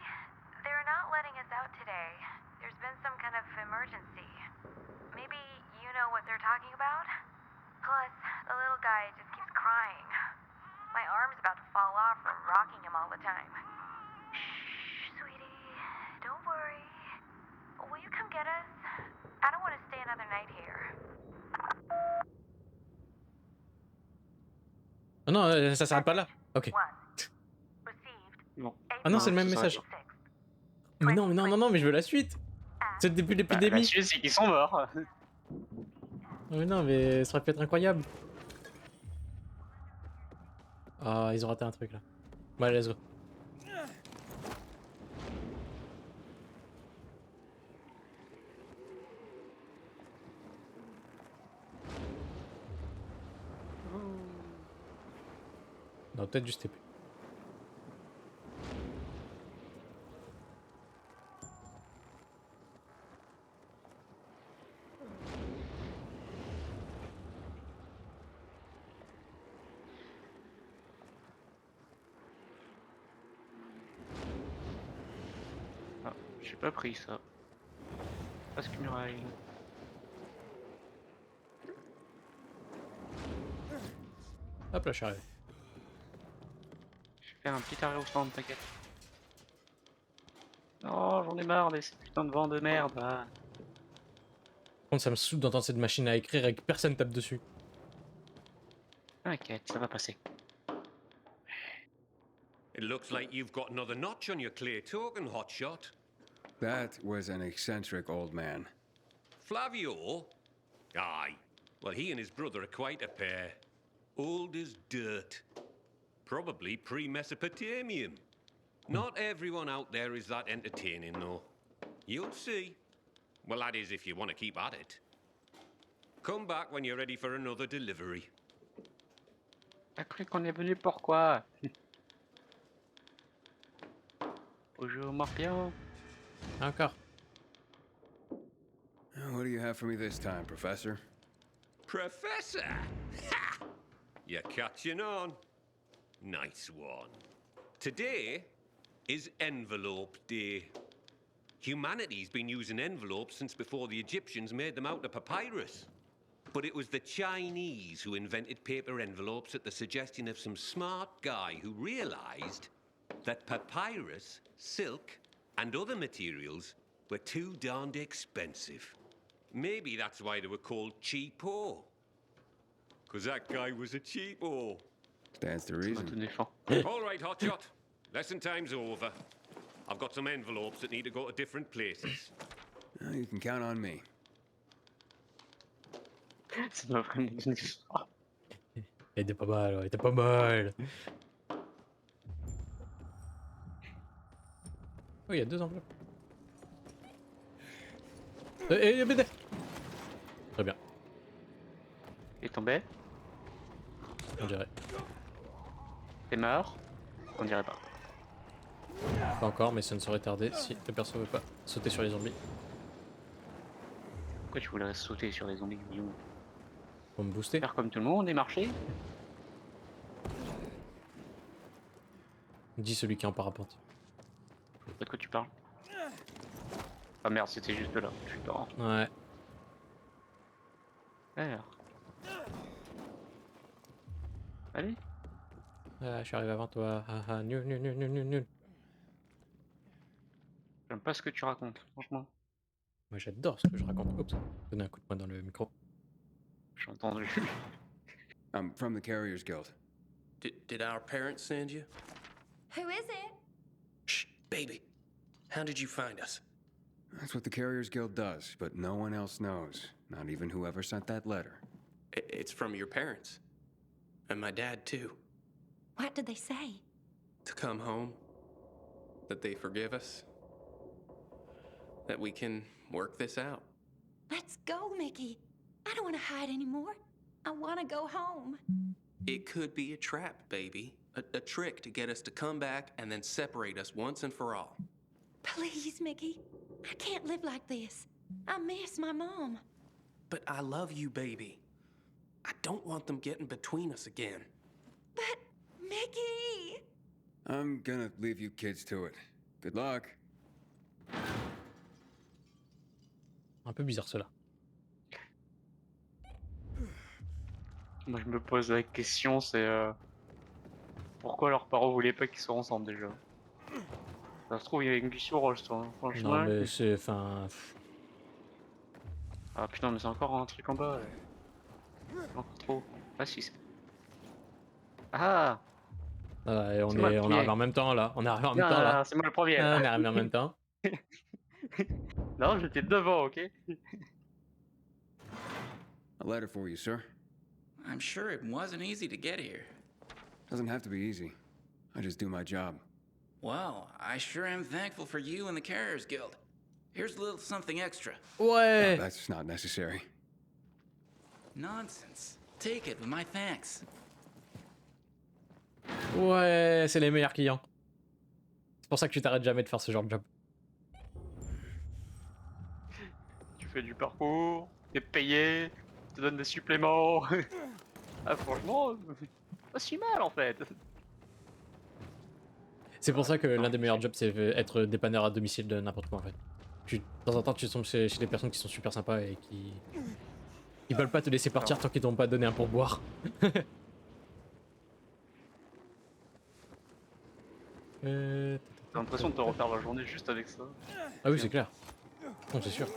R: they're not letting us out today. There's been some kind of emergency. Maybe you know what they're talking about? Plus, the little guy just keeps crying. My arm's about to fall off from rocking him all the time. Shh, sweetie. Don't worry. Will you come get us? I don't want to stay another night here.
A: Oh non, ça s'arrête pas là. Ok.
B: Non.
A: Ah non, c'est le même message. Mais non, non, non, non, mais je veux la suite. C'est le début de
B: Bah,
A: l'épidémie.
B: la suite, c'est qu'ils sont morts.
A: Mais non, mais ça aurait pu être incroyable. Ah, ils ont raté un truc là. Bon, allez, let's go. Non, peut-être juste TP.
B: Ah, j'ai pas pris ça. Presque muraille.
A: Hop là, je suis arrivé.
B: Je vais faire un petit arrêt au stand, t'inquiète. Oh, j'en ai marre de ces putains de vent de merde là.
A: Par contre, ça me saoule d'entendre cette machine à écrire et que personne tape dessus.
B: T'inquiète, ça va passer.
Q: It looks like you've got another notch on your clear token, hotshot.
C: That was an eccentric old man.
Q: Flavio? Aye. Well, he and his brother are quite a pair. Old as dirt. Probably pre-Mesopotamian. Not everyone out there is that entertaining, though. You'll see. Well, that is if you want to keep at it. Come back when you're ready for another delivery.
B: T'as cru qu'on est venu pourquoi? Bonjour, Morpion.
A: Encore.
C: What do you have for me this time, Professor?
Q: Professor? Ha! You're catching on. Nice one. Today is Envelope Day. Humanity's been using envelopes since before the Egyptians made them out of papyrus. But it was the Chinese who invented paper envelopes at the suggestion of some smart guy who realized that papyrus, silk, and other materials were too darned expensive. Maybe that's why they were called cheapo. 'Cause that guy was a cheapo.
C: Stands to reason.
Q: All right, hotshot. Lesson time's over. I've got some envelopes that need to go to different places.
C: You can count on me.
B: C'est pas vraiment une histoire.
A: Il était pas mal, ouais, il était pas mal. Oh, il y a 2 enveloppes. Et BD. Très bien.
B: Il est tombé?
A: On dirait.
B: T'es mort? On dirait pas.
A: Pas encore, mais ça ne saurait tarder si le perso veut pas sauter sur les zombies.
B: Pourquoi tu voulais sauter sur les zombies?
A: Pour me booster.
B: Faire comme tout le monde et marcher?
A: Dis celui qui est en parapente.
B: Je sais pas de quoi tu parles. Ah merde, c'était juste là. Putain.
A: Ouais.
B: Alors. Allez.
A: Ah, je suis arrivé avant toi. Ah, ah, nul, nul, nul, nul, nul, nul.
B: J'aime pas ce que tu racontes, franchement.
A: Moi j'adore ce que je raconte. Oups, donner un coup de poing dans le micro.
B: J'ai entendu.
C: I'm from the Carriers Guild.
F: Did our parents send you?
U: Who is it?
F: Shh, baby. How did you find us?
C: That's what the Carriers Guild does, but no one else knows. Not even whoever sent that letter.
F: It's from your parents. And my dad, too.
U: What did they say?
F: To come home. That they forgive us. That we can work this out.
U: Let's go, Mickey. I don't want to hide anymore. I want to go home.
F: It could be a trap, baby. A trick to get us to come back and then separate us once and for all.
U: Please, Mickey. I can't live like this. I miss my mom.
F: But I love you, baby. I don't want them getting between us again.
U: But, Mickey!
C: I'm gonna leave you kids to it. Good luck.
A: Un peu bizarre cela.
B: Moi je me pose la question, c'est pourquoi leurs parents voulaient pas qu'ils soient ensemble déjà. Ça se trouve il y a une glisse au rose toi, hein. Franchement.
A: Non mais c'est... Enfin...
B: Ah putain mais c'est encore un truc en bas. Encore trop. Ah si. Ah
A: Voilà, et on arrive en même temps là. On arrive en même temps là.
B: C'est moi le premier.
A: Ah, on arrive en même temps.
B: Non, j'étais devant, ok.
C: A letter for you, sir.
P: I'm sure it wasn't easy to get here.
C: Doesn't have to be easy. I just do my job.
P: Well, I sure am thankful for you and the Carriers Guild. Here's a little something extra.
A: Ouais.
C: No, that's not necessary.
P: Nonsense. Take it with my thanks.
A: Ouais, c'est les meilleurs clients. C'est pour ça que tu t'arrêtes jamais de faire ce genre de job.
B: Tu fais du parcours, t'es payé, tu te donnes des suppléments. Ah franchement, pas si mal en fait.
A: C'est pour ça que l'un des meilleurs jobs c'est être dépanneur à domicile de n'importe quoi en fait. De temps en temps tu tombes chez des personnes qui sont super sympas et qui... Ils veulent pas te laisser partir tant qu'ils t'ont pas donné un pourboire.
B: T'as l'impression de te refaire la journée juste avec ça.
A: Ah oui c'est clair. Non c'est sûr.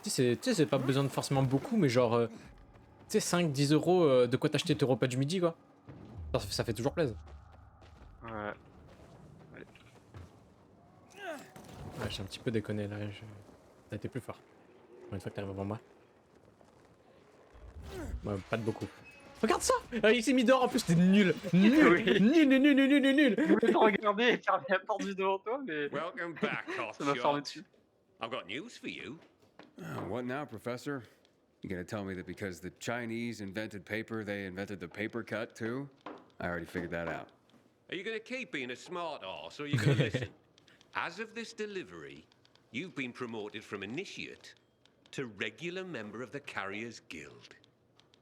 A: Tu sais c'est pas besoin de forcément beaucoup mais genre... tu sais 5-10 euros de quoi t'acheter tes repas du midi quoi. Ça fait toujours plaisir.
B: Ouais.
A: Ouais j'ai un petit peu déconné là. T'as été plus fort. Une fois que t'arrives avant moi. Ouais, pas de beaucoup. Regarde ça! Il s'est mis dehors en plus, t'es nul! Nul!
B: Oui.
A: Nul!
B: Je voulais te regarder et faire bien perdu devant toi, mais.
Q: Welcome back,
B: ça m'a formé
Q: hotshot.
B: dessus.
Q: I've got news for you.
C: What now, Professor? You gonna tell me that because the Chinese invented paper, they invented the paper cut too? I already figured that out.
Q: Are you going to keep being a smart arse, or are you going to listen? As of this delivery, you've been promoted from initiate to regular member of the Carriers Guild.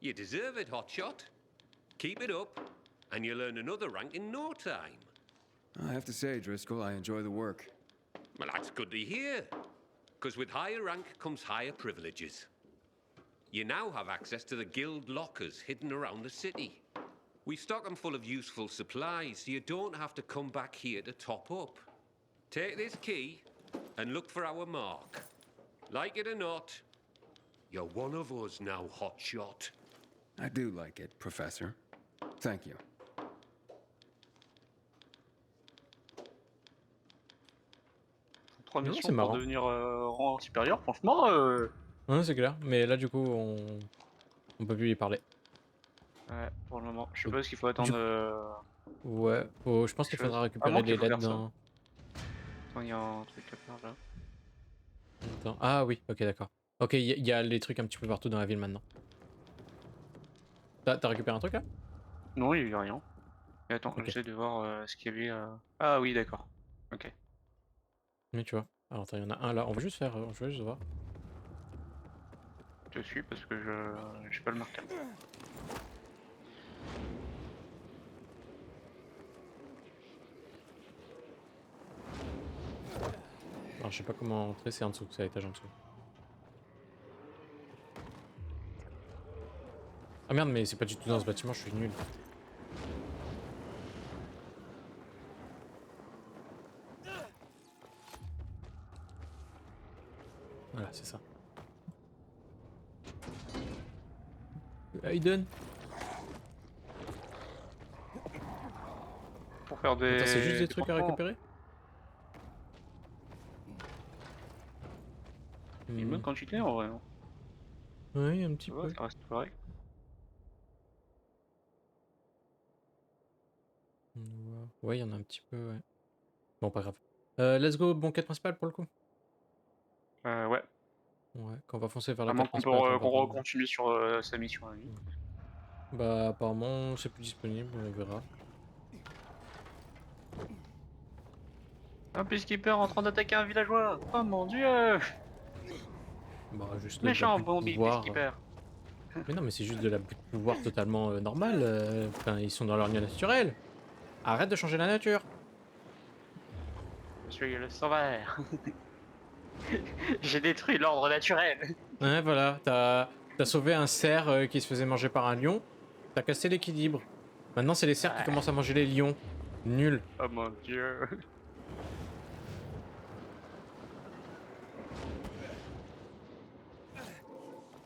Q: You deserve it, hotshot. Keep it up, and you'll earn another rank in no time.
C: I have to say, Driscoll, I enjoy the work.
Q: Well, that's good to hear. Because with higher rank comes higher privileges. You now have access to the guild lockers hidden around the city. We stock them full of useful supplies, so you don't have to come back here to top up. Take this key and look for our mark. Like it or not, you're one of us now, hotshot.
C: I do like it, Professor. Thank you.
B: Trois
A: Non,
B: missions
A: c'est
B: pour
A: marrant.
B: devenir rang supérieur, franchement.
A: Ouais c'est clair, mais là du coup on peut plus y parler.
B: Ouais, pour le moment. Je suppose qu'il faut attendre.
A: Ouais, je pense qu'il faudra
B: Ah
A: récupérer
B: bon,
A: les
B: qu'il faut
A: lettres
B: faire ça.
A: dans...
B: Attends, il y a un truc à faire là.
A: Attends. Ah oui, ok d'accord. Ok, il y a les trucs un petit peu partout dans la ville maintenant. T'as récupéré un truc là?
B: Non, il y a rien. Et attends,
A: Ok.
B: j'essaie de voir ce qu'il y avait. Ah oui, d'accord. Ok.
A: Mais tu vois. Alors attends, il y en a un là. On va juste faire... je vais juste voir.
B: Je suis parce que j'ai pas le marqueur.
A: Alors je sais pas comment entrer, c'est en dessous, c'est à l'étage en dessous. Ah merde, mais c'est pas du tout dans ce bâtiment, je suis nul. Voilà, c'est ça. Aiden.
B: Pour faire des.
A: Attends, c'est juste des trucs à
B: pansements.
A: récupérer?
B: Il y a une bonne quantité en vrai. Hein.
A: Oui, un petit peu.
B: Ça reste correct.
A: Ouais, il y en a un petit peu, ouais. Bon, pas grave. Let's go, bon quête principale pour le coup.
B: Ouais.
A: Ouais, quand on va foncer vers la
B: À moins
A: quête
B: qu'on peut
A: principale, qu'on va pas voir.
B: continue sur sa mission à lui.
A: Bah, apparemment, c'est plus disponible, on verra.
B: Un peacekeeper en train d'attaquer un villageois. Oh mon dieu!
A: Bah, juste de
B: Méchant
A: l'abus de
B: bon
A: pouvoir.
B: peacekeeper.
A: Mais non, mais c'est juste de l'abus de pouvoir totalement normal. Enfin, ils sont dans leur lieu naturel. Arrête de changer la nature.
B: Je suis le sauveur. J'ai détruit l'ordre naturel.
A: Ouais, voilà, t'as sauvé un cerf qui se faisait manger par un lion. T'as cassé l'équilibre. Maintenant, c'est les cerfs qui
B: Ouais.
A: commencent à manger les lions. Nul.
B: Oh mon dieu.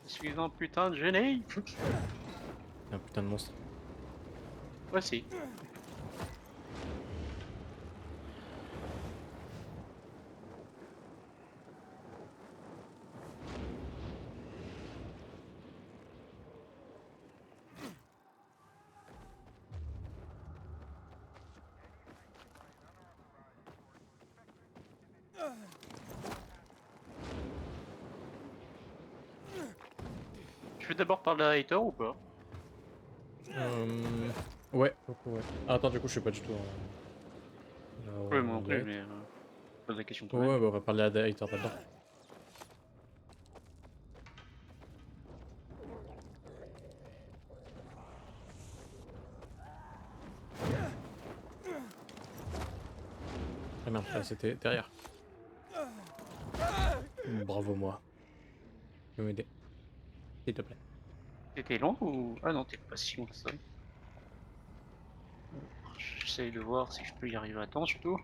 B: Je suis un putain de génie.
A: Un putain de monstre.
B: Voici. Je vais d'abord parler à Hater ou pas?
A: Ouais, ouais. Ah, attends, du coup, je sais pas du tout.
B: Ouais, moi non plus, mais pose la question
A: Ouais,
B: toi-même.
A: bah, on va parler à Hater d'abord. Ah merde, c'était derrière. Bravo moi. Tu peux m'aider. S'il te plaît.
B: T'étais long ou... Ah non, t'es pas si loin que ça. J'essaye de voir si je peux y arriver à temps surtout.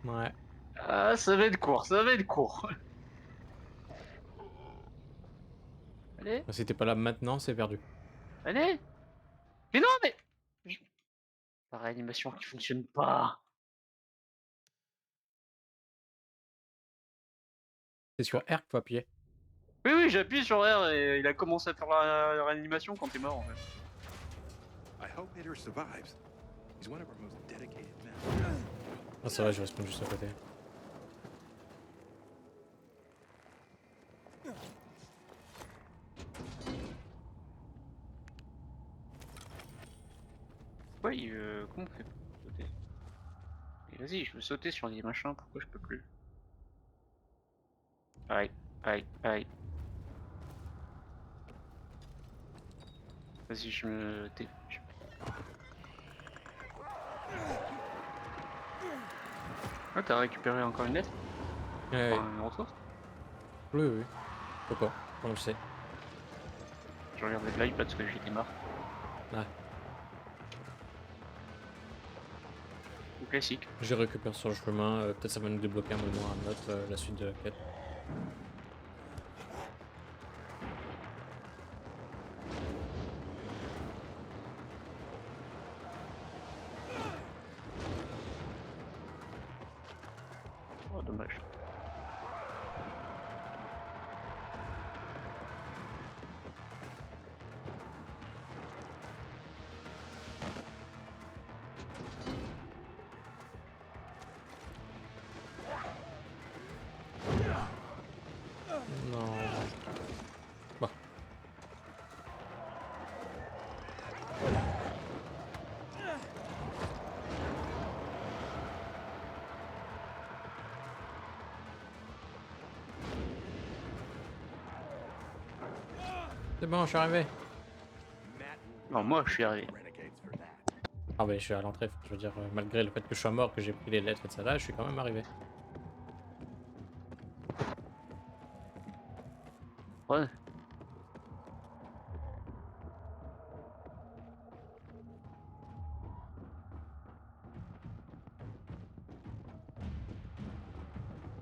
A: Ouais.
B: Ah, ça va être court, ça va être court. Allez,
A: Si t'es pas là maintenant, c'est perdu.
B: allez. Mais non, mais... La réanimation qui fonctionne pas.
A: C'est sur R qu'il faut appuyer.
B: Oui, oui, j'appuie sur R et il a commencé à faire la réanimation quand t'es mort en fait.
A: Ah, c'est vrai, je respawn juste à côté.
B: Ouais, comment on fait pour sauter? Et vas-y, je veux sauter sur les machins, pourquoi je peux plus? Aïe, aïe, aïe. Vas-y, je me... Ah, t'as récupéré encore une lettre?
A: Ouais,
B: Enfin, une ressource?
A: oui, oui. Pourquoi? Comment je sais?
B: Je regardais de l'iPad parce que j'étais marre.
A: Ah.
B: Ou classique.
A: J'ai récupéré sur le chemin, peut-être ça va nous débloquer un moment à un autre la suite de la quête.
B: Oh, dommage.
A: Non. Bah. C'est bon, je suis arrivé.
B: Non, moi je suis arrivé.
A: Ah ouais, je suis à l'entrée, je veux dire, malgré le fait que je sois mort, que j'ai pris les lettres et ça là, je suis quand même arrivé.
B: Ouais.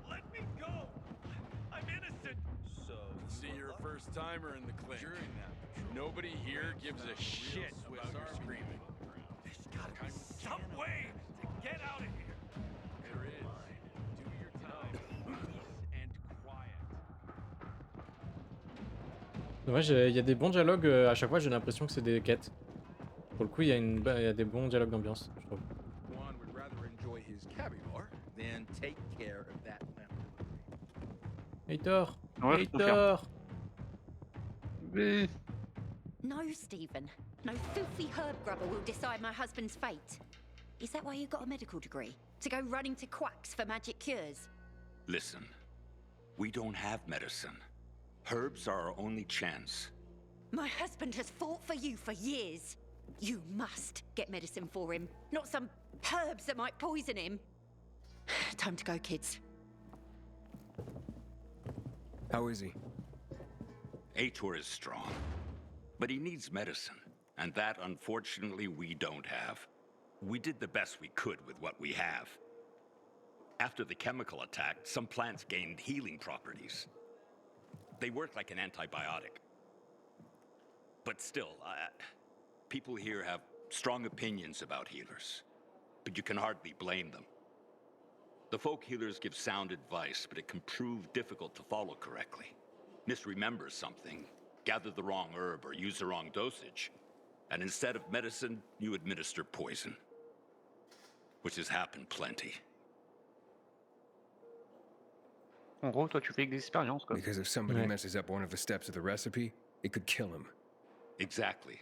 H: Let me go! I'm innocent! So, see you're a first timer in the clink. During that patrol, nobody here gives a shit about your screaming. There's gotta be some way to get out of here. There is. Do your time. Peace and quiet.
A: Dommage, il y a des bons dialogues, à chaque fois j'ai l'impression que c'est des quêtes. Pour le coup, il y a des bons dialogues d'ambiance, je trouve.
H: One would rather enjoy his caviar than take care of that lamp.
A: Hater!
B: Ouais, je confirme.
A: Hater!
B: Mais...
U: No, Stephen. No filthy herb grubber will decide my husband's fate. Is that why you got a medical degree? To go running to quacks for magic cures?
I: Listen, we don't have medicine. Herbs are our only chance.
U: My husband has fought for you for years. You must get medicine for him, not some herbs that might poison him. Time to go, kids.
C: How is he?
I: Ator is strong, but he needs medicine, and that, unfortunately, we don't have. We did the best we could with what we have. After the chemical attack, some plants gained healing properties. They work like an antibiotic. But still, people here have strong opinions about healers, but you can hardly blame them. The folk healers give sound advice, but it can prove difficult to follow correctly. Misremember something, gather the wrong herb, or use the wrong dosage, and instead of medicine, you administer poison. Which has happened plenty.
B: En gros, toi, tu fais que des expériences, quoi.
C: Because if somebody messes up one of the steps of the recipe, it could kill him.
I: Exactly.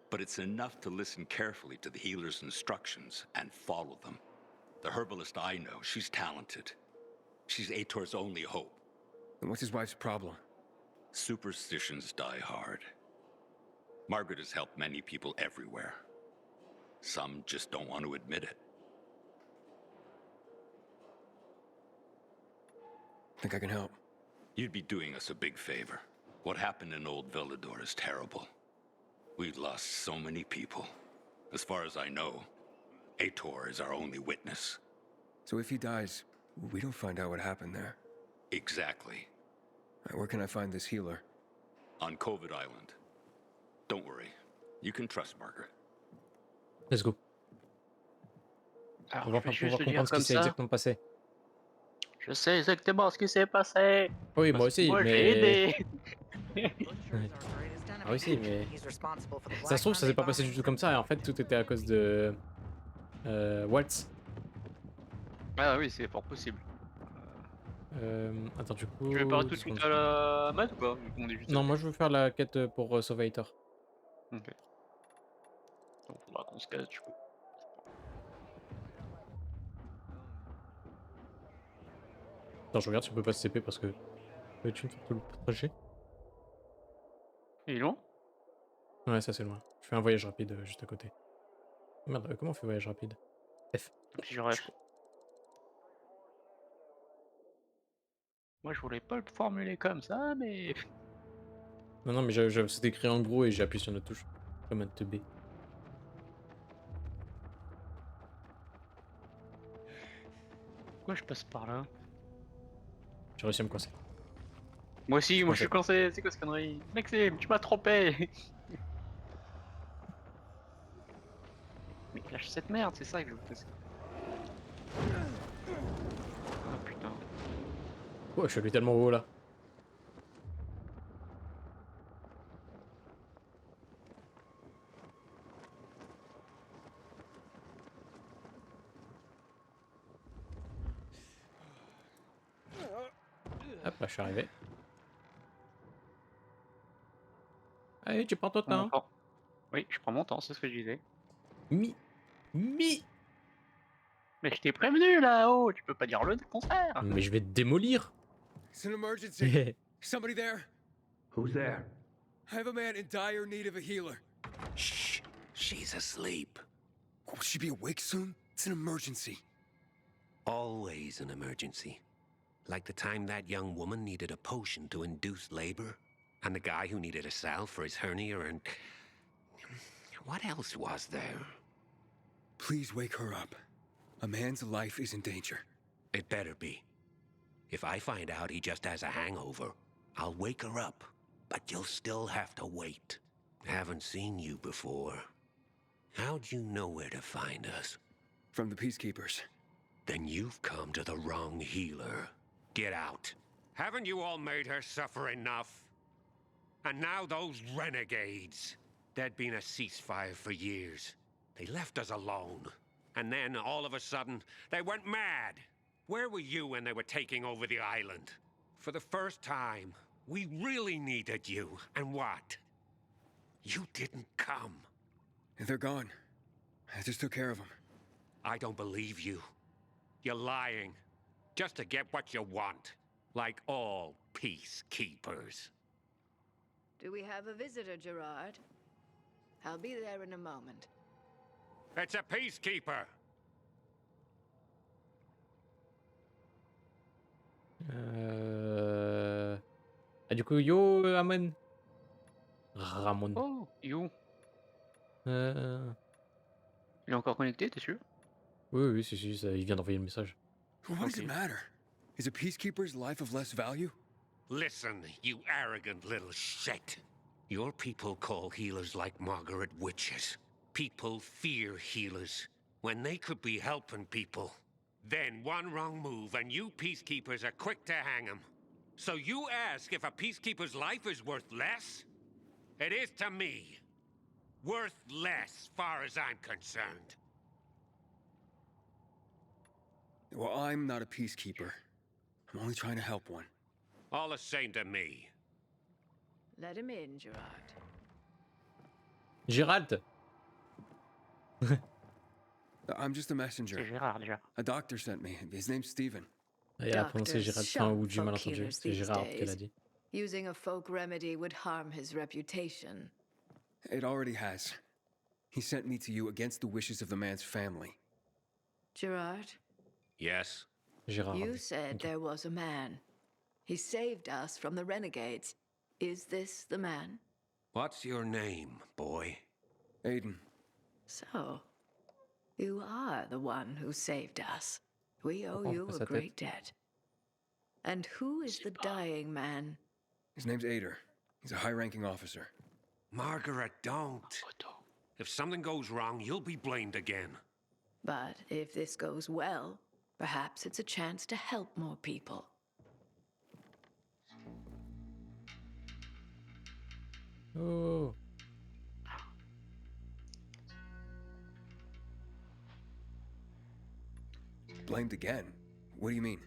I: But it's enough to listen carefully to the healer's instructions and follow them. The herbalist I know, she's talented. She's Ator's only hope.
C: And what's his wife's problem?
I: Superstitions die hard. Margaret has helped many people everywhere. Some just don't want to admit it.
C: Think I can help?
I: You'd be doing us a big favor. What happened in Old Villador is terrible. We've lost so many people. As far as I know, Ator is our only witness.
C: So if he dies, we don't find out what happened there.
I: Exactly.
C: Where can I find this healer?
I: On Covid Island. Don't worry. You can trust Margaret.
A: Let's go.
B: Alors,
A: On va
B: je vais
A: pouvoir
B: juste le dire
A: comprendre ce
B: comme
A: qui s'est
B: ça.
A: exactement passé.
B: Je sais exactement ce qui s'est passé.
A: Oui, moi aussi,
B: Moi, j'ai
A: mais...
B: aidé.
A: Ah oui, si, mais... Ça se trouve, ça s'est pas passé du tout comme ça, et en fait, tout était à cause de... Waltz.
B: Ah oui, c'est fort possible.
A: Attends, du coup...
B: Tu veux pas tout de suite à la mat ou pas? Vu qu'on est juste
A: Non, moi je veux faire la quête pour sauver Hater.
B: Ok. Donc faudra qu'on se casse du coup.
A: Attends, je regarde si on peut pas se CP parce que... Tu me fais tout le trajet.
B: Il est long?
A: Ouais, ça c'est loin. Je fais un voyage rapide juste à côté. Merde, comment on fait voyage rapide? F.
B: Je rêve. Moi je voulais pas le formuler comme ça, mais...
A: Non, non, mais c'était écrit en gros et j'ai appuyé sur notre touche. Comme un teubé.
B: Pourquoi je passe par là?
A: J'ai réussi à me coincer.
B: Moi aussi, moi je suis coincé, c'est quoi cette connerie? Maxime, tu m'as trompé. Mais lâche cette merde, c'est ça que je veux faire. Oh putain.
A: Oh, je suis allé tellement haut là. Hop, là je suis arrivé. Allez, tu prends ton temps.
B: Oui, je prends mon temps, c'est ce que je disais.
A: Mi.
B: Mais je t'ai prévenu là-haut, tu peux pas dire le contraire.
A: Mais je vais te démolir.
C: It's an emergency. Somebody there?
Q: Who's there?
C: I have a man in dire need of a healer.
I: Shh. She's asleep.
C: Will she be awake soon? It's an emergency.
Q: Always an emergency. Like the time that young woman needed a potion to induce labor, and the guy who needed a salve for his hernia, and... what else was there?
C: Please wake her up. A man's life is in danger.
Q: It better be. If I find out he just has a hangover, I'll wake her up, but you'll still have to wait. Haven't seen you before. How'd you know where to find us?
C: From the Peacekeepers.
Q: Then you've come to the wrong healer. Get out. Haven't you all made her suffer enough? And now those renegades. There'd been a ceasefire for years. They left us alone. And then, all of a sudden, they went mad. Where were you when they were taking over the island? For the first time, we really needed you. And what? You didn't come.
C: They're gone. I just took care of them.
Q: I don't believe you. You're lying. Just to get what you want. Like all peacekeepers.
U: Do we have a visitor, Gerard? I'll be there in a moment.
Q: It's a peacekeeper.
A: Ah, du coup, yo, Ramon. Ramon.
B: Oh, yo. Il est encore connecté, t'es sûr?
A: Oui, oui, si, si, il vient d'envoyer le message.
C: What does it matter? Is a peacekeeper's life of less value?
Q: Listen, you arrogant little shit. Your people call healers like Margaret witches. People fear healers when they could be helping people. Then one wrong move and you peacekeepers are quick to hang them. So you ask if a peacekeeper's life is worth less? It is to me. Worth less, far as I'm concerned.
C: Well, I'm not a peacekeeper. I'm only trying to help one.
Q: All the same to me.
U: Let him in, Gerard.
A: Gérald.
C: I'm just a messenger.
B: C'est Gérard, déjà.
C: A doctor sent me. His name's Steven.
A: Elle a prononcé Gérald, enfin, ou du malentendu. C'est Gérard qu'elle a dit.
U: Using a folk remedy would harm his reputation.
C: It already has. He sent me to you against the wishes of the man's family.
U: Gerard?
Q: Yes?
A: Gérard.
U: You said there was a man. He saved us from the renegades. Is this the man?
Q: What's your name, boy?
C: Aiden.
U: So, you are the one who saved us. We owe you a great debt. And who is the dying man?
C: His name's Ader. He's a high-ranking officer.
Q: Margaret, don't. If something goes wrong, you'll be blamed again.
U: But if this goes well, perhaps it's a chance to help more people.
A: Oh.
C: Blamed again? What do you mean?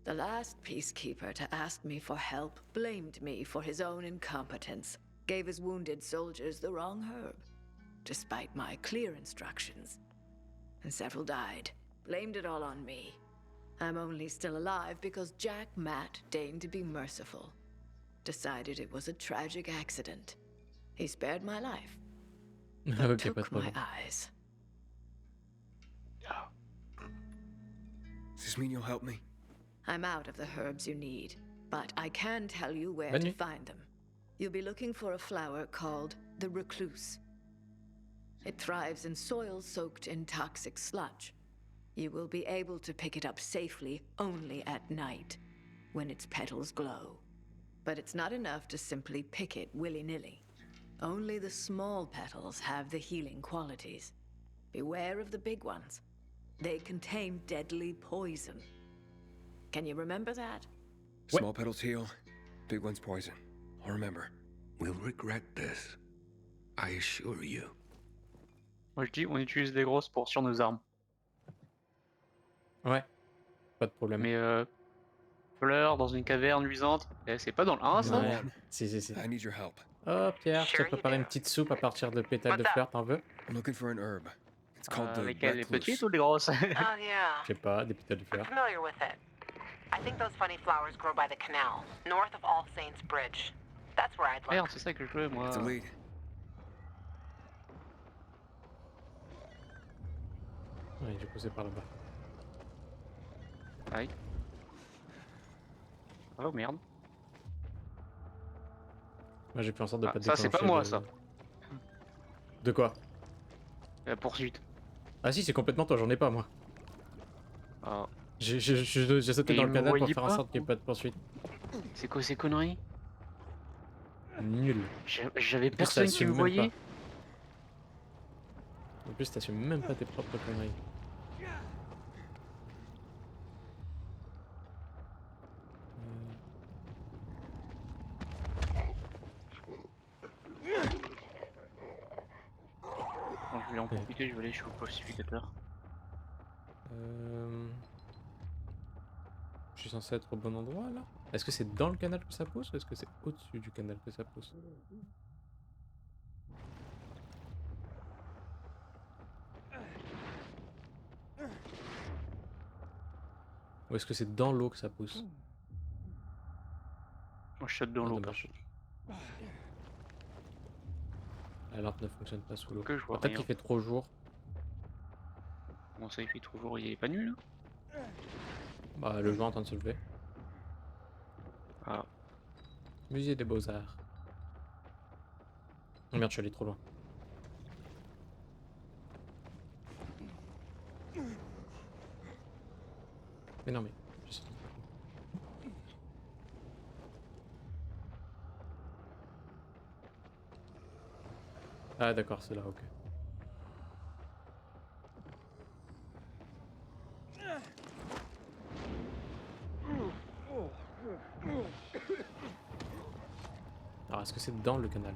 U: The last peacekeeper to ask me for help blamed me for his own incompetence, gave his wounded soldiers the wrong herb, despite my clear instructions. And several died, blamed it all on me. I'm only still alive because Jack Matt deigned to be merciful. Decided it was a tragic accident. He spared my life, but took my eyes.
C: Does this mean you'll help me?
U: I'm out of the herbs you need, but I can tell you where to find them. You'll be looking for a flower called the recluse. It thrives in soil soaked in toxic sludge. You will be able to pick it up safely only at night, when its petals glow. But it's not enough to simply pick it willy-nilly. Only the small petals have the healing qualities. Beware of the big ones. They contain deadly poison. Can you remember that?
C: Small petals heal, big ones poison. I'll remember.
Q: We'll regret this. I assure you.
B: Moi je dis, on utilise les grosses pour sur nos armes.
A: Ouais, pas de problème.
B: Mais fleurs dans une caverne luisante, c'est pas dans le 1 ça?
A: Ouais. Si, si, si.
C: I need your help.
A: Oh Pierre, je t'ai préparé une petite soupe à partir de pétales de fleurs, t'en veux?
C: I'm looking for an herb. It's called the
B: Lesquelles, les
C: recluse.
B: petites ou les grosses?
J: Oh, yeah.
A: Je sais pas, des pétales de
J: I'm
A: fleurs.
J: familiar with it. I think those funny flowers grow by the canal, north of All Saints Bridge. That's where I'd look.
B: Merde, c'est ça que je veux moi.
C: It's a lead.
A: Ouais, du coup c'est par là-bas.
B: Aïe. Oh merde.
A: Moi j'ai fait en sorte de pas
B: Ça c'est pas moi ça.
A: De quoi?
B: La poursuite.
A: Ah si, c'est complètement toi, j'en ai pas moi.
B: Oh.
A: J'ai sauté dans le canal pour faire en sorte qu'il n'y ait pas de poursuite.
B: C'est quoi ces conneries?
A: Nul.
B: J'avais personne qui me voyait.
A: En plus t'assumes même pas tes propres conneries.
B: vais en profiter, je vais aller chez le pacificateur.
A: Je suis censé être au bon endroit là? Est-ce que c'est dans le canal que ça pousse ou est-ce que c'est au-dessus du canal que ça pousse? Ou est-ce que c'est dans l'eau que ça pousse?
B: Moi je saute dans l'eau perso.
A: La lampe ne fonctionne pas sous l'eau.
B: Que je vois
A: Peut-être
B: rien.
A: qu'il fait trop jour.
B: Comment ça il fait trop jour, il est pas nul là?
A: Bah le jour est en train de se lever.
B: Ah.
A: Musée des Beaux-Arts. Oh merde, je suis allé trop loin. Mais non mais... Ah d'accord, c'est là, ok. Alors est-ce que c'est dans le canal?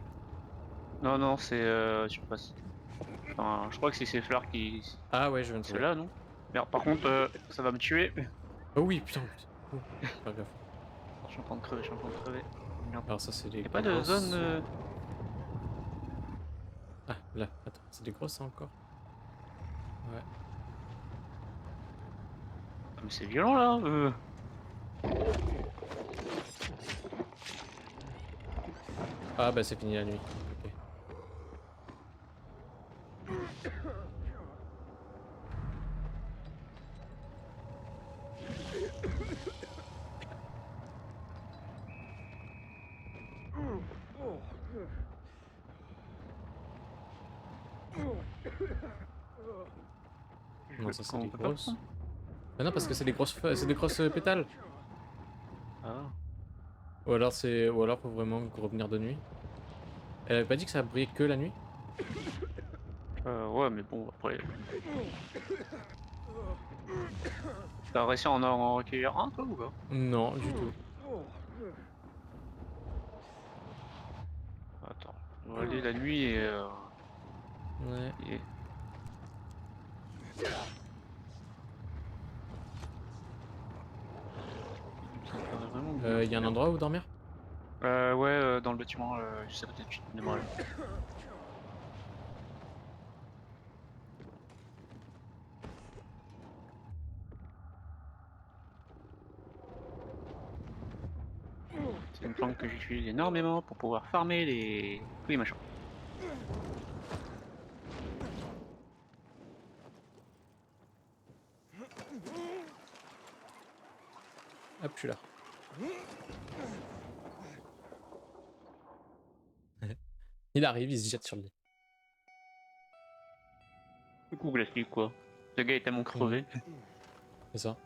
B: Non, non, c'est je sais pas si... Enfin, je crois que c'est ces fleurs qui...
A: Ah ouais, je viens de
B: C'est
A: trouver.
B: là, non? Merde, par contre, ça va me tuer.
A: Oh oui, putain. Oh, pas grave.
B: Je suis en train de crever, je suis en train de crever. Merde.
A: Alors ça c'est des
B: Y'a pas de zone...
A: Ah, là, attends, c'est des grosses ça encore? Ouais.
B: Ah, mais c'est violent là
A: Ah bah c'est fini la nuit. Ok. Non, ça c'est des grosses. Bah non, parce que c'est des grosses pétales.
B: Ah.
A: Ou alors faut vraiment revenir de nuit. Elle avait pas dit que ça brillait que la nuit?
B: Ouais, mais bon, après... T'as réussi à en recueillir un toi ou pas?
A: Non, du tout.
B: Attends, on va aller la nuit et...
A: Ouais.
B: Et...
A: Y a un endroit où dormir?
B: Ouais, dans le bâtiment, je sais peut-être tu te mal. C'est une plante que j'utilise énormément pour pouvoir farmer tous les machins.
A: Hop, je suis là. Il arrive, il se jette sur le lit.
B: Du coup, classique quoi. Ce gars est tellement crevé.
A: C'est ça.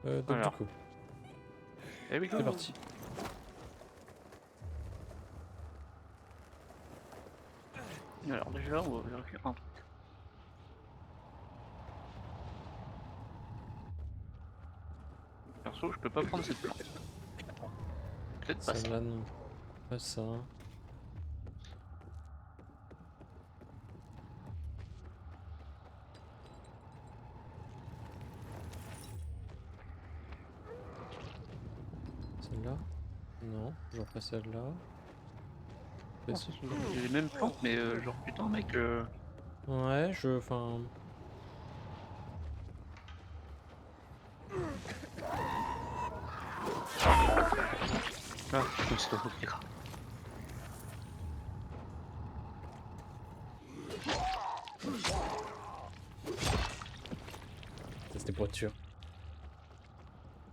A: Donc
B: Alors.
A: du coup.
B: Eh oui,
A: c'est parti.
B: Alors déjà, on va vérifier un truc. Perso, je peux pas prendre cette plante. Peut-être pas ça.
A: Celle-là, non. Pas ça. Celle-là? Non, genre pas celle-là.
B: Oh, c'est les mêmes plantes, mais genre putain, mec.
A: Ouais, enfin.
B: Ah, je me suis trompé d'écran.
A: C'était pour être sûr.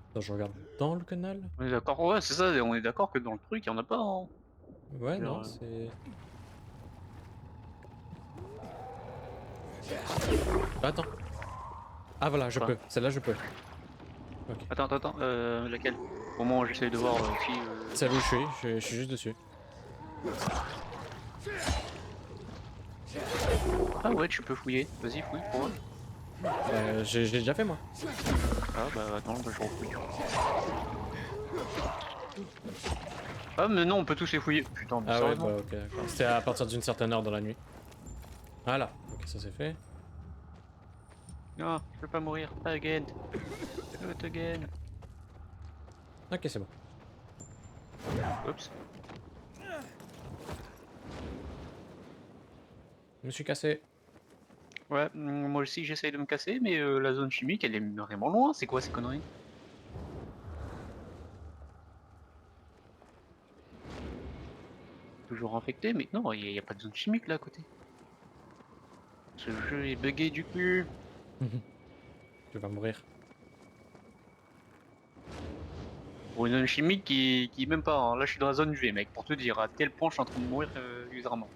A: Attends, je regarde dans le canal.
B: On est d'accord, ouais, c'est ça, on est d'accord que dans le truc, il y en a pas. Hein.
A: Ouais, non, c'est. Attends. Ah voilà, je peux. Celle-là, je peux. Okay.
B: Attends, laquelle? Au moment où j'essaie de voir si...
A: Celle où je suis juste dessus.
B: Ah ouais, tu peux fouiller. Vas-y, fouille pour moi.
A: J'ai déjà fait moi.
B: Ah bah attends, bah, je refouille. Ah mais non, on peut tous les fouiller. Putain, mais
A: Ah ouais,
B: sérieusement.
A: bah ok, d'accord. C'était à partir d'une certaine heure dans la nuit. Voilà, ok, ça c'est fait.
B: Non, je veux pas mourir. Again. Not again.
A: Ok, c'est bon.
B: Oups.
A: Je me suis cassé.
B: Ouais, moi aussi j'essaye de me casser, mais la zone chimique elle est vraiment loin. C'est quoi ces conneries? Toujours infecté, mais non, y a pas de zone chimique là à côté. Ce jeu est buggé du cul.
A: Tu vas mourir.
B: Pour une zone chimique qui même pas. Hein. Là je suis dans la zone UV, mec, pour te dire à quel point je suis en train de mourir bizarrement.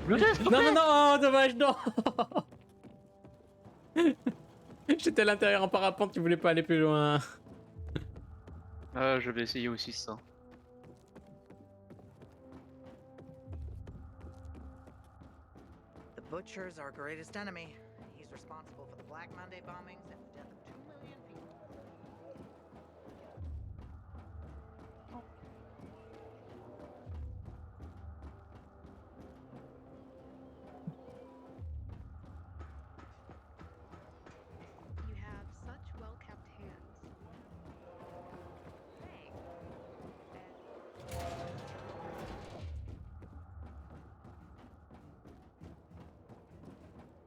A: Non, non, non, oh, dommage, non. J'étais à l'intérieur en parapente, tu voulais pas aller plus loin.
B: Ah, je vais essayer aussi ça.
K: The Butcher's our greatest enemy. He's responsible for the Black Monday bombings and the death of 2 million people.
N: You have such well-kept hands.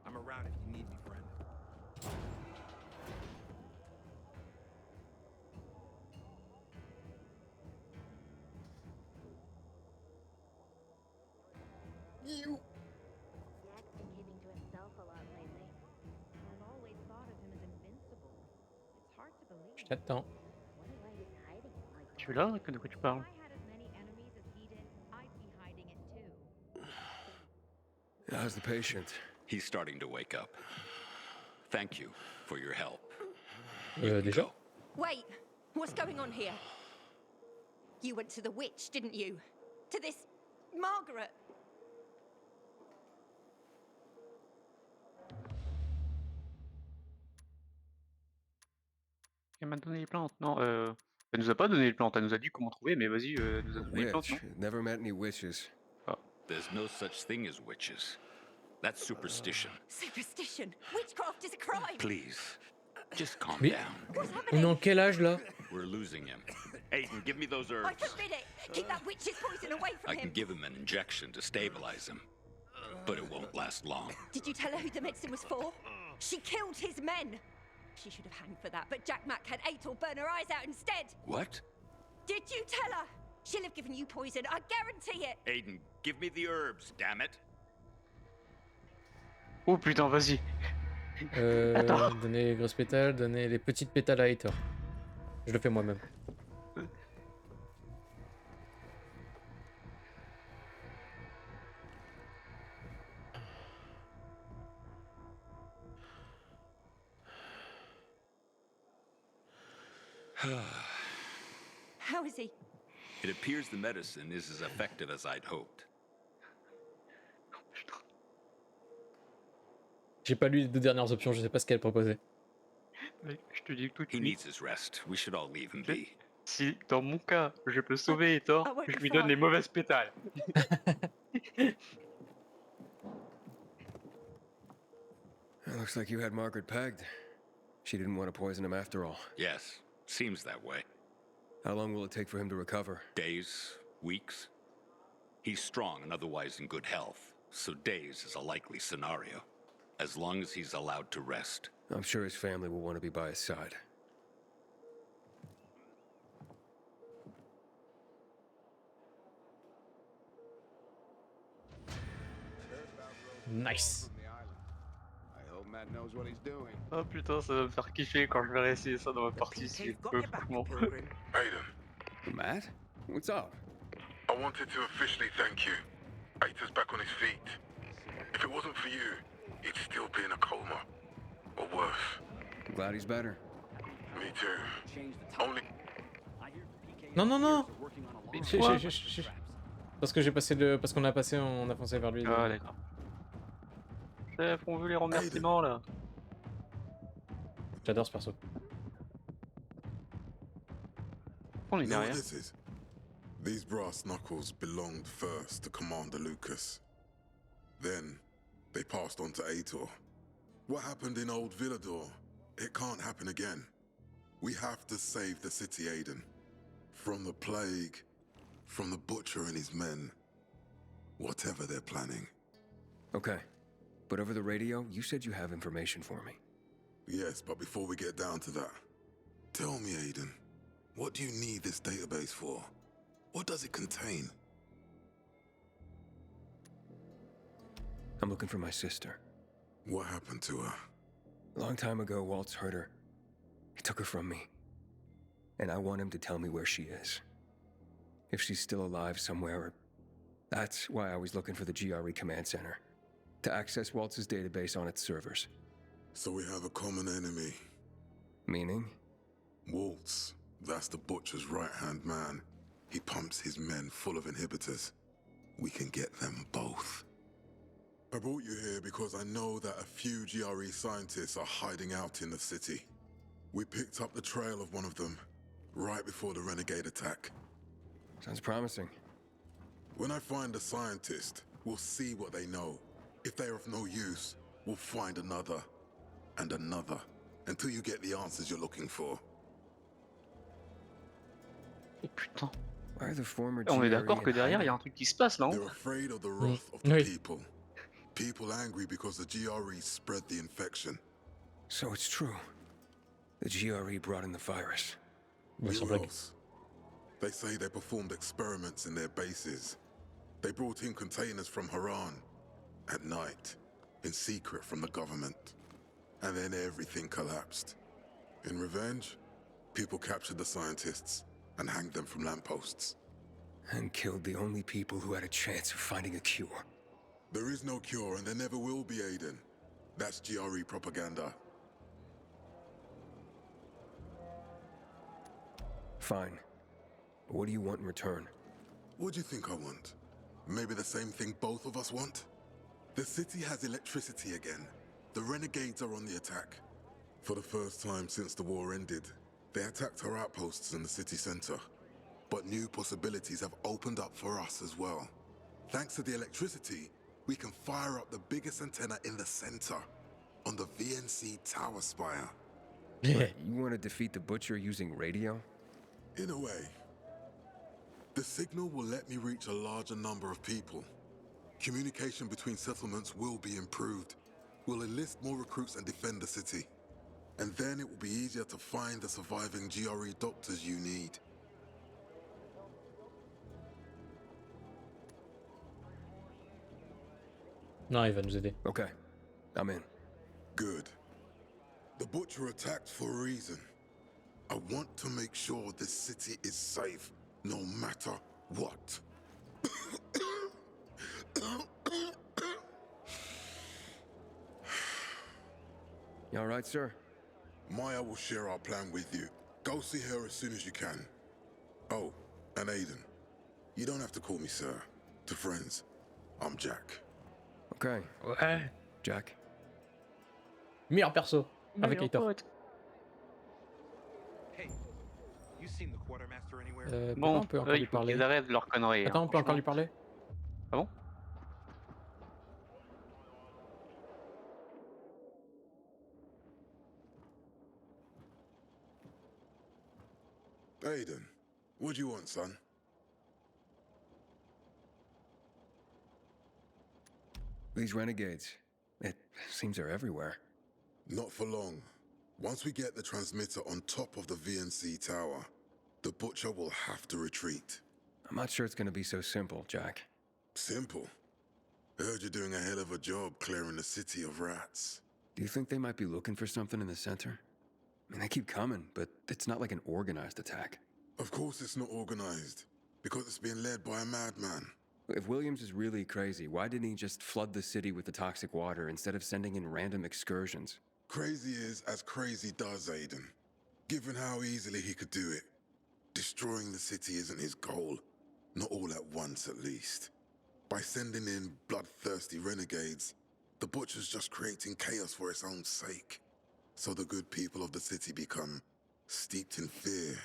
H: I'm around if you need me, friend.
K: You.
R: Jack's been keeping to himself a lot lately. I've always thought of him as invincible. It's hard to believe.
A: Je t'attends.
R: Wonder why he's hiding it like
B: Tu es là? De quoi tu parles?
N: If I had as many enemies as he did, I'd be hiding it too.
C: How's the patient?
I: He's starting to wake up. Thank you for your help.
A: Déjà?
U: Wait, what's going on here? You went to the witch, didn't you? To this Margaret?
B: Elle m'a donné les plantes. Non, elle nous a pas donné les plantes. Elle nous a dit comment trouver, mais vas-y, elle nous a donné les plantes, non?
C: Witch. Never met any witches.
I: There's no such thing as witches. That's superstition.
U: Superstition? Witchcraft is a crime!
I: Please, just calm
A: Mais
I: down.
A: on est en quel âge là?
I: We're losing him. Aiden, give me those
U: I
I: herbs.
U: forbid it! Keep that witch's poison away from
I: I
U: him!
I: can give him an injection to stabilize him, but it won't last long.
U: Did you tell her who the medicine was for? She killed his men! She should have hanged for that, but Jack Mack had Atel burn her eyes out instead!
I: What?
U: Did you tell her? She'll have given you poison, I guarantee it!
I: Aiden, give me the herbs, damn it.
B: Oh putain, vas-y.
A: Donner les grosses pétales, donner les petites pétales à Hater. Je le fais moi-même.
U: How is he?
I: It appears the medicine is as effective as I'd hoped.
A: J'ai pas lu les deux dernières options, je sais pas ce qu'elle proposait.
B: Mec, je te dis tout de
I: He
B: suite.
I: needs his rest. We should all leave him be.
B: Si dans mon cas, je peux sauver Hector,
U: Ah ouais,
B: je lui
U: ça.
B: donne les mauvaises pétales.
C: It looks like you had Margaret pegged. She didn't want to poison him after all.
I: Yes, seems that way.
C: How long will it take for him to recover?
I: Days, weeks. He's strong and otherwise in good health, so days is a likely scenario. As long as he's allowed to rest.
C: I'm sure his family will want to be by his side.
A: Nice.
G: I hope Matt knows what he's doing.
B: Oh putain, ça va me faire kiffer quand je vais essayer ça dans ma partie si je peux, franchement.
M: Aiden,
C: Matt? What's up?
M: I wanted to officially thank you. Aita's back on his feet. If it wasn't for you, he'd still be in a coma. Or worse.
C: I'm glad he's better.
M: Me too. Only...
A: Non, non, non. Parce que j'ai passé le... Parce qu'on a passé, on a foncé vers lui.
B: Ah d'accord. Chef, on veut les remerciements là.
A: J'adore ce perso.
B: On est
M: Know what
B: derrière.
M: this is? These brass knuckles belonged first to Commander Lucas. Then, they passed on to Aitor. What happened in Old Villador, it can't happen again. We have to save the city, Aiden. From the plague, from the Butcher and his men. Whatever they're planning.
C: Okay. But over the radio, you said you have information for me.
M: Yes, but before we get down to that, tell me, Aiden, what do you need this database for? What does it contain?
C: I'm looking for my sister.
M: What happened to her?
C: A long time ago, Waltz hurt her. He took her from me. And I want him to tell me where she is. If she's still alive somewhere. That's why I was looking for the GRE command center. To access Waltz's database on its servers.
M: So we have a common enemy.
C: Meaning?
M: Waltz. That's the Butcher's right-hand man. He pumps his men full of inhibitors. We can get them both. I brought you here because I know that a few GRE scientists are hiding out in the city. We picked up the trail of one of them, right before the Renegade attack.
C: Sounds promising.
M: When I find a scientist, we'll see what they know. If they're of no use, we'll find another, and another, until you get the answers you're looking for.
B: Oh putain.
C: Why are the former
B: On est
C: GRE
B: d'accord que
C: in
B: derrière il y a un
C: hiding?
B: truc qui se passe là.
M: They're afraid of the wrath of the people. People angry because the GRE spread the infection.
C: So it's true. The GRE brought in the virus.
M: Who else? They say they performed experiments in their bases. They brought in containers from Haran at night, in secret from the government. And then everything collapsed. In revenge, people captured the scientists and hanged them from lampposts.
C: And killed the only people who had a chance of finding a cure.
M: There is no cure and there never will be, Aiden. That's GRE propaganda.
C: Fine. But what do you want in return?
M: What do you think I want? Maybe the same thing both of us want? The city has electricity again. The renegades are on the attack. For the first time since the war ended, they attacked our outposts in the city center. But new possibilities have opened up for us as well. Thanks to the electricity, we can fire up the biggest antenna in the center, on the VNC tower spire.
C: You want to defeat the Butcher using radio?
M: In a way. The signal will let me reach a larger number of people. Communication between settlements will be improved. We'll enlist more recruits and defend the city. And then it will be easier to find the surviving GRE doctors you need.
A: Non, il va nous aider.
C: Okay, I'm in.
M: Good. The Butcher attacked for a reason. I want to make sure this city is safe, no matter what.
C: You all right, sir?
M: Maya will share our plan with you. Go see her as soon as you can. Oh, and Aiden. You don't have to call me sir. To friends, I'm Jack.
C: Okay.
A: Ouais.
C: Jack.
A: Meilleur perso. Avec Aitor.
H: Hey, you seen the quartermaster anywhere?
A: Bon, on peut encore lui
B: il faut
A: parler.
B: qu'ils arrêtent leur connerie.
A: Attends, on peut encore lui parler?
B: Ah bon?
M: Aiden, what do you want, son?
C: These renegades. It seems they're everywhere.
M: Not for long. Once we get the transmitter on top of the VNC tower, the Butcher will have to retreat.
C: I'm not sure it's gonna be so simple, Jack.
M: Simple. I heard you're doing a hell of a job clearing the city of rats.
C: Do you think they might be looking for something in the center? I mean, they keep coming, but it's not like an organized attack.
M: Of course it's not organized, because it's being led by a madman.
C: If Williams is really crazy, why didn't he just flood the city with the toxic water instead of sending in random excursions?
M: Crazy is as crazy does, Aiden. Given how easily he could do it. Destroying the city isn't his goal. Not all at once, at least. By sending in bloodthirsty renegades, The butcher's just creating chaos for its own sake. So the good people of the city become steeped in fear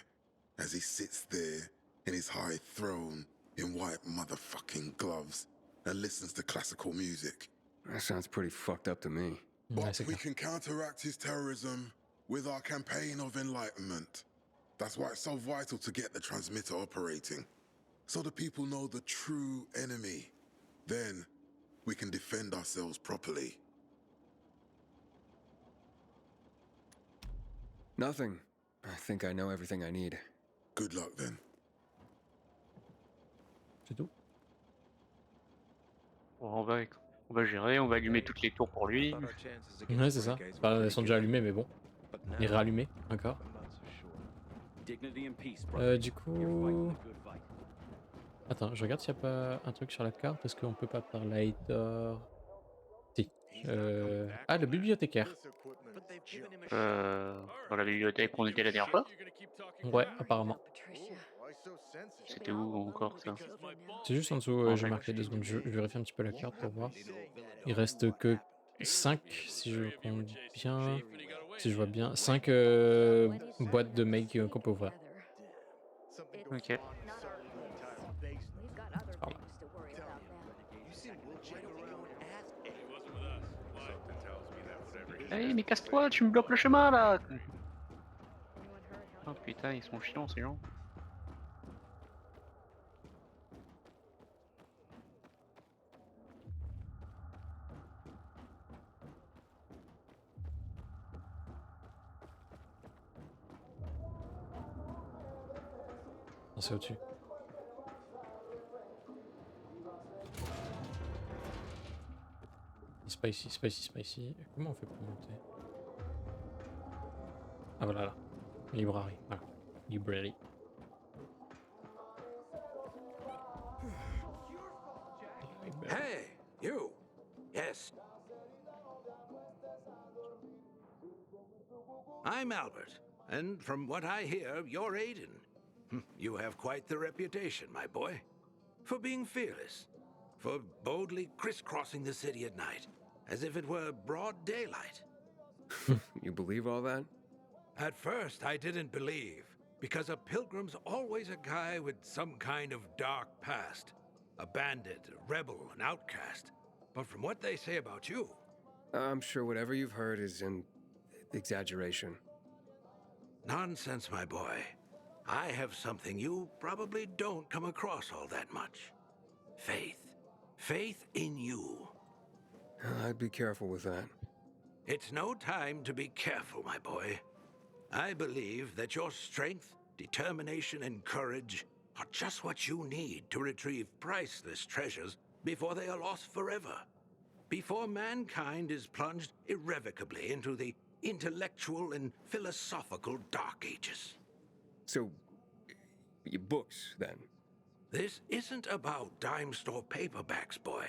M: as he sits there in his high throne in white motherfucking gloves and listens to classical music.
C: That sounds pretty fucked up to me.
M: But we can counteract his terrorism with our campaign of enlightenment. That's why it's so vital to get the transmitter operating, so the people know the true enemy. Then we can defend ourselves properly.
C: Nothing. I think I know everything I need.
M: Good luck then.
A: C'est tout.
B: Bon, on va gérer, on va allumer toutes les tours pour lui.
A: Ouais, c'est ça. Enfin, elles sont déjà allumées, mais bon. Et réallumées, encore. Du coup... Attends, je regarde s'il n'y a pas un truc sur la carte, parce qu'on peut pas par lighter... Si. Ah, le bibliothécaire.
B: Dans la bibliothèque où on était la dernière fois.
A: Ouais, apparemment.
B: C'était où encore ça?
A: C'est juste en dessous, j'ai marqué 2 secondes. Je vérifie un petit peu la carte pour voir. Il reste que 5, si je compte bien. Si je vois bien. 5 boîtes de mail qu'on peut ouvrir.
B: Ok.
A: C'est par là.
B: Hey, mais casse-toi, tu me bloques le chemin là! Oh putain, ils sont chiants ces gens.
A: Non, c'est au-dessus. C'est pas ici, c'est pas ici, c'est pas ici. Comment on fait pour monter? Ah voilà, là. Librairie, voilà. Librairie.
G: Hey, you! Yes. I'm Albert, and from what I hear, you're Aiden. You have quite the reputation, my boy. For being fearless. For boldly crisscrossing the city at night, as if it were broad daylight.
C: You believe all that?
G: At first, I didn't believe, because a pilgrim's always a guy with some kind of dark past. A bandit, a rebel, an outcast. But from what they say about you...
C: I'm sure whatever you've heard is an exaggeration.
G: Nonsense, my boy. I have something you probably don't come across all that much. Faith. Faith in you.
C: I'd be careful with that.
G: It's no time to be careful, my boy. I believe that your strength, determination, and courage are just what you need to retrieve priceless treasures before they are lost forever. Before mankind is plunged irrevocably into the intellectual and philosophical Dark Ages.
C: So, your books, then?
G: This isn't about dime store paperbacks, boy.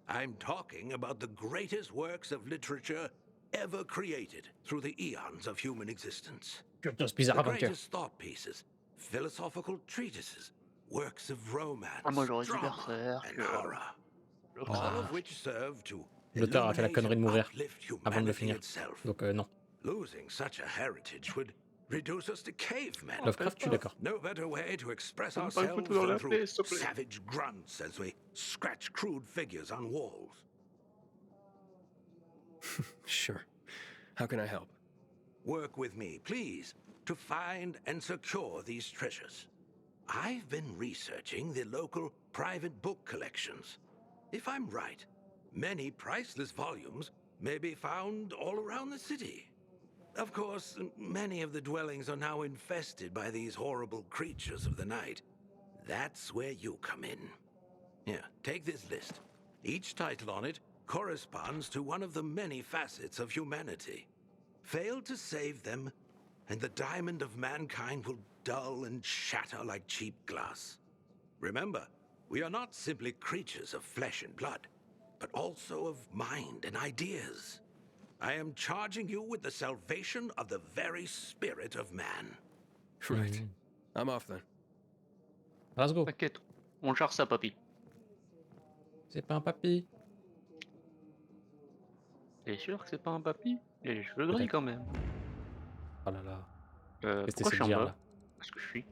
G: I'm talking about the greatest works of literature ever created through the eons of human existence. The greatest thought pieces, philosophical treatises, works of romance, drama, and horror. All of which serve to
A: L'auteur a fait la connerie de mourir
G: uplift
A: avant de le
G: humanity
A: finir.
G: itself.
A: Donc non.
G: Losing such a heritage would reduce us to cavemen.
A: Lovecraft, je suis d'accord.
G: No better way to express
B: On peut pas le
G: ourselves
B: foutre dans la
G: than through
B: paix, s'il te plaît.
G: savage grunts as we scratch crude figures on walls.
C: Sure. How can I help?
G: Work with me, please, to find and secure these treasures. I've been researching the local private book collections. If I'm right, many priceless volumes may be found all around the city. Of course, many of the dwellings are now infested by these horrible creatures of the night. That's where you come in. Here, take this list. Each title on it corresponds to one of the many facets of humanity. Fail to save them, and the diamond of mankind will dull and shatter like cheap glass. Remember, we are not simply creatures of flesh and blood, but also of mind and ideas. I am charging you with the salvation of the very spirit of man.
C: Right. I'm off then.
A: Let's go.
B: T'inquiète, on gère ça, papy.
A: C'est pas un papy.
B: T'es sûr que c'est pas un papy? Il a les cheveux gris
A: Peut-être.
B: quand même.
A: Oh là là. Qu'est-ce que
B: Pourquoi je
A: t'essaies
B: suis
A: de
B: en
A: dire
B: bas?
A: là?
B: Parce que je suis.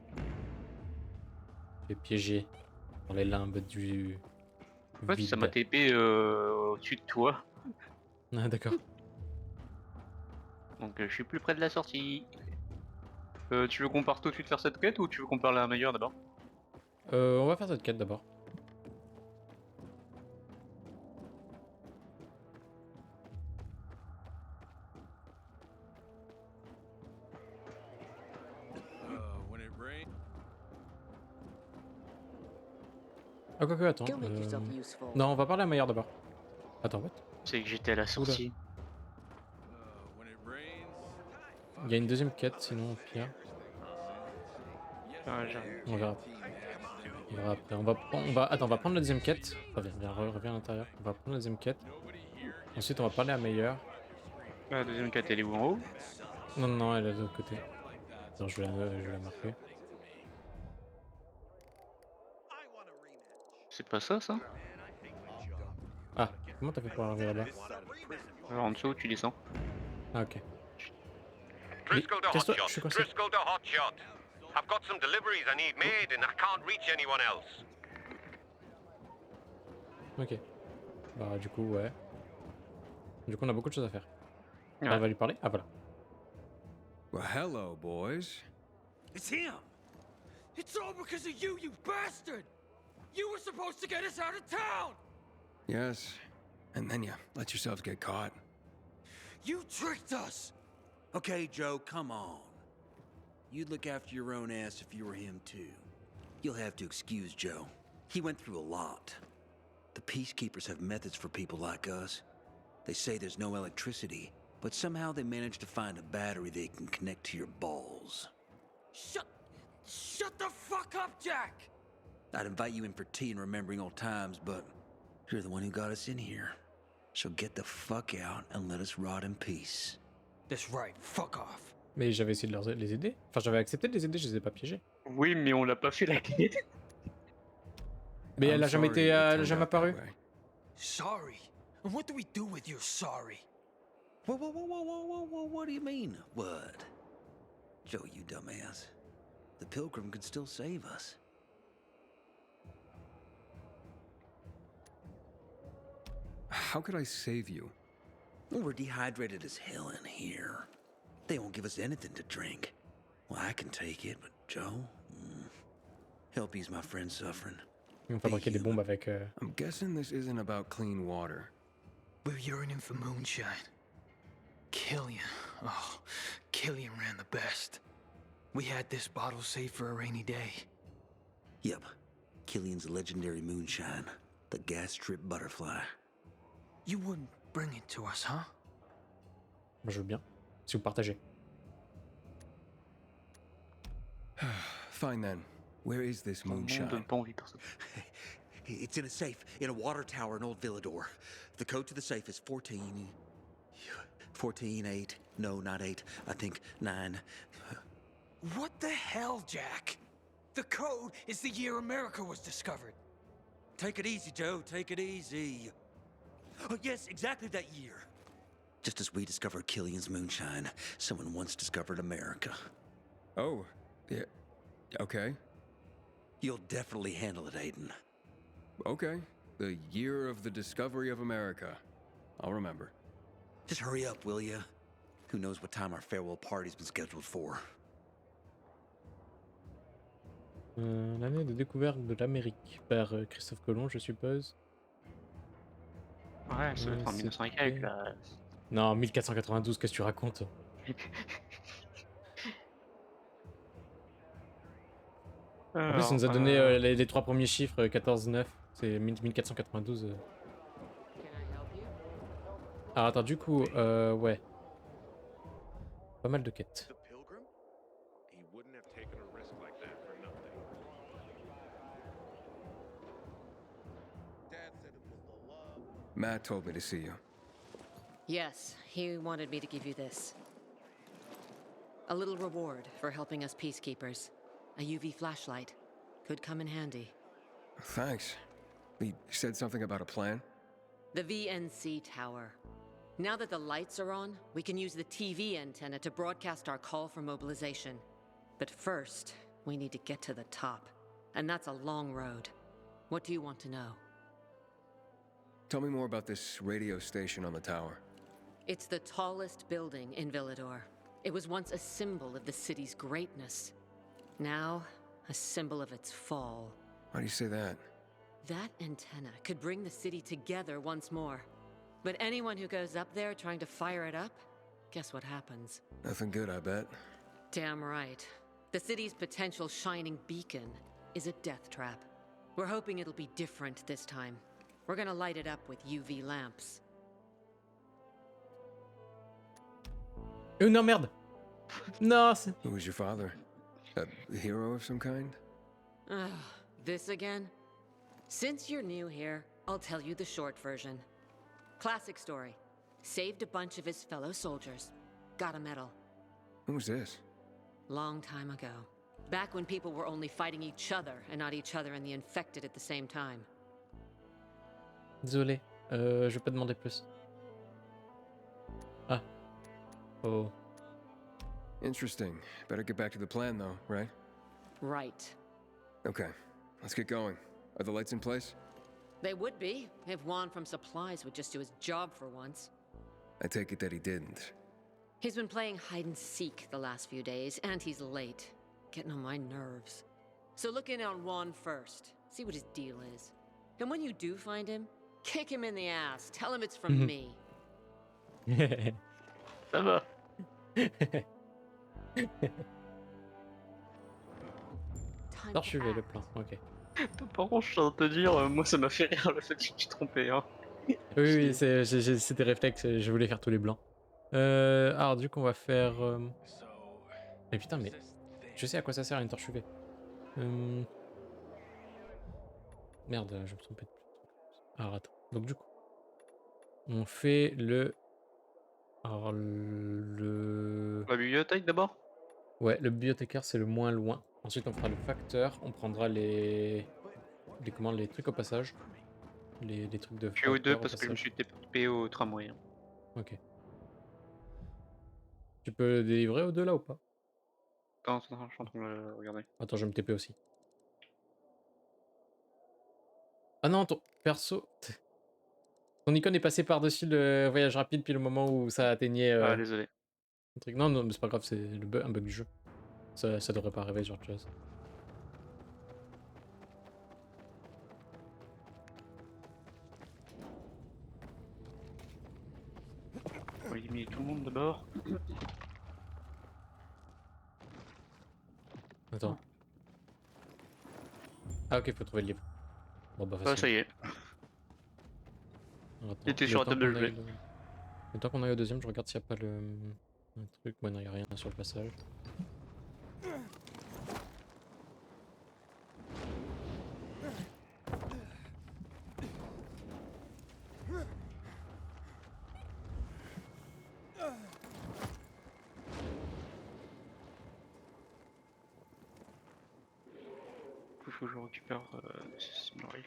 A: Tu es piégé dans les limbes du
B: En fait, ça m'a
A: vide.
B: TP au-dessus de toi.
A: Ah d'accord.
B: Donc je suis plus près de la sortie. Tu veux qu'on parte tout de suite faire cette quête ou tu veux qu'on parle à la meilleure d'abord?
A: On va faire cette quête d'abord.
V: When it rains.
A: Ah quoique, attends.
U: Go make yourself useful.
A: Non, on va parler à Maillard d'abord. Attends, what?
B: C'est que j'étais à la sortie.
A: Il y a une deuxième quête, sinon au pire.
B: Ah, j'arrive.
A: On verra. On verra après. Attends, on va prendre la deuxième quête. Reviens, reviens à l'intérieur. On va prendre la deuxième quête. Ensuite, on va parler à Meilleur.
B: La deuxième quête, elle est où en haut?
A: Non, non, elle est de l'autre côté. Attends, je vais la marquer.
B: C'est pas ça, ça?
A: Ah, comment t'as fait pour arriver là-bas?
B: En dessous, tu descends.
A: Ah, ok.
E: Driscoll to
A: Casse-toi,
E: Hotshot.
A: je suis coincé.
E: Driscoll to Hotshot. I've got some deliveries I need made and I can't reach anyone else.
A: Ok. Bah, du coup, ouais. Du coup, on a beaucoup de choses à faire.
B: Ouais.
A: On va lui parler? Ah, voilà.
C: Well, hello, boys.
H: It's him! It's all because of you, you bastard! You were supposed to get us out of town!
C: Yes, and then you let yourselves get caught.
H: You tricked us!
S: Okay, Joe, come on. You'd look after your own ass if you were him, too. You'll have to excuse Joe. He went through a lot. The Peacekeepers have methods for people like us. They say there's no electricity, but somehow they managed to find a battery they can connect to your balls.
H: Shut the fuck up, Jack!
S: I'd invite you in for tea and remembering old times, but you're the one who got us in here. So get the fuck out and let us rot in peace.
H: That's right, fuck off.
A: Mais j'avais essayé de les aider. Enfin, j'avais accepté de les aider, je les ai pas piégés.
B: Oui, mais on l'a pas fait la quête.
A: Mais elle a jamais été, elle a jamais apparu.
H: Sorry? And what do we do with your sorry?
S: Whoa, what do you mean, what? Joe, you dumbass. The Pilgrim could still save us.
C: How could I save you?
S: Well, we're dehydrated as hell in here. They won't give us anything to drink. Well, I can take it, but Joe? Help ease my friend's suffering.
A: On fabriquait des bombes avec...
C: I'm guessing this isn't about clean water.
H: We're yearning for moonshine. Killian. Oh, Killian ran the best. We had this bottle saved for a rainy day.
S: Yep. Killian's legendary moonshine. The gas trip butterfly.
H: You wouldn't bring it to us, huh?
A: Moi, je veux bien. Si vous partagez.
C: Fine then. Where is this moonshine?
S: It's in a safe, in a water tower in Old Villador. The code to the safe is 14-8. No, not 8. I think 9.
H: What the hell, Jack? The code is the year America was discovered.
S: Take it easy, Joe. Take it easy. Oh, yes, exactly that year. Just as we discovered Killian's moonshine, someone once discovered America.
C: Oh, yeah. Okay.
S: You'll definitely handle it, Aiden.
C: Okay. The year of the discovery of America. I'll remember.
S: Just hurry up, will ya? Who knows what time our farewell party's been scheduled for?
A: L'année de découverte de l'Amérique par Christophe Colomb, je suppose.
B: Ouais, ça va être en 1900 et quelques, là.
A: Non, 1492, qu'est-ce que tu racontes? En plus, il nous a donné les 3 premiers chiffres, 14-9, c'est 1492. Alors attends, du coup, ouais. Pas mal de quêtes.
C: Matt told me to see you.
O: Yes, he wanted me to give you this. A little reward for helping us peacekeepers. A UV flashlight. Could come in handy.
C: Thanks. He said something about a plan?
O: The VNC tower. Now that the lights are on, we can use the TV antenna to broadcast our call for mobilization. But first, we need to get to the top. And that's a long road. What do you want to know?
C: Tell me more about this radio station on the tower.
O: It's the tallest building in Villador. It was once a symbol of the city's greatness. Now, a symbol of its fall.
C: Why do you say that?
O: That antenna could bring the city together once more. But anyone who goes up there trying to fire it up, guess what happens?
C: Nothing good, I bet.
O: Damn right. The city's potential shining beacon is a death trap. We're hoping it'll be different this time. We're gonna light it up with UV lamps.
A: Oh non, merde! Non, c'est...
C: Who was your father? A hero of some kind?
O: Ugh, this again? Since you're new here, I'll tell you the short version. Classic story. Saved a bunch of his fellow soldiers. Got a medal.
C: When was this?
O: Long time ago. Back when people were only fighting each other and not each other and the infected at the same time.
A: Désolé, je vais pas demander plus. Ah. Oh.
C: Interesting. Better get back to the plan though, right?
O: Right.
C: Okay, let's get going. Are the lights in place?
O: They would be, if Juan from Supplies would just do his job for once.
C: I take it that he didn't.
O: He's been playing hide and seek the last few days, and he's late. Getting on my nerves. So look in on Juan first. See what his deal is. And when you do find him, kick him in the ass. Tell him it's from me.
B: Ça va.
A: Archiver le plan, ok.
B: Par contre, je suis en train de te dire, moi ça m'a fait rire le fait que je me suis trompé. Hein.
A: Oui, c'est des réflexes, je voulais faire tous les blancs. Alors du coup on va faire... Mais putain, mais je sais à quoi ça sert une torche UV. Merde, je me trompais de plus. Alors attends, donc du coup, on fait le... Alors le...
B: La bibliothèque d'abord?
A: Ouais, le bibliothécaire c'est le moins loin. Ensuite on fera le facteur, on prendra les commandes, les trucs au passage. Les trucs de
B: Je suis au 2
A: facteur
B: parce que je me suis TP au tramway. Hein.
A: Ok. Tu peux le délivrer au 2 là ou pas?
B: Attends, je suis en train de le regarder.
A: Attends, je vais me TP aussi. Ah non, ton perso... Ton icône est passé par-dessus le voyage rapide puis le moment où ça atteignait...
B: Ah, désolé.
A: Un truc. Non, non, mais c'est pas grave, c'est un bug du jeu. Ça devrait pas arriver sur autre chose.
B: On va éliminer tout le monde d'abord.
A: Attends. Ah ok, faut trouver le livre. Bon bah facile.
B: Ah, ça y est.
A: Alors,
B: Il était sur la table de jouer.
A: Le temps qu'on aille au deuxième, je regarde s'il n'y a pas le... un truc. Ouais non, il n'y a rien sur le passage.
B: Il faut que je récupère ce muraille.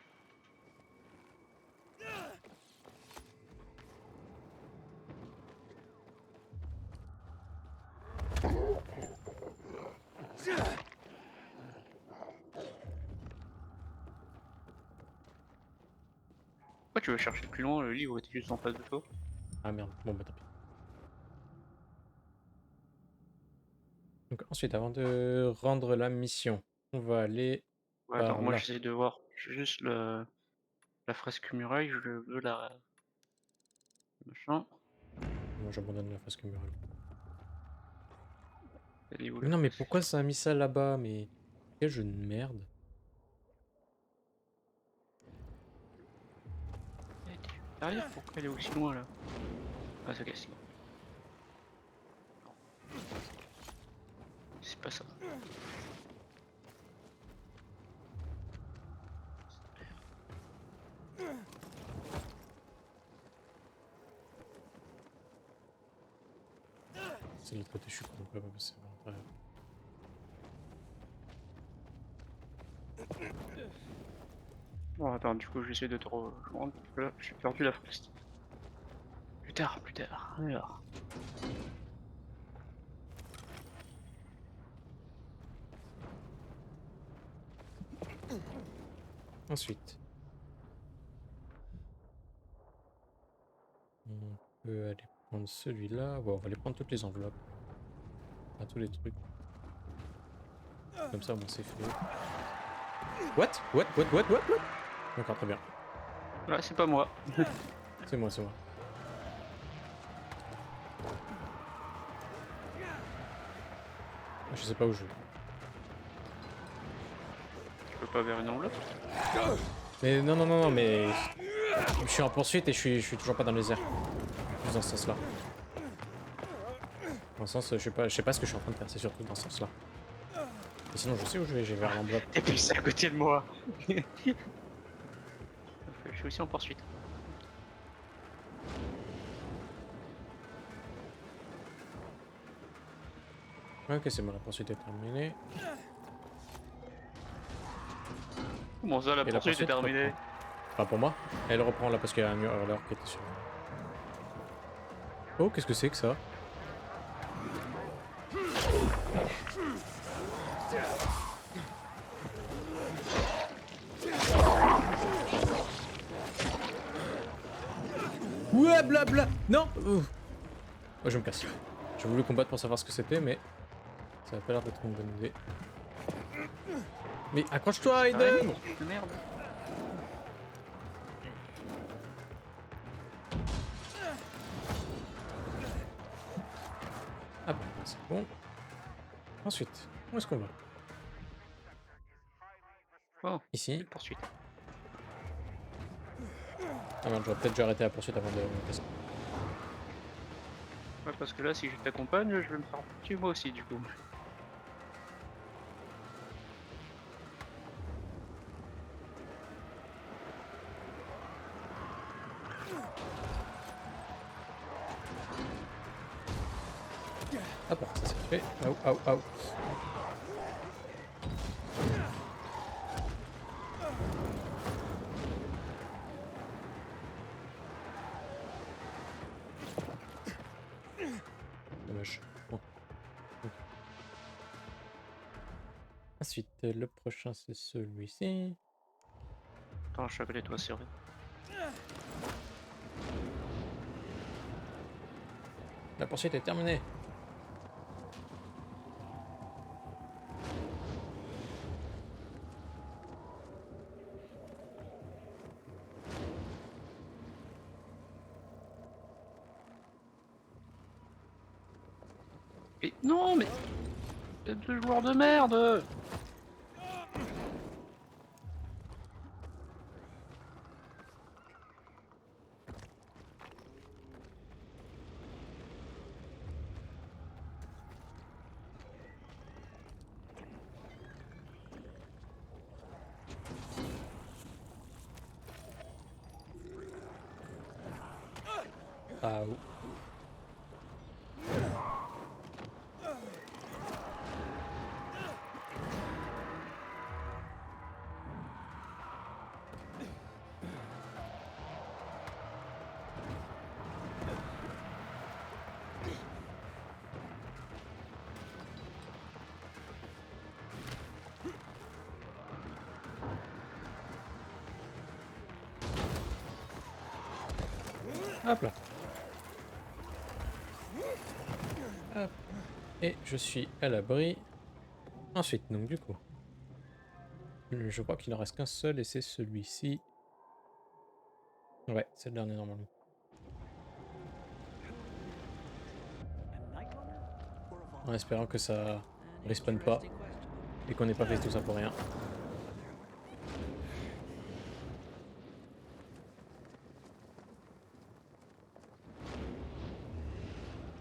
B: Pourquoi tu veux chercher plus loin? Le livre était juste en face de toi.
A: Ah merde, bon bah tant pis. Donc ensuite, avant de rendre la mission, on va aller
B: Ouais,
A: par
B: attends, moi
A: là.
B: j'essaie de voir juste la fresque muraille, je veux la... machin.
A: Moi j'abandonne la fresque murale.
B: Elle est où,
A: Mais non mais pourquoi ça a mis ça là-bas? Mais quel jeu de merde.
B: Derrière, pourquoi elle est aussi loin là? Ah, c'est ok, c'est bon. C'est pas ça.
A: C'est de l'autre côté, je suis con, on peut pas passer par l'intérieur.
B: Bon, attends, du coup, j'essaie de te rejoindre. Là, j'ai perdu la fresque. tard, plus tard. Alors.
A: Ensuite. On peut aller prendre celui-là. Bon, on va aller prendre toutes les enveloppes. Enfin, tous les trucs. Comme ça, bon, c'est fait. What? D'accord, très bien.
B: Là, c'est pas moi.
A: C'est moi, c'est moi. Je sais pas où je vais.
B: Je peux pas vers une enveloppe.
A: Mais non, mais... Je suis en poursuite et je suis toujours pas dans les airs. Juste dans ce sens-là. Dans le sens, je sais pas ce que je suis en train de faire, c'est surtout dans ce sens-là. Et sinon, je sais où je vais, j'ai vers l'enveloppe.
B: T'es plus à côté de moi. Je suis aussi en poursuite.
A: Ok, c'est bon, la poursuite est terminée.
B: Comment ça, la poursuite est terminée?
A: Pas pour moi. Elle reprend là parce qu'il y a un hurleur qui était sur. Oh, qu'est-ce que c'est que ça? Ouais, blabla. Non. Oh, je me casse. J'ai voulu combattre pour savoir ce que c'était, mais ça a pas l'air d'être une bonne idée. Mais accroche-toi, Aiden.
B: Merde.
A: Ah bah c'est bon. Ensuite, où est-ce qu'on va?
B: Oh,
A: ici.
B: Poursuite.
A: Ah merde, j'aurais peut-être dû arrêter la poursuite avant de me casser.
B: Ouais, parce que là, si je t'accompagne, je vais me faire tuer moi aussi, du coup.
A: Hop là, ça c'est fait. Au. Dommage. Bon. Ok. Ensuite, le prochain c'est celui-ci.
B: Attends, je suis à côté de toi, c'est vrai.
A: La poursuite est terminée.
B: Et non, mais... Tête de joueur de merde.
A: Ah ou. Hop là. Hop. Et je suis à l'abri. Ensuite, donc du coup. Je crois qu'il en reste qu'un seul et c'est celui-ci. Ouais, c'est le dernier normalement. En espérant que ça respawn pas et qu'on n'ait pas fait tout ça pour rien.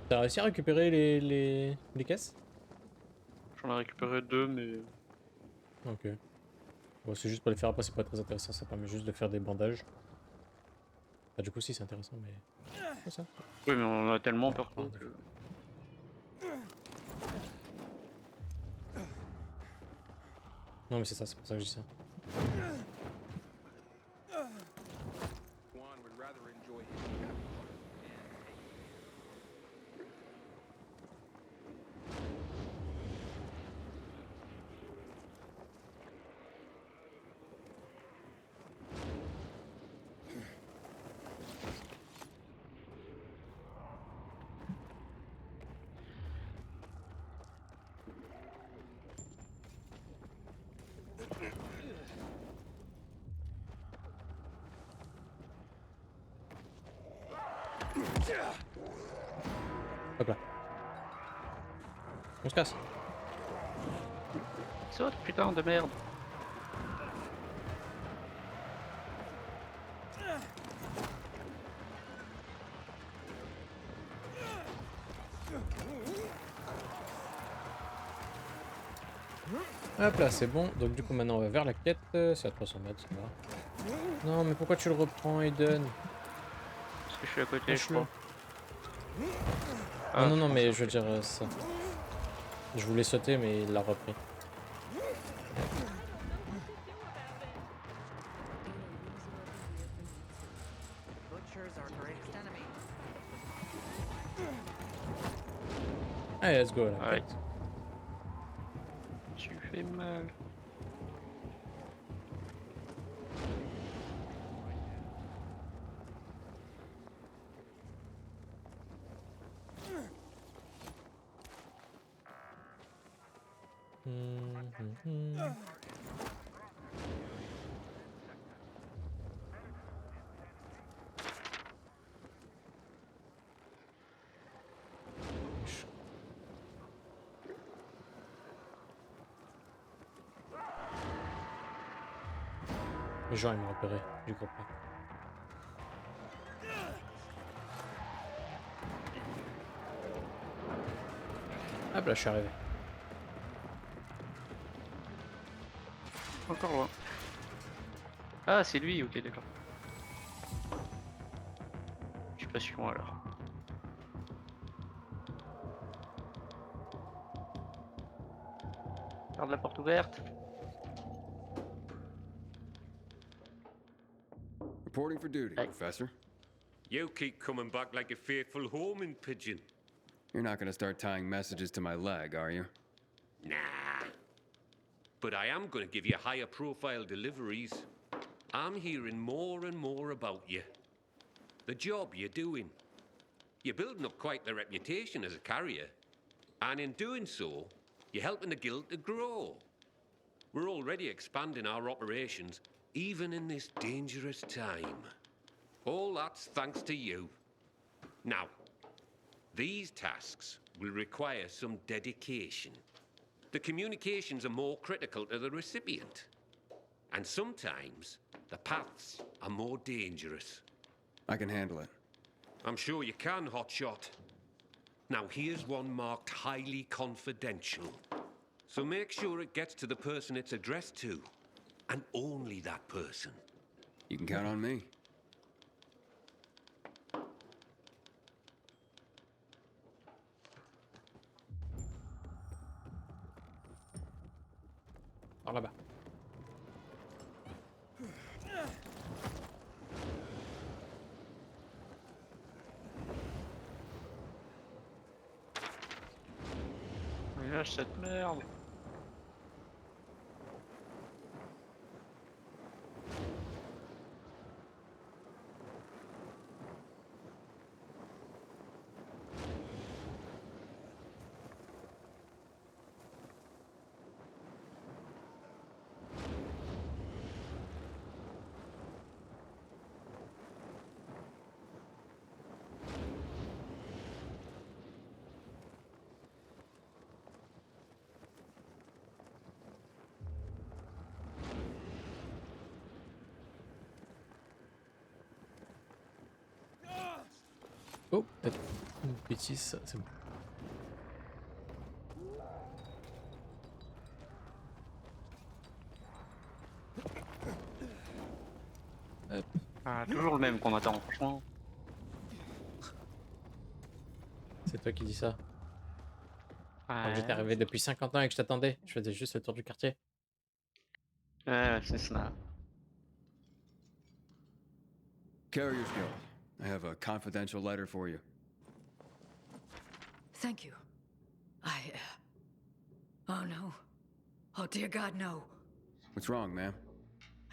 A: T'as réussi à récupérer les caisses?
B: J'en ai récupéré 2, mais...
A: Ok. Bon, c'est juste pour les faire après, c'est pas très intéressant, ça permet juste de faire des bandages. Bah, du coup, si, c'est intéressant, mais. C'est ça.
B: Oui, mais on en a tellement partout que...
A: Non, mais c'est ça, c'est pour ça que je dis ça.
F: Juan would rather enjoy his capital and
A: Hop là. On se casse.
B: Saute, putain de merde.
A: Hop là, c'est bon. Donc du coup maintenant on va vers la quête. C'est à 300 mètres, ça va. Non mais pourquoi tu le reprends, Aiden?
B: Parce que je suis à côté, je crois.
A: Ah non, non, mais je veux dire ça. Je voulais sauter, mais il l'a repris. Allez, let's go là.
B: Ouais. Tu fais mal.
A: Les gens ils m'ont repéré, je crois pas. Hop là, je suis arrivé.
B: Encore loin. Ah, c'est lui, ok, d'accord. Je suis pas si loin alors. Garde la porte ouverte.
C: Reporting for duty, Professor.
Q: You keep coming back like a faithful homing pigeon.
C: You're not gonna start tying messages to my leg, are you?
Q: Nah. But I am going to give you higher profile deliveries. I'm hearing more and more about you. The job you're doing. You're building up quite the reputation as a carrier. And in doing so, you're helping the guild to grow. We're already expanding our operations, even in this dangerous time. All that's thanks to you. Now, these tasks will require some dedication. The communications are more critical to the recipient. And sometimes, the paths are more dangerous.
C: I can handle it.
Q: I'm sure you can, Hotshot. Now, here's one marked highly confidential. So make sure it gets to the person it's addressed to. And only that person.
C: You can count on me.
A: Par là-bas.
B: Lâche cette merde.
A: Oh, peut-être une bêtise, ça, c'est bon. Hop.
B: Ah, toujours le même qu'on attend, franchement.
A: C'est toi qui dis ça. Alors que
B: Ouais.
A: j'étais arrivé depuis 50 ans et que je t'attendais. Je faisais juste le tour du quartier.
B: Ouais, c'est ça.
C: Carrier's Guild. I have a confidential letter for you.
U: Thank you. Oh no. Oh dear God, no.
C: What's wrong, ma'am?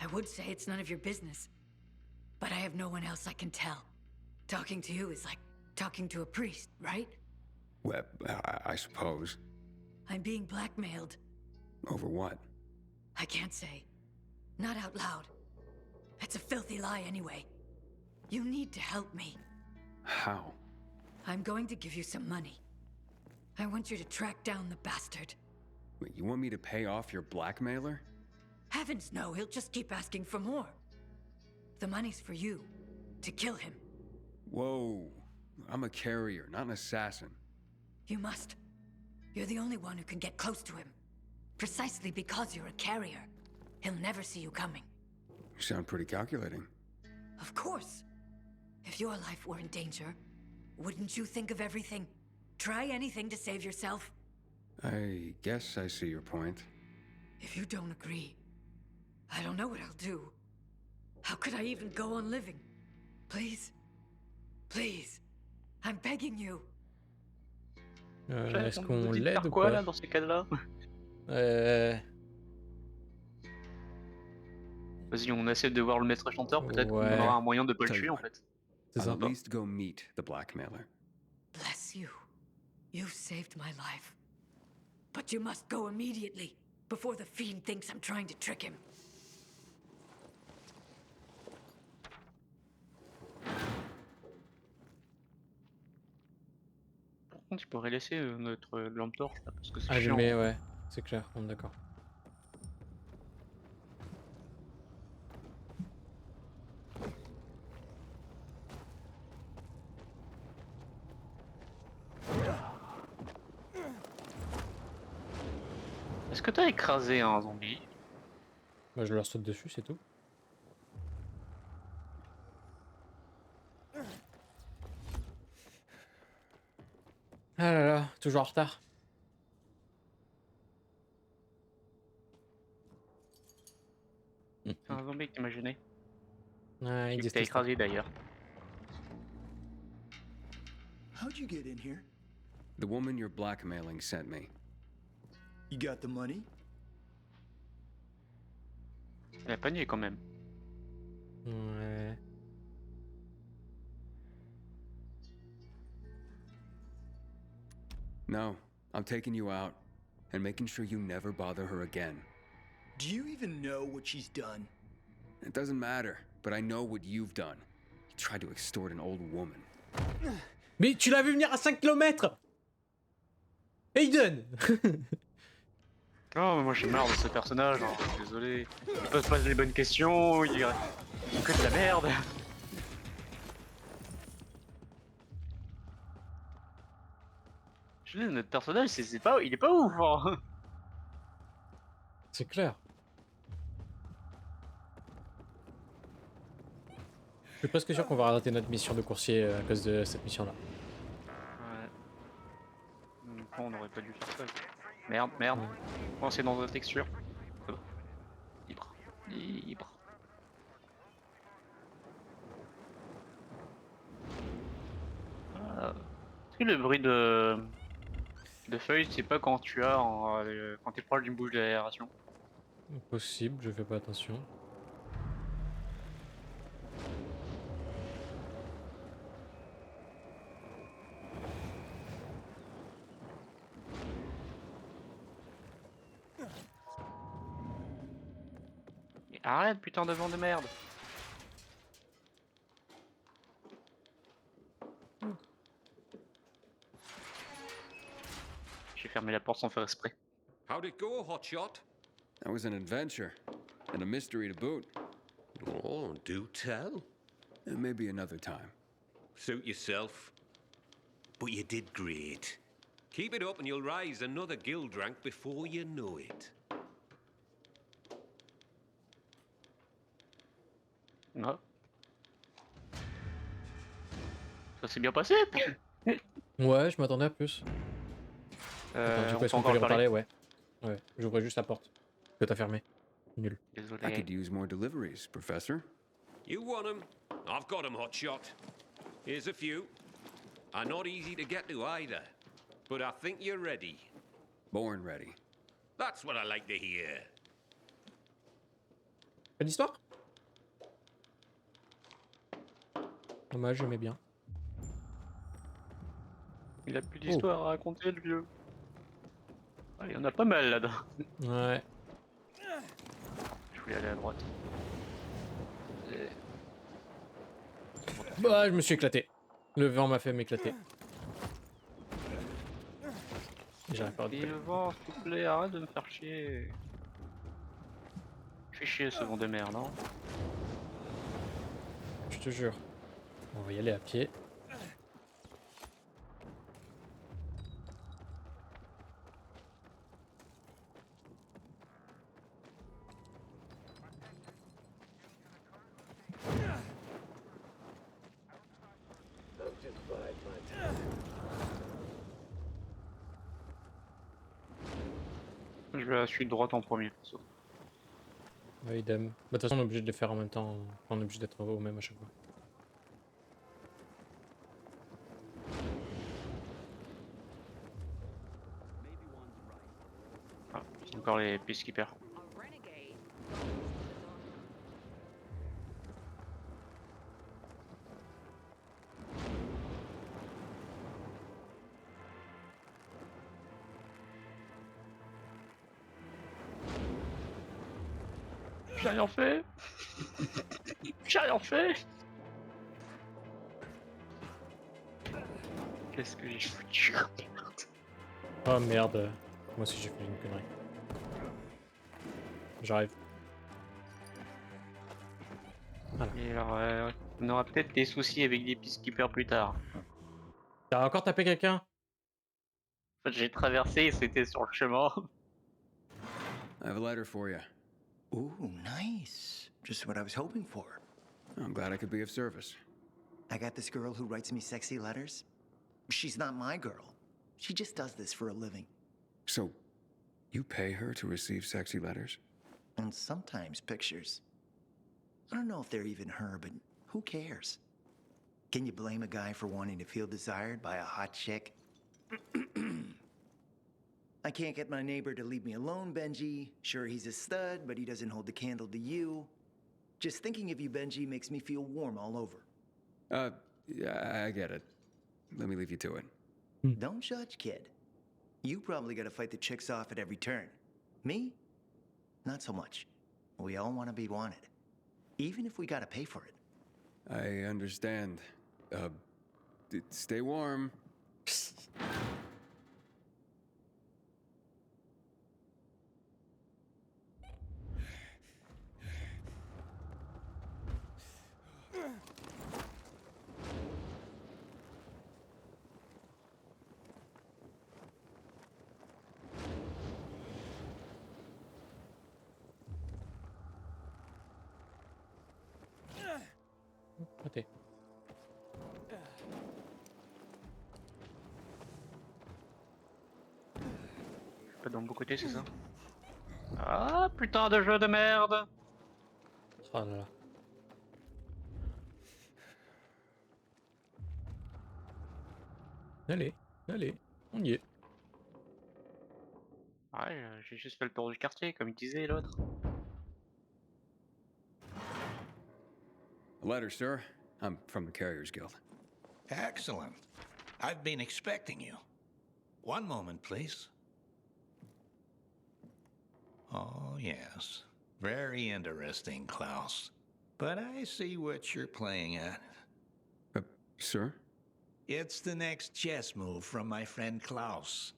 U: I would say it's none of your business, but I have no one else I can tell. Talking to you is like talking to a priest, right?
C: Well, I suppose.
U: I'm being blackmailed.
C: Over what?
U: I can't say. Not out loud. It's a filthy lie anyway. You need to help me.
C: How?
L: I'm going to give you some money. I want you to track down the bastard.
C: Wait, you want me to pay off your blackmailer?
L: Heavens no, he'll just keep asking for more. The money's for you, to kill him.
C: Whoa, I'm a carrier, not an assassin.
L: You must. You're the only one who can get close to him. Precisely because you're a carrier. He'll never see you coming.
C: You sound pretty calculating.
L: Of course. If your life were in danger, wouldn't you think of everything? Try anything to save yourself?
C: I guess I see your point.
L: If you don't agree, I don't know what I'll do. How could I even go on living? Please? Please. I'm begging you.
A: Est-ce qu'on
B: Vous dites
A: l'aide
B: faire
A: ou
B: quoi
A: pas?
B: là dans ces cas-là? Vas-y, on essaie de voir le maître chanteur, peut-être qu'on
A: Ouais.
B: aura un moyen de pas le
C: Tell you
B: tuer en
C: what,
B: fait.
A: C'est
C: I'll
A: ça.
C: at least go meet the blackmailer.
L: Bless you. You've saved my life. But you must go immediately, before the fiend thinks I'm trying to trick him.
B: Par contre, il pourrait laisser notre lampe torche là, parce que c'est chiant.
A: Allumé, ouais. C'est clair, on est d'accord.
B: Est-ce que t'as écrasé un zombie?
A: Bah, je leur saute dessus, c'est tout. Ah là là, toujours en retard.
B: C'est un zombie que t'imaginais.
A: Ouais, il
B: Qui t'a
A: déteste.
B: écrasé d'ailleurs.
T: How'd you get in here?
C: The woman you're blackmailing sent me.
T: You got the money?
B: Il a pas nié quand même.
A: Ouais.
C: No, I'm taking you out and making sure you never bother her again.
T: Do you even know what she's done?
C: It doesn't matter, but I know what you've done. You tried to extort an old woman.
A: Mais tu l'as vu venir à 5 km! Aiden!
B: Oh, mais moi j'ai marre de ce personnage, hein, je suis désolé. Il pose pas les bonnes questions, il fait de la merde. Je dis, notre personnage, c'est pas, il est pas ouf, hein.
A: C'est clair. Je suis presque sûr qu'on va rater notre mission de coursier à cause de cette mission-là.
B: Ouais. Donc, on aurait pas dû faire ça. Merde, merde. Oh, c'est dans la texture. Oh. Libre. Libre. Est-ce que le bruit de feuilles, c'est pas quand tu as quand t'es proche d'une bouche d'aération?
A: Possible, je fais pas attention.
B: Mais arrête, putain de vent de merde. J'ai fermé la porte sans faire exprès.
Q: How'd it go, Hotshot?
C: That was an adventure, and a mystery to boot.
Q: Oh, do tell.
C: Maybe another time.
Q: Suit yourself. But you did great. Keep it up and you'll rise another guild rank before you know it.
B: Ah. Ça s'est bien passé.
A: Ouais, je m'attendais à plus. Attends, du coup, est-ce qu'on peut lui reparler? Ouais. Ouais, j'ouvrais juste la porte que t'as fermée. Nul.
C: I could use more deliveries, Professor.
Q: You want 'em? I've got 'em, Hotshot. Here's a few. Are not easy to get to either, but I think you're ready.
C: Born ready.
Q: That's what I like to hear.
A: Pas d'histoire? Dommage, j'aimais bien.
B: Il a plus d'histoire à raconter, le vieux. Ah, il y en a pas mal là-dedans.
A: Ouais.
B: Je voulais aller à droite.
A: Bah, je me suis éclaté. Le vent m'a fait m'éclater. Et j'arrive pas à
B: Et
A: récupérer.
B: vent, s'il te plaît, arrête de me faire chier. Fais chier ce vent de merde, hein.
A: Je te jure. On va y aller à pied.
B: Je vais à la suite droite en premier. Perso.
A: Ouais, idem. Bah, de toute façon, on est obligé de les faire en même temps. On est obligé d'être au même à chaque fois.
B: Ah, c'est encore les peacekeepers. J'ai rien fait. J'ai rien fait. Qu'est-ce que j'ai foutu?
A: Oh merde. Moi aussi j'ai fait une connerie. J'arrive. Voilà.
B: Et alors, on aura peut-être des soucis avec des peacekeepers plus tard.
A: T'as encore tapé quelqu'un?
B: En fait, j'ai traversé et c'était sur le chemin.
C: I have a letter for you.
T: Ooh, nice. Just what I was hoping for.
C: I'm glad I could be of service.
T: I got this girl who writes me sexy letters. She's not my girl. She just does this for a living.
C: So, you pay her to receive sexy letters?
T: And sometimes pictures. I don't know if they're even her, but who cares? Can you blame a guy for wanting to feel desired by a hot chick? I can't get my neighbor to leave me alone, Benji. Sure, he's a stud, but he doesn't hold the candle to you. Just thinking of you, Benji, makes me feel warm all over.
C: Yeah, I get it. Let me leave you to it.
T: Don't judge, kid. You probably gotta fight the chicks off at every turn. Me? Not so much. We all want to be wanted. Even if we gotta pay for it.
C: I understand. Stay warm.
A: Raté.
B: Pas dans le beau côté, c'est ça? Ah, putain de jeu de merde!
A: Oh là là. Allez, allez, on y est.
B: Ouais, j'ai juste fait le tour du quartier, comme il disait l'autre.
C: A letter, sir. I'm from the Carriers Guild.
H: Excellent. I've been expecting you. One moment, please. Oh, yes. Very interesting, Klaus. But I see what you're playing at.
C: Sir?
H: It's the next chess move from my friend Klaus.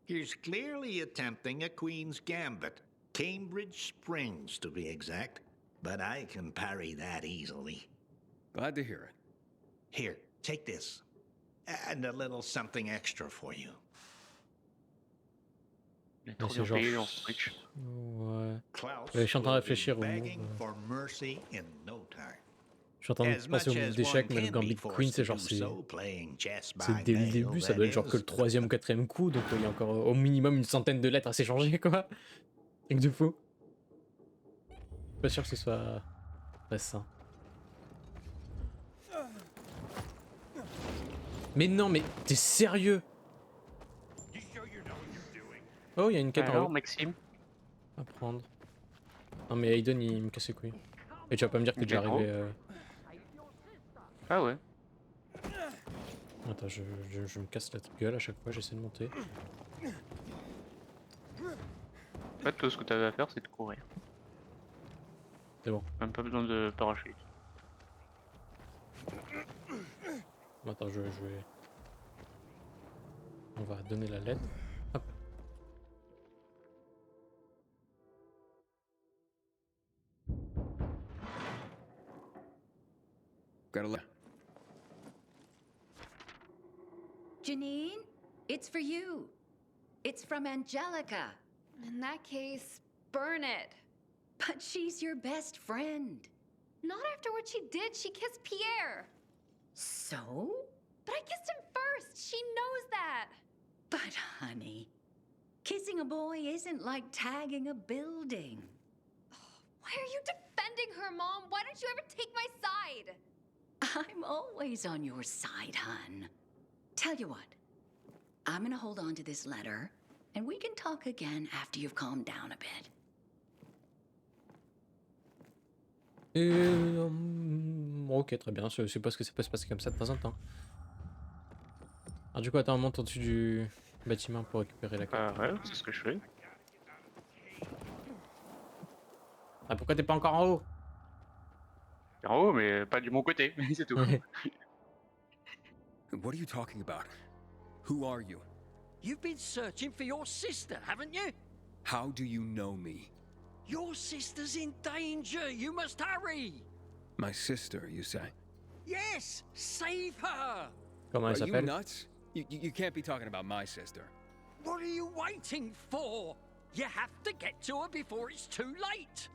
H: He's clearly attempting a Queen's Gambit. Cambridge Springs, to be exact. But I can parry that easily.
C: Glad to hear it.
H: Here, take this. And a little something extra for you.
A: Mais c'est genre... Ouais. Je suis en train de réfléchir au move. Je suis en train de penser au move d'échec, mais le Gambit Queen, c'est genre... C'est dès le début, ça doit être genre que le 3e ou 4e coup, donc il y a encore au minimum une centaine de lettres à s'échanger, quoi. Truc de fou. Pas sûr que ce soit... très sain. Mais non, mais t'es sérieux? Oh, il y a une quête en haut.
B: Maxime.
A: À prendre. Non mais Aiden il me casse les couilles. Et tu vas pas me dire que t'es déjà arrivé...
B: Ah ouais.
A: Attends, je me casse la gueule à chaque fois, j'essaie de monter.
B: En fait, tout ce que t'avais à faire, c'est de courir.
A: C'est bon.
B: Même pas besoin de parachute.
A: Attends, je vais... On va donner la lettre. Hop.
D: Janine. It's for you. It's from Angelica.
P: In that case, burn it.
D: But she's your best friend.
P: Not after what she did. She kissed Pierre.
D: So?
P: But I kissed him first. She knows that.
D: But honey, kissing a boy isn't like tagging a building.
P: Why are you defending her, Mom? Why don't you ever take my side?
D: I'm always on your side, hun. Tell you what, I'm gonna hold on to this letter, and we can talk again after you've calmed down a bit.
A: Ok, très bien, je suppose que ça peut se passer comme ça de temps en temps. Alors du coup, attends, on monte au-dessus du bâtiment pour récupérer la carte.
B: Ouais, c'est ce que je fais.
A: Ah, pourquoi t'es pas encore en haut?
B: En haut, mais pas du bon côté, c'est tout.
C: What are you talking about? Who are you?
H: You've been searching for your sister, haven't you?
C: How do you know me?
H: Your sister's in danger. You must hurry.
C: My sister, you say?
H: Yes, save her.
A: Comment elle
C: Are you
A: s'appelle?
C: nuts? You can't be talking about my sister.
H: What are you waiting for? You have to get to her before it's too late.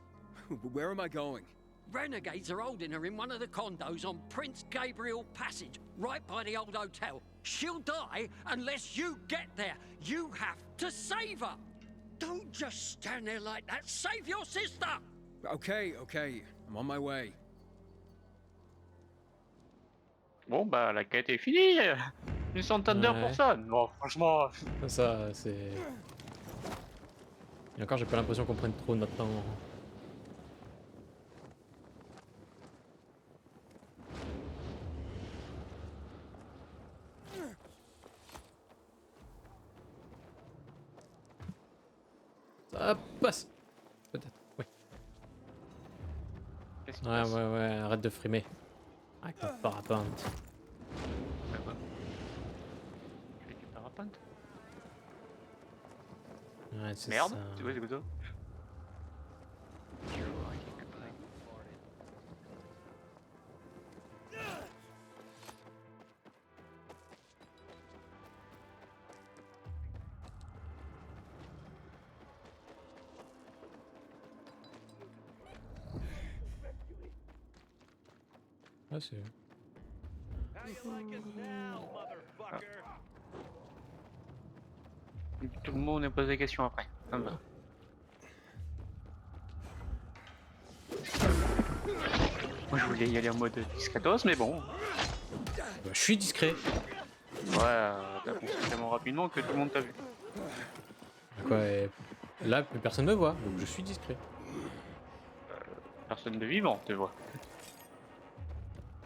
C: Where am I going?
H: Renegades are holding her in one of the condos on Prince Gabriel Passage, right by the old hotel. She'll die unless you get there. You have to save her. Don't just stand there like that. Save your sister!
C: Okay. I'm on my way.
B: Bon, bah, la quête est finie. Une centaine d'heures pour ça. Bon, franchement.
A: Ça, c'est. Et encore, j'ai pas l'impression qu'on prenne trop notre temps. Ça passe. Peut-être, oui. Ouais, arrête de frimer. Avec ton parapente.
B: Avec du parapente.
A: Ouais, c'est
B: Merde,
A: ça.
B: c'est quoi ça?
A: Ah, c'est.
B: Tout le monde me pose des questions après. Ça me va. Moi je voulais y aller en mode discretos, mais bon.
A: Bah, je suis discret.
B: Ouais, t'as compris tellement rapidement que tout le monde t'a vu.
A: Quoi, et là, plus personne me voit, donc je suis discret.
B: Personne de vivant te voit.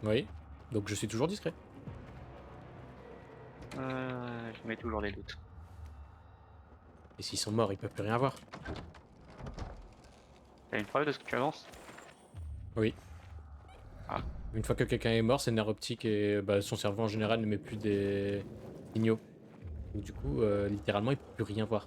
A: Oui, donc je suis toujours discret.
B: Je mets toujours des doutes.
A: Et s'ils sont morts, ils peuvent plus rien voir.
B: T'as une preuve de ce que tu avances?
A: Oui.
B: Ah.
A: Une fois que quelqu'un est mort, ses nerfs optiques et bah, son cerveau en général ne met plus des signaux. Donc, du coup, littéralement, il peut plus rien voir.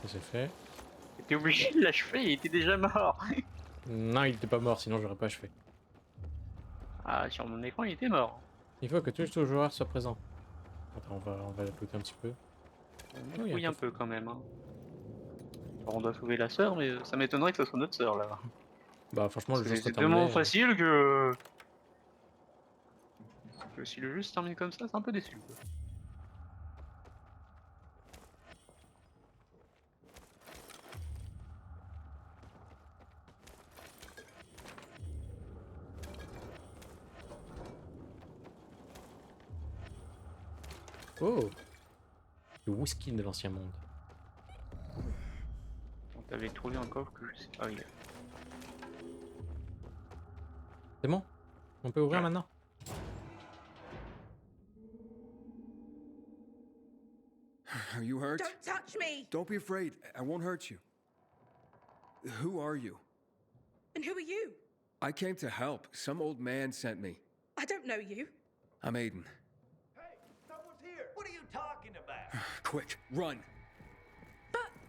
A: Ça c'est fait.
B: T'es obligé de l'achever, il était déjà mort.
A: Non, il était pas mort, sinon j'aurais pas achevé.
B: Ah, sur mon écran, il était mort.
A: Il faut que tous les joueurs soient présents. Attends, on va l'écouter un petit peu.
B: On fouille un peu quand même. Hein. Alors, on doit sauver la sœur, mais ça m'étonnerait que ce soit notre sœur là.
A: Bah franchement, le jeu
B: c'est
A: serait
B: tellement
A: terminé.
B: facile que si le jeu se termine comme ça, c'est un peu déçu. Quoi.
A: Oh, le whisky de l'ancien monde.
B: On t'avait trouvé un coffre que je sais pas. Oui.
A: C'est bon? On peut ouvrir maintenant?
C: Are you hurt?
K: Don't touch me!
C: Don't be afraid. I won't hurt you. Who are you?
K: And who are you?
C: I came to help. Some old man sent me.
K: I don't know you.
C: I'm Aiden.
W: What are you talking about?
C: Quick, run!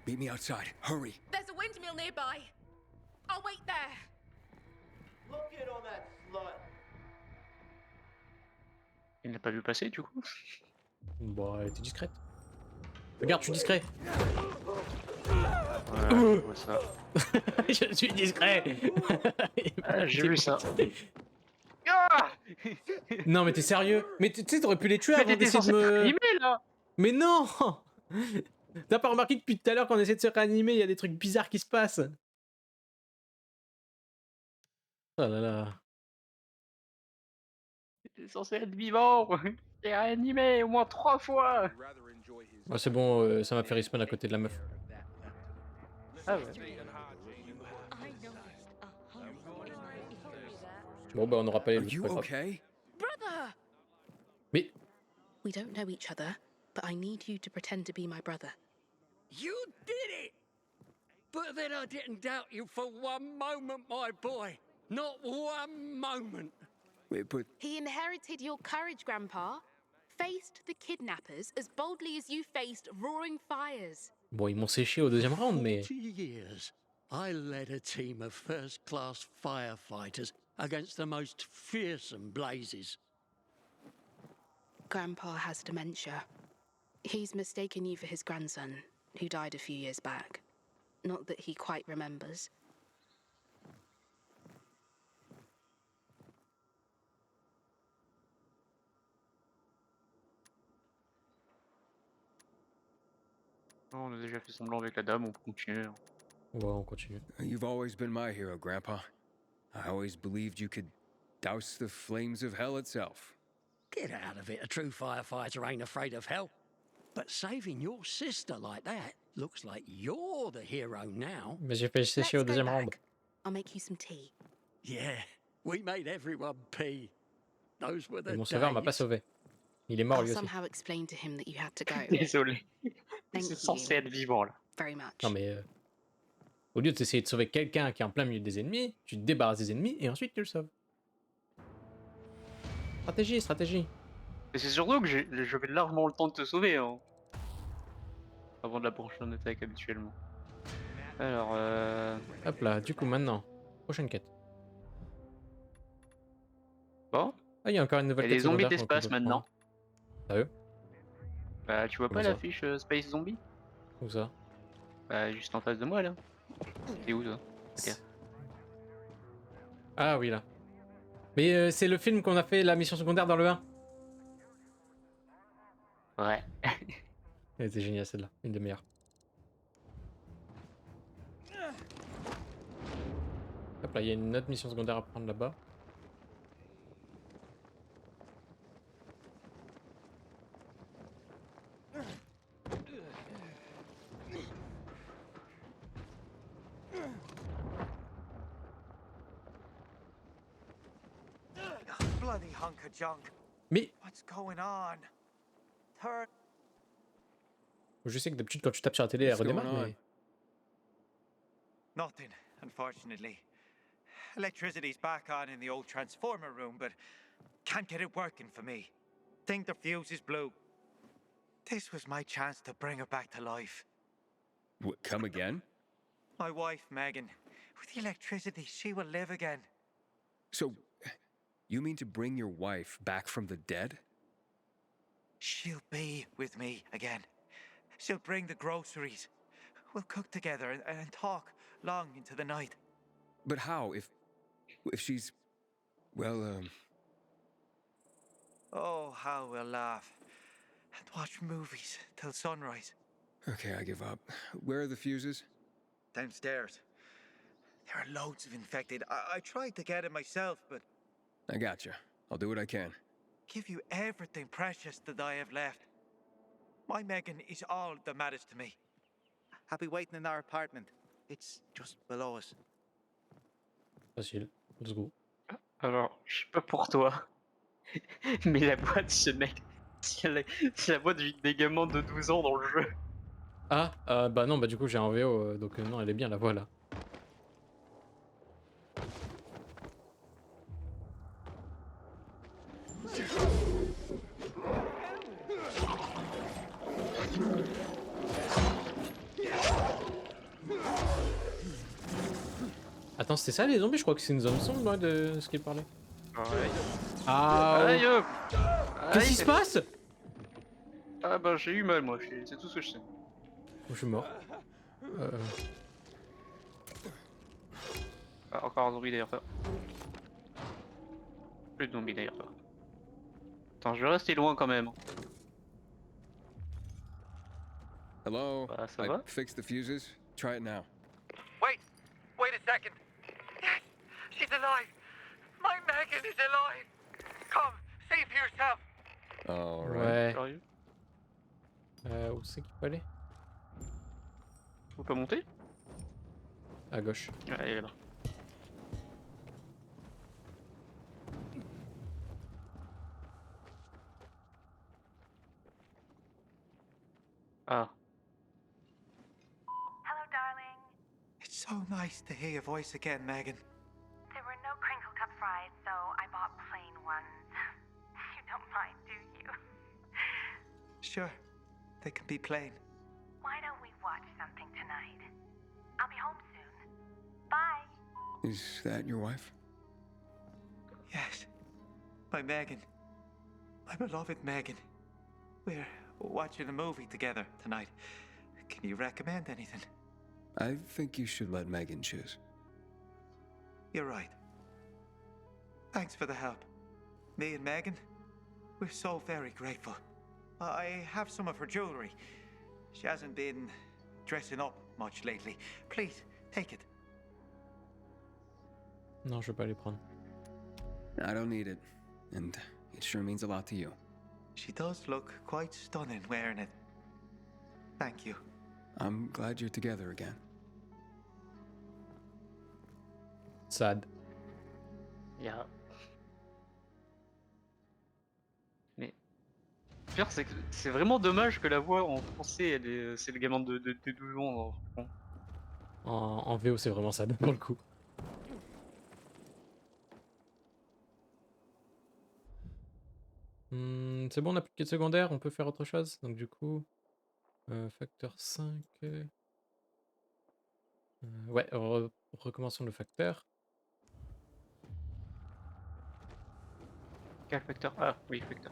C: Meet me outside. Hurry!
K: There's a windmill nearby.
L: I'll wait there.
W: Look in on that slut.
B: Il n'a pas vu passer du coup.
A: Bon, elle était discrète. Regarde, je suis discret.
B: Ouais, je vois ça.
A: Je suis discret.
B: Ah, j'ai vu ça. Ah
A: Non mais t'es sérieux? Mais tu sais, t'aurais pu les tuer
B: Mais
A: avant
B: t'étais
A: d'essayer de
B: censé te
A: me...
B: réanimer là.
A: Mais non. T'as pas remarqué que depuis tout à l'heure quand on essaie de se réanimer, il y a des trucs bizarres qui se passent? Oh là là.
B: T'étais censé être vivant. T'es réanimé au moins 3 fois.
A: Ah, c'est bon, ça m'a fait respawn à côté de la meuf.
B: Ah ouais.
A: Bon bah on aura pas les
C: Are
A: loot, c'est
C: you
A: pas grave.
C: okay?
J: Brother!
A: Mais...
J: We don't know each other, but I need you to pretend to be my brother.
S: You did it! But then I didn't doubt you for one moment, my boy. Not one moment.
C: Wait, but
J: He inherited your courage, Grandpa. Faced the kidnappers as boldly as you faced roaring fires.
A: Bon, ils m'ont séché au deuxième round, mais...
S: 40 years, I led a team of first-class firefighters against the most fearsome blazes.
J: Grandpa has dementia. He's mistaken you for his grandson, who died a few years back. Not that he quite remembers.
B: On a déjà fait semblant avec la dame, on peut continuer.
A: Ouais, on continue.
C: you've always been my hero, Grandpa. I always believed you could douse the flames of hell itself.
S: Get out of it, a true firefighter ain't afraid of hell. But saving your sister like that looks like you're the hero now.
A: Mais j'ai fait sécher au deuxième round.
J: I'll make you some tea.
S: Yeah, we made everyone pee. Those were the
A: Et mon sauveur m'a pas sauvé. Il est mort
J: I'll
A: lui aussi.
J: somehow explain to him that you had to go.
B: Désolé.
J: Thank
B: C'est
J: you
B: censé être vivant là.
J: very much.
A: Non mais... au lieu d'essayer de sauver quelqu'un qui est en plein milieu des ennemis, tu te débarrasses des ennemis et ensuite tu le sauves. Stratégie, stratégie.
B: Et c'est surtout que j'avais largement le temps de te sauver hein. Avant de la prochaine attaque habituellement. Alors
A: Hop là, du coup maintenant, prochaine quête.
B: Bon.
A: Ah, il y a encore une nouvelle
B: Il y a
A: quête
B: des zombies
A: secondaire qu'on
B: d'espace
A: peut
B: maintenant.
A: prendre. Sérieux?
B: Bah tu vois
A: Comment
B: pas
A: ça?
B: l'affiche Space Zombie?
A: Où ça?
B: Bah juste en face de moi là. T'es où toi? Ok.
A: Ah oui là. Mais c'est le film qu'on a fait la mission secondaire dans le 1.
B: Ouais.
A: Elle était géniale celle-là, une des meilleures. Hop là, il y a une autre mission secondaire à prendre là-bas.
W: Bloody hunk of junk.
A: Mais
W: What's going on? Turn.
A: je sais que d'habitude quand tu tapes sur la télé, elle
C: What's going
A: redémarre,
C: on?
A: mais...
W: Nothing, unfortunately. Electricity's back on in the old transformer room, but can't get it working for me. Think the fuse is blue. This was my chance to bring her back to life.
C: What, come again?
W: My wife, Megan. With the electricity, she will live again.
C: So, you mean to bring your wife back from the dead?
W: She'll be with me again. She'll bring the groceries. We'll cook together and talk long into the night.
C: But how, if she's... well,
W: Oh, how we'll laugh. And watch movies till sunrise.
C: Okay, I give up. Where are the fuses?
W: Downstairs. There are loads of infected. I tried to get it myself, but...
C: I gotcha. I'll do what I can.
W: Give you everything precious that I have left. My Megan is all that matters to me. I'll be waiting in our apartment. It's just below us.
A: Facile, let's go.
B: Alors, je sais pas pour toi, mais la voix de ce mec, c'est la voix des gamins de 12 ans dans le jeu.
A: Ah, bah non, bah du coup j'ai un VO, donc non, elle est bien la voix là. Attends, c'était ça les zombies? Je crois que c'est une zone sombre, moi, de ce qu'il parlait.
B: Ouais.
A: Ah.
B: Aïe!
A: Qu'est-ce qui
B: Aïe!
A: se passe?
B: Ah bah j'ai eu mal moi, c'est tout ce que je sais.
A: Je suis mort.
B: Ah, encore un zombie derrière toi. Plus de zombies derrière toi. Attends, je vais rester loin quand même.
C: Hello?
B: Bah ça
C: I
B: va?
C: fixed the fuses. Try it now.
H: Wait a second. Yes, she's alive. My Megan is alive. Come, see for yourself.
C: All
A: Ouais.
B: Sérieux?
A: Où c'est qu'il faut aller?
B: On peut monter?
A: À gauche.
B: Ouais, elle est là. Ah.
K: Hello, darling.
W: It's so nice to hear your voice again, Megan.
K: There were no crinkle cut fries, so I bought plain ones. You don't mind, do you?
W: Sure, they can be plain.
K: Why don't we watch something tonight? I'll be home soon. Bye.
C: Is that your wife?
W: Yes, my Megan. My beloved Megan. We're watching a movie together tonight. Can you recommend anything?
C: I think you should let Megan choose.
W: You're right. Thanks for the help. Me and Megan, we're so very grateful. I have some of her jewelry. She hasn't been dressing up much lately. Please, take it.
A: Non, je vais pas les prendre.
C: I don't need it, and it sure means a lot to you.
W: She does look quite stunning wearing it. Thank you.
C: I'm glad you're together again.
A: Sad.
B: Yeah. Mais le pire c'est que c'est vraiment dommage que la voix en français c'est le gamin de 12 ans. Franchement.
A: En VO, c'est vraiment sad, pour le coup. C'est bon, on a plus de quête secondaire, on peut faire autre chose. Donc du coup, facteur 5. Ouais, recommençons le facteur.
B: Quel facteur? Ah oui, facteur.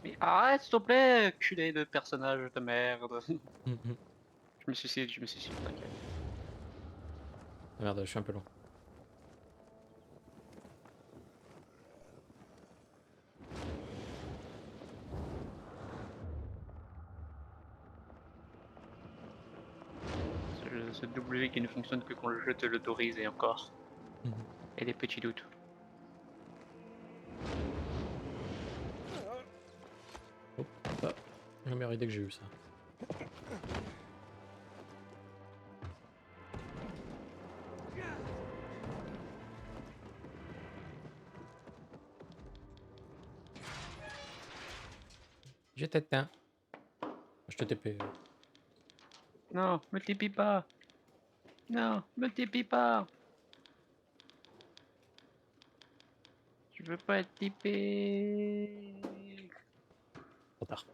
B: Mais arrête s'il te plaît, culé de personnage de merde. Je me suicide, t'inquiète.
A: Ah merde, je suis un peu loin.
B: Ce W qui ne fonctionne que quand le jeu te l'autorise et encore. Et des petits doutes.
A: Oh, ah, la meilleure idée que j'ai eue, ça. Je t'éteins. Je te TP.
B: Non, me TP pas. Non, me TP pas. Je veux pas être TP.
A: Trop tard.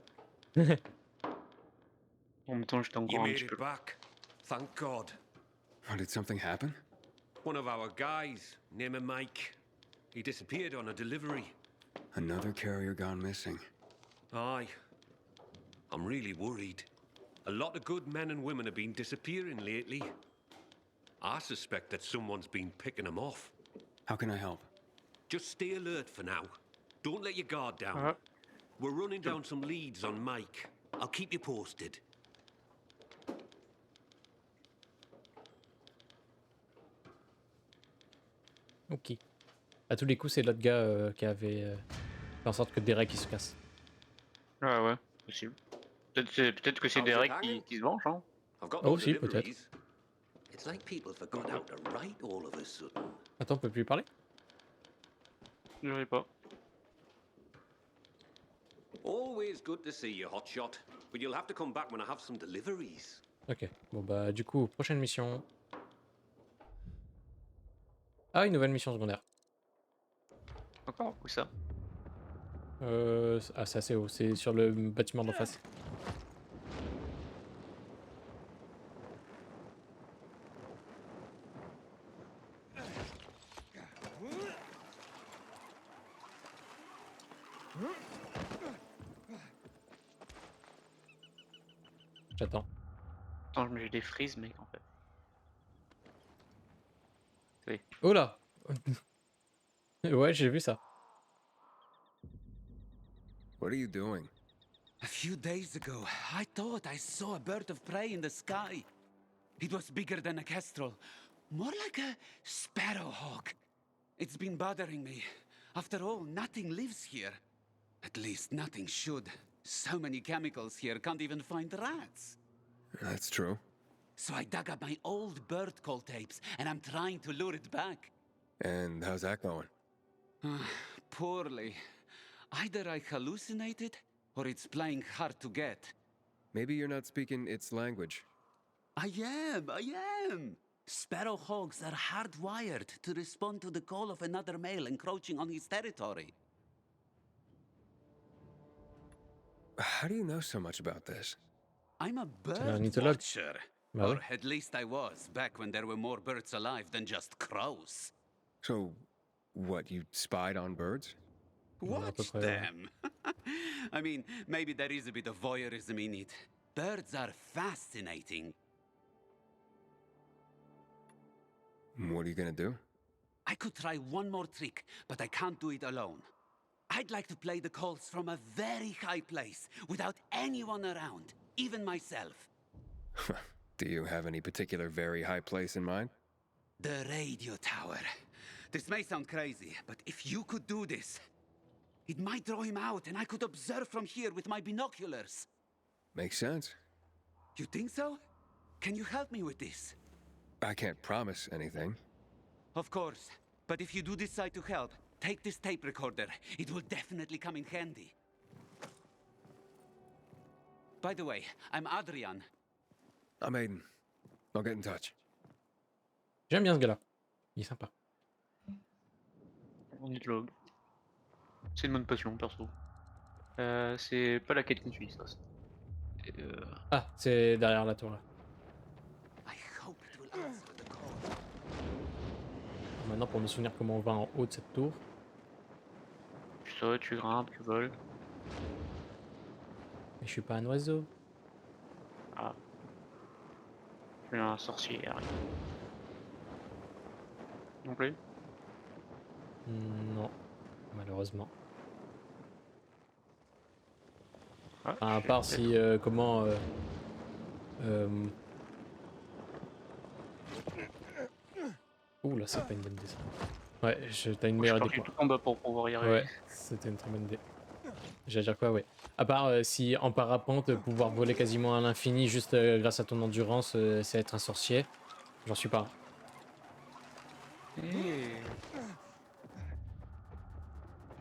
B: En même temps, j'étais
Q: You
B: encore un
Q: made
B: petit
Q: it
B: peu.
Q: back. Thank God.
C: Oh, did something happen?
Q: One of our guys, named Mike, he disappeared on a delivery.
C: Another carrier gone missing.
Q: Aye. I'm really worried. A lot of good men and women have been disappearing lately. I suspect that someone's been picking them off.
C: How can I help?
Q: Just stay alert for now. Don't let your guard down. We're running down some leads on Mike. I'll keep you posted.
A: Ok. À tous les coups, c'est l'autre gars qui avait fait en sorte que Derek il se casse.
B: Ouais, possible. Peut-être que c'est Derek qui se venge, hein.
A: Oh, aussi, peut-être.
Q: It's like people forgot how to write all of a sudden.
A: Attends, on peut plus lui parler?
B: Je sais pas.
Q: Always good to see you, Hotshot. But you'll have to come back when I have some deliveries.
A: Ok. Bon bah du coup, prochaine mission. Ah, une nouvelle mission secondaire.
B: Encore? Où ça?
A: Ah, c'est assez haut, c'est sur le bâtiment d'en face. J'attends.
B: Attends, j'ai des frises, mec, en fait. Oui.
A: Oh là. Ouais, j'ai vu ça.
C: What are you doing?
I: A few days ago, I thought I saw a bird of prey in the sky. It was bigger than a kestrel, more like a sparrowhawk. It's been bothering me. After all, nothing lives here. At least nothing should. So many chemicals here, can't even find rats.
C: That's true.
I: So I dug up my old bird call tapes, and I'm trying to lure it back.
C: And how's that going?
I: Poorly. Either I hallucinated, or it's playing hard to get.
C: Maybe you're not speaking its language.
I: I am! Sparrowhawks are hardwired to respond to the call of another male encroaching on his territory.
C: How do you know so much about this?
I: I'm a
A: un
I: bird
A: ornithologue.
I: watcher.
A: Bah
I: Or
A: oui.
I: at least I was, back when there were more birds alive than just crows.
C: So, what, you spied on birds?
I: Watch them! I mean, maybe there is a bit of voyeurism in it. Birds are fascinating.
C: What are you gonna do?
I: I could try one more trick, but I can't do it alone. I'd like to play the calls from a very high place, without anyone around, even myself.
C: Do you have any particular very high place in mind?
I: The radio tower. This may sound crazy, but if you could do this, it might draw him out, and I could observe from here with my binoculars.
C: Makes sense.
I: You think so? Can you help me with this?
C: I can't promise anything.
I: Of course. But if you do decide to help, take this tape recorder. It will definitely come in handy. By the way, I'm Adrian.
C: I'm Aiden. I'll get in touch.
A: J'aime bien ce gars-là. Il est sympa.
B: Ornithologue. C'est une bonne passion, perso. C'est pas la quête qu'on suit, ça.
A: Ah, c'est derrière la tour là. Maintenant, pour me souvenir comment on va en haut de cette tour.
B: Tu sautes, tu grimpes, tu voles.
A: Mais je suis pas un oiseau.
B: Ah. Je suis un sorcier, Harry. Non plus?
A: Non, malheureusement.
B: Ah,
A: Enfin, à part si, comment... Ouh là, c'est pas une bonne idée ça. Ouais, t'as une meilleure idée que moi.
B: tout en bas pour pouvoir y arriver.
A: Ouais, c'était une très bonne idée. J'allais dire quoi, ouais. À part si en parapente, pouvoir voler quasiment à l'infini juste grâce à ton endurance, c'est être un sorcier. J'en suis pas.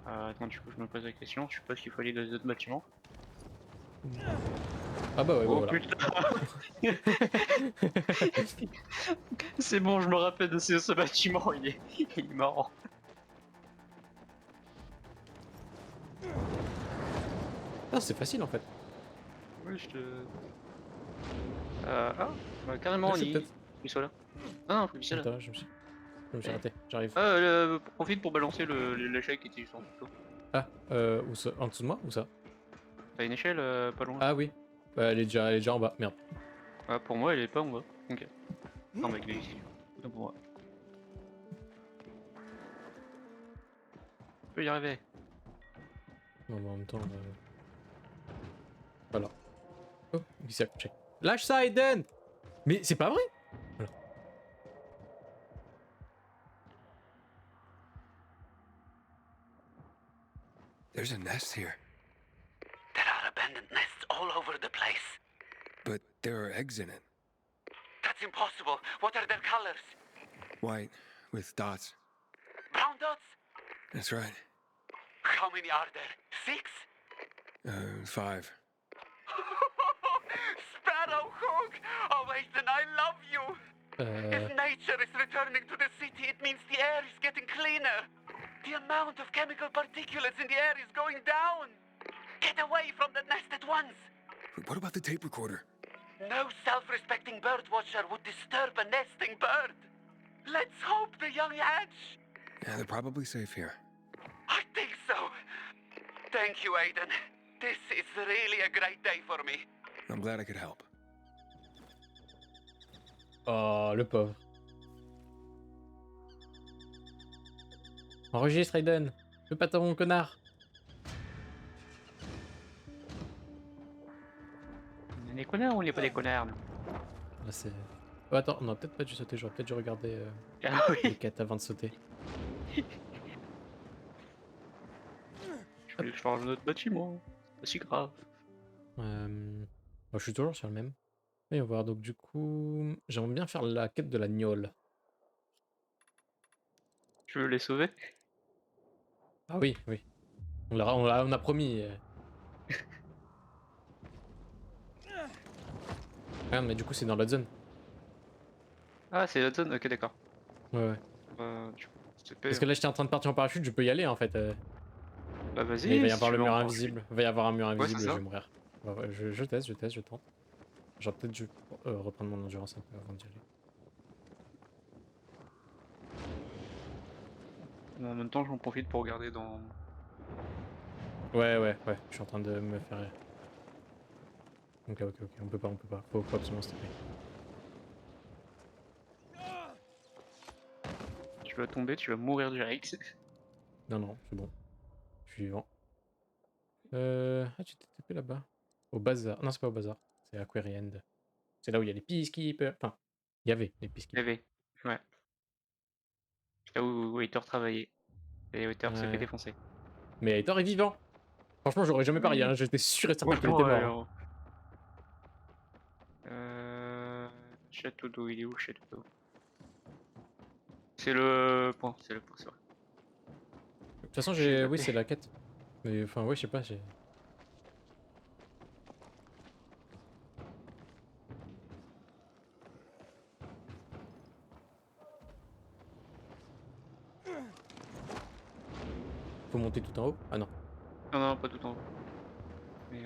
B: Attends, du coup, je me pose la question. Je suppose qu'il faut aller dans les autres bâtiments.
A: Ah bah ouais,
B: Oh
A: voilà.
B: putain. C'est bon, je me rappelle de ce bâtiment, il est marrant.
A: Ah, c'est facile en fait.
B: Oui, je te... Ah, bah, carrément,
A: Merci, peut-être.
B: il soit là. Ah non, faut qu'il soit là.
A: Attends, je me suis raté, j'arrive.
B: Profite pour balancer l'échelle qui était juste en dessous.
A: Ah, où ça? En dessous de moi? Où ça?
B: T'as une échelle pas loin?
A: Ah oui. Bah, elle est déjà en bas, merde.
B: Ah, pour moi, elle est pas en bas. Ok. Non, mec, il est ici. C'est pour moi. Je peux y arriver.
A: Non, mais en même temps... Voilà. Oh, il s'est accroché. Lâche ça, Aiden! Mais c'est pas vrai! Voilà.
C: There's a nest here.
I: There are abandoned nests all over the place.
C: But there are eggs in it.
I: That's impossible. What are their colors?
C: White, with dots.
I: Brown dots?
C: That's right.
I: How many are there? 6?
C: 5.
I: Sparrowhawk! Oh, Ethan, I love you! If nature is returning to the city, it means the air is getting cleaner. The amount of chemical particulates in the air is going down. Get away from the nest at once.
C: What about the tape recorder?
I: No self-respecting bird watcher would disturb a nesting bird. Let's hope the young hatch.
C: Yeah, they're probably safe here.
I: I think so.
E: Thank you, Aiden. This is really a great day for me.
C: I'm glad I could help.
A: Oh, le pauvre. Enregistre, Aiden. Fais pas ton connard.
B: On est des connards ou on n'est pas des connards, nous?
A: Là, c'est... Oh, attends, on aurait peut-être pas dû sauter. J'aurais peut-être dû regarder
B: Ah oui.
A: les quêtes avant de sauter.
B: Je voulais que je change notre bâtiment. C'est pas si grave.
A: Je suis toujours sur le même. Et on va voir, donc du coup... J'aimerais bien faire la quête de la gnôle.
B: Tu veux les sauver?
A: Ah oui, oui. On a promis. Ah, mais du coup, c'est dans la zone.
B: Ah, c'est la zone? Ok, d'accord.
A: Ouais, ouais.
B: Du coup, c'est
A: Parce que là, j'étais en train de partir en parachute, je peux y aller en fait.
B: Bah
A: Mais
B: vas-y,
A: il va y
B: si
A: avoir
B: tu
A: le
B: veux
A: mur
B: en
A: invisible. Il va y avoir un mur
B: Ouais,
A: invisible,
B: c'est
A: je
B: ça.
A: vais mourir. Ouais, ouais, je teste, je tente. J'aurais peut-être dû reprendre mon endurance un peu avant d'y aller.
B: En même temps, j'en profite pour regarder dans...
A: Ouais, ouais, ouais. Je suis en train de me faire... Ok, ok, ok. On peut pas, on peut pas. Faut absolument se taper.
B: Tu vas tomber, tu vas mourir direct.
A: Non, non, c'est bon. Je suis vivant. Ah, tu t'es tapé là-bas. Au bazar. Non, c'est pas au bazar. C'est à Quarry End. C'est là où il y a les peacekeepers. Enfin, il y avait les peacekeepers.
B: TV. Ouais. Là où Waiter travaillait. Et Waiter s'est fait
A: Ouais.
B: défoncer.
A: Mais Thor est vivant. Franchement, j'aurais jamais parié.
B: Oui.
A: Hein. J'étais sûr et certain
B: Ouais,
A: qu'il
B: non,
A: était mort. Hein.
B: alors... Château d'eau, il est où le château d'eau? C'est le point, c'est vrai.
A: De toute façon,
B: J'ai
A: oui,
B: zappé.
A: c'est la quête. Mais enfin, ouais, je sais pas. Faut monter tout en haut? Ah non.
B: Non, non, pas tout en haut. Mais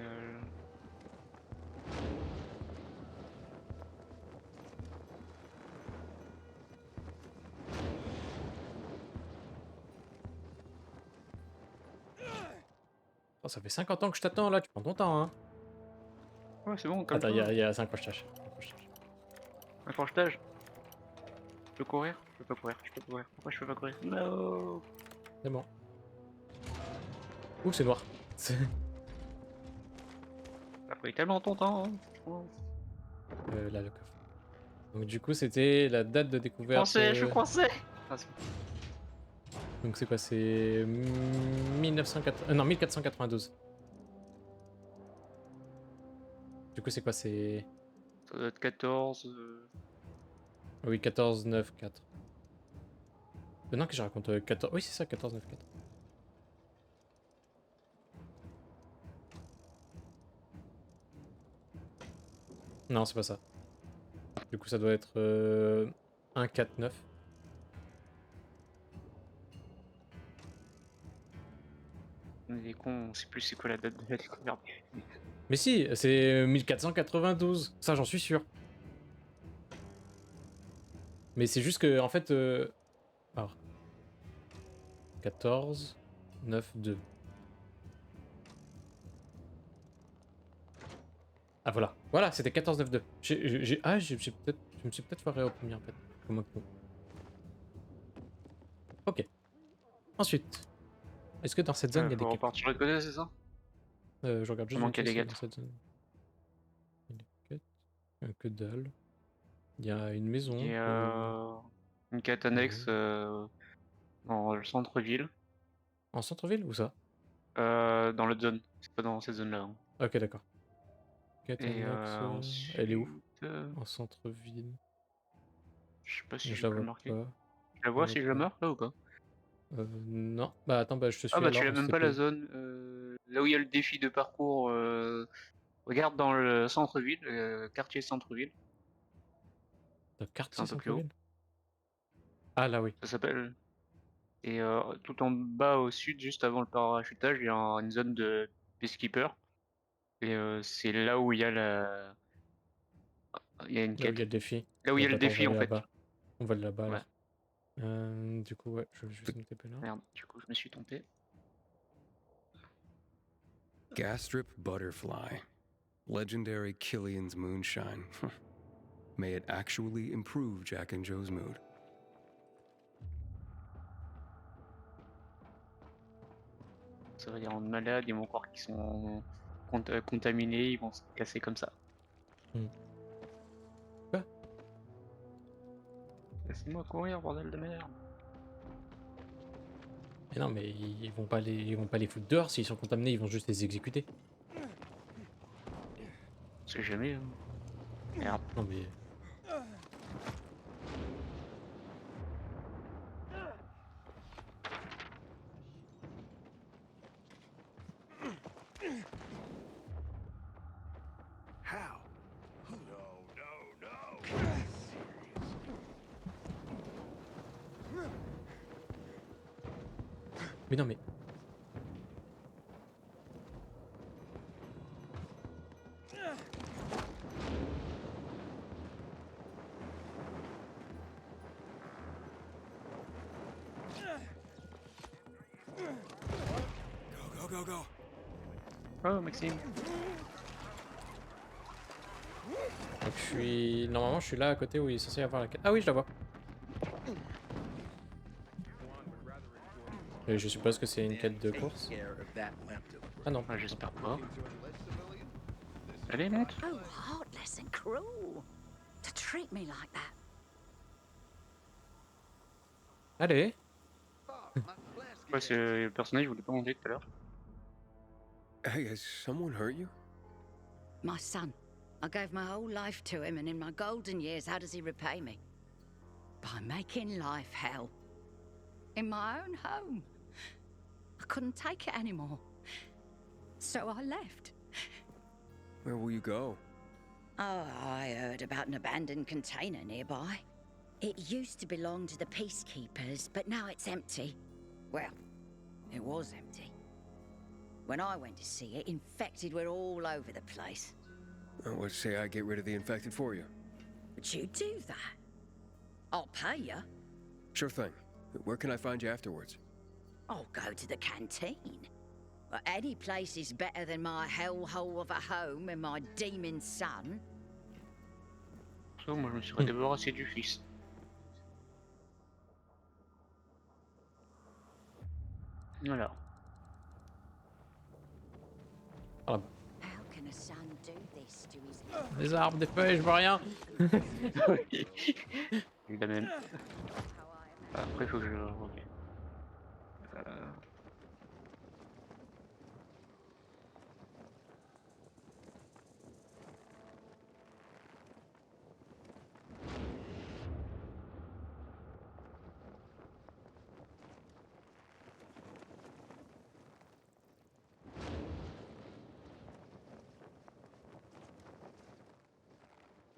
A: Oh, ça fait 50 ans que je t'attends là, tu prends ton temps, hein.
B: Ouais, c'est bon,
A: Attends,
B: calme-toi.
A: c'est un crochetage.
B: Un crochetage. Je peux courir? Je peux pas courir, je peux courir. Pourquoi je peux pas courir? No.
A: C'est bon. Ouh, c'est noir.
B: T'as pris tellement ton temps. Hein.
A: Là, le coffre. Donc du coup, c'était la date de découverte...
B: Coincé, je suis coincé. Ah, c'est bon.
A: Donc c'est quoi? C'est 1980... non, 1492. Du coup, c'est quoi? C'est...
B: Ça doit être 14...
A: Oui, 14, 9, 4. Non, que je raconte 14... Oui, c'est ça, 14, 9, 4. Non, c'est pas ça. Du coup, ça doit être 1, 4, 9.
B: On est des cons, on sait plus c'est quoi la date de la découverte.
A: Mais si, c'est 1492. Ça, j'en suis sûr. Mais c'est juste que, en fait... Alors... 14, 9, 2. Ah voilà. Voilà, c'était 14, 9, 2. Je me suis peut-être foiré au premier, en fait. Comment que... Ok. Ensuite. Est-ce que dans cette zone, il y a des
B: Faut
A: quêtes?
B: repartir de l'autre côté, c'est ça?
A: Je regarde
B: Il
A: juste
B: manque
A: vite
B: des
A: fait si
B: gâteaux.
A: dans cette zone. Il y a des quêtes. Que dalle. Il y a une maison.
B: Il y a une quête annexe dans le centre-ville.
A: En centre-ville ou ça?
B: Dans l'autre zone. C'est pas dans cette zone-là. Hein.
A: Ok, d'accord. Quête
B: Et
A: annexe. Elle est où?
B: ensuite...
A: En centre-ville.
B: Je sais pas si
A: Je
B: je
A: la
B: peux le
A: vois
B: marquer.
A: pas.
B: Je la vois si je la marque là ou pas?
A: Non. Bah attends, bah je te
B: Ah
A: suis
B: bah tu
A: alors,
B: l'as même
A: c'était
B: pas la
A: où?
B: zone. Là où il y a le défi de parcours, regarde dans le centre-ville, quartier centre-ville.
A: Le
B: C'est
A: quartier
B: un peu plus haut.
A: centre-ville? Ah là oui.
B: Ça s'appelle. Et tout en bas au sud, juste avant le parachutage, il y a une zone de peacekeeper. Et c'est là où il y a il y a une
A: Là où il y a
B: quête.
A: le défi.
B: Là où il y a
A: Bah
B: le
A: attends, on va
B: défi en
A: aller
B: fait.
A: là-bas. On va aller là-bas
B: Ouais.
A: alors. Du coup, ouais, je vais juste me taper là.
B: Merde, du coup je me suis trompé.
C: Gas strip butterfly. Legendary Killian's moonshine. May it actually improve Jack and Joe's mood.
B: Ça va, les rendre malades, ils vont croire qu'ils sont contaminés, ils vont se casser comme ça.
A: Quoi?
B: Laissez-moi courir, bordel de merde.
A: Mais non, mais ils vont pas les foutre dehors s'ils sont contaminés, ils vont juste les exécuter.
B: C'est jamais. Hein. Merde.
A: Non mais.
G: How?
A: Mais non mais.
G: Go.
B: Oh, Maxime.
A: Donc je suis. Normalement je suis là à côté où il est censé y avoir la quête. Ah oui, je la vois. Et je suppose que c'est une quête de course. Ah non.
B: J'espère pas. Allez, monte.
D: Oh, heartless and cruel. To treat me like that.
A: Allez.
B: Ouais, c'est le personnage, je voulais pas monter tout à l'heure.
C: Hey, has someone hurt you?
D: My son. I gave my whole life to him, and in my golden years, how does he repay me? By making life hell. In my own home. I couldn't take it anymore. So I left.
C: Where will you go?
D: Oh, I heard about an abandoned container nearby. It used to belong to the peacekeepers, but now it's empty. Well, it was empty. When I went to see it, infected were all over the place.
C: Let's say I get rid of the infected for you.
D: Would you do that? I'll pay you.
C: Sure thing. Where can I find you afterwards?
D: I'll go to the canteen. But any place is better than my hellhole of a home and my demon son.
B: So, moi, je me serais débarrassé du fils. Voilà.
A: Voilà.
D: How can a son do this to his...
A: Des arbres, des feuilles, je vois rien.
B: Il a même. Après, faut que je. Ok.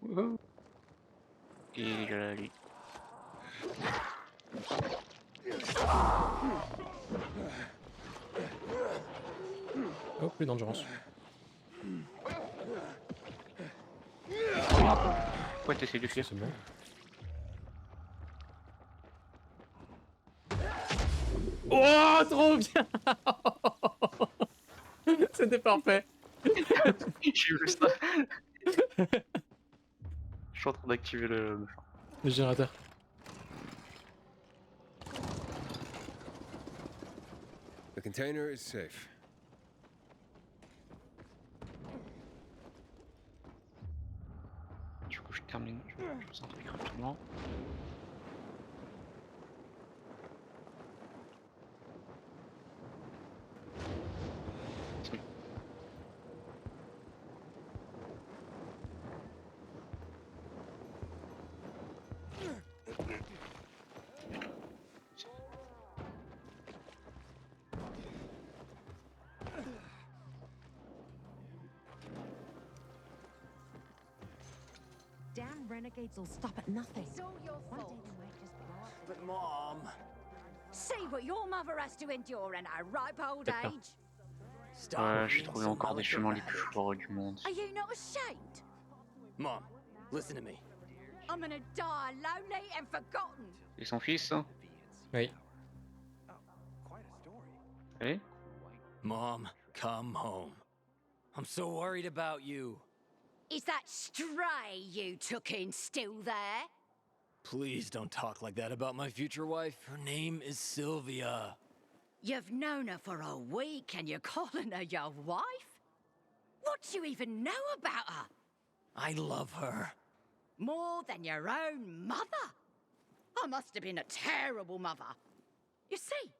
B: Wouhou. Et joli.
A: Oh, plus d'endurance.
B: Pourquoi t'essaies de fuir?
A: C'est bon. Oh, trop bien. C'était parfait.
B: J'ai vu ça. Je suis en train d'activer le
A: générateur.
C: The container is safe.
B: Du coup, je termine. Je fais un truc rapidement.
L: Damn renegades will stop at nothing.
D: It's all your
L: One day
D: fault.
L: they might just be...
G: But Mom...
D: See what your mother has to endure in her ripe old age.
B: Ouais, j'ai trouvé encore des chemins les plus foireux du monde.
D: Are you not ashamed?
G: Mom, listen to me.
D: I'm gonna die lonely and forgotten.
B: Et son fils, hein?
A: Oui.
B: Allez.
G: Mom, come home.
M: I'm so worried about you.
D: Is that stray you took in still there?
M: Please don't talk like that about my future wife. Her name is Sylvia.
D: You've known her for a week and you're calling her your wife? What do you even know about her?
M: I love her.
D: More than your own mother? I must have been a terrible mother. You see,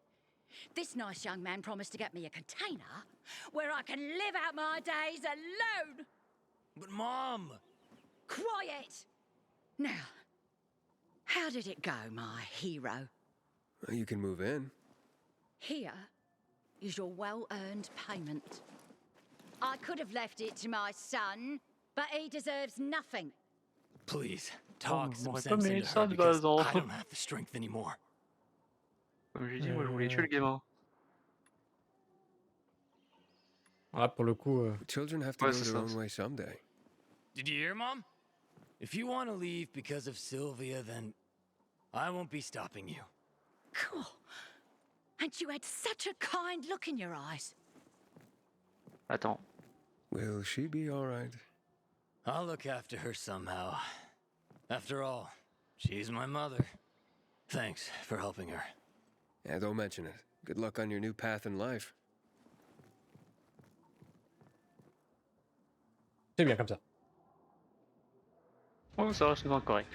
D: this nice young man promised to get me a container where I can live out my days alone.
M: But Mom!
D: Quiet! Now, how did it go, my hero?
C: You can move in.
D: Here is your well-earned payment. I could have left it to my son, but he deserves nothing.
M: Please, talk some
B: m'aurait pas
M: sense
B: mis
M: into
B: ça
M: her
B: de
M: because
B: base, hein.
M: I don't have the strength anymore.
B: Comme j'ai dit, moi je voulais tuer le gamin.
A: Là, pour le coup.
C: Children have to go their own way someday.
M: Did you hear, Mom? If you want to leave because of Sylvia, then I won't be stopping you.
D: Cool. And you had such a kind look in your eyes.
B: Attends.
C: Will she be all right?
M: I'll look after her somehow. After all, she's my mother. Thanks for helping her.
C: Yeah, don't mention it. Good luck on your new path in life.
A: C'est bien comme ça.
B: Oh, ça reste encore correct.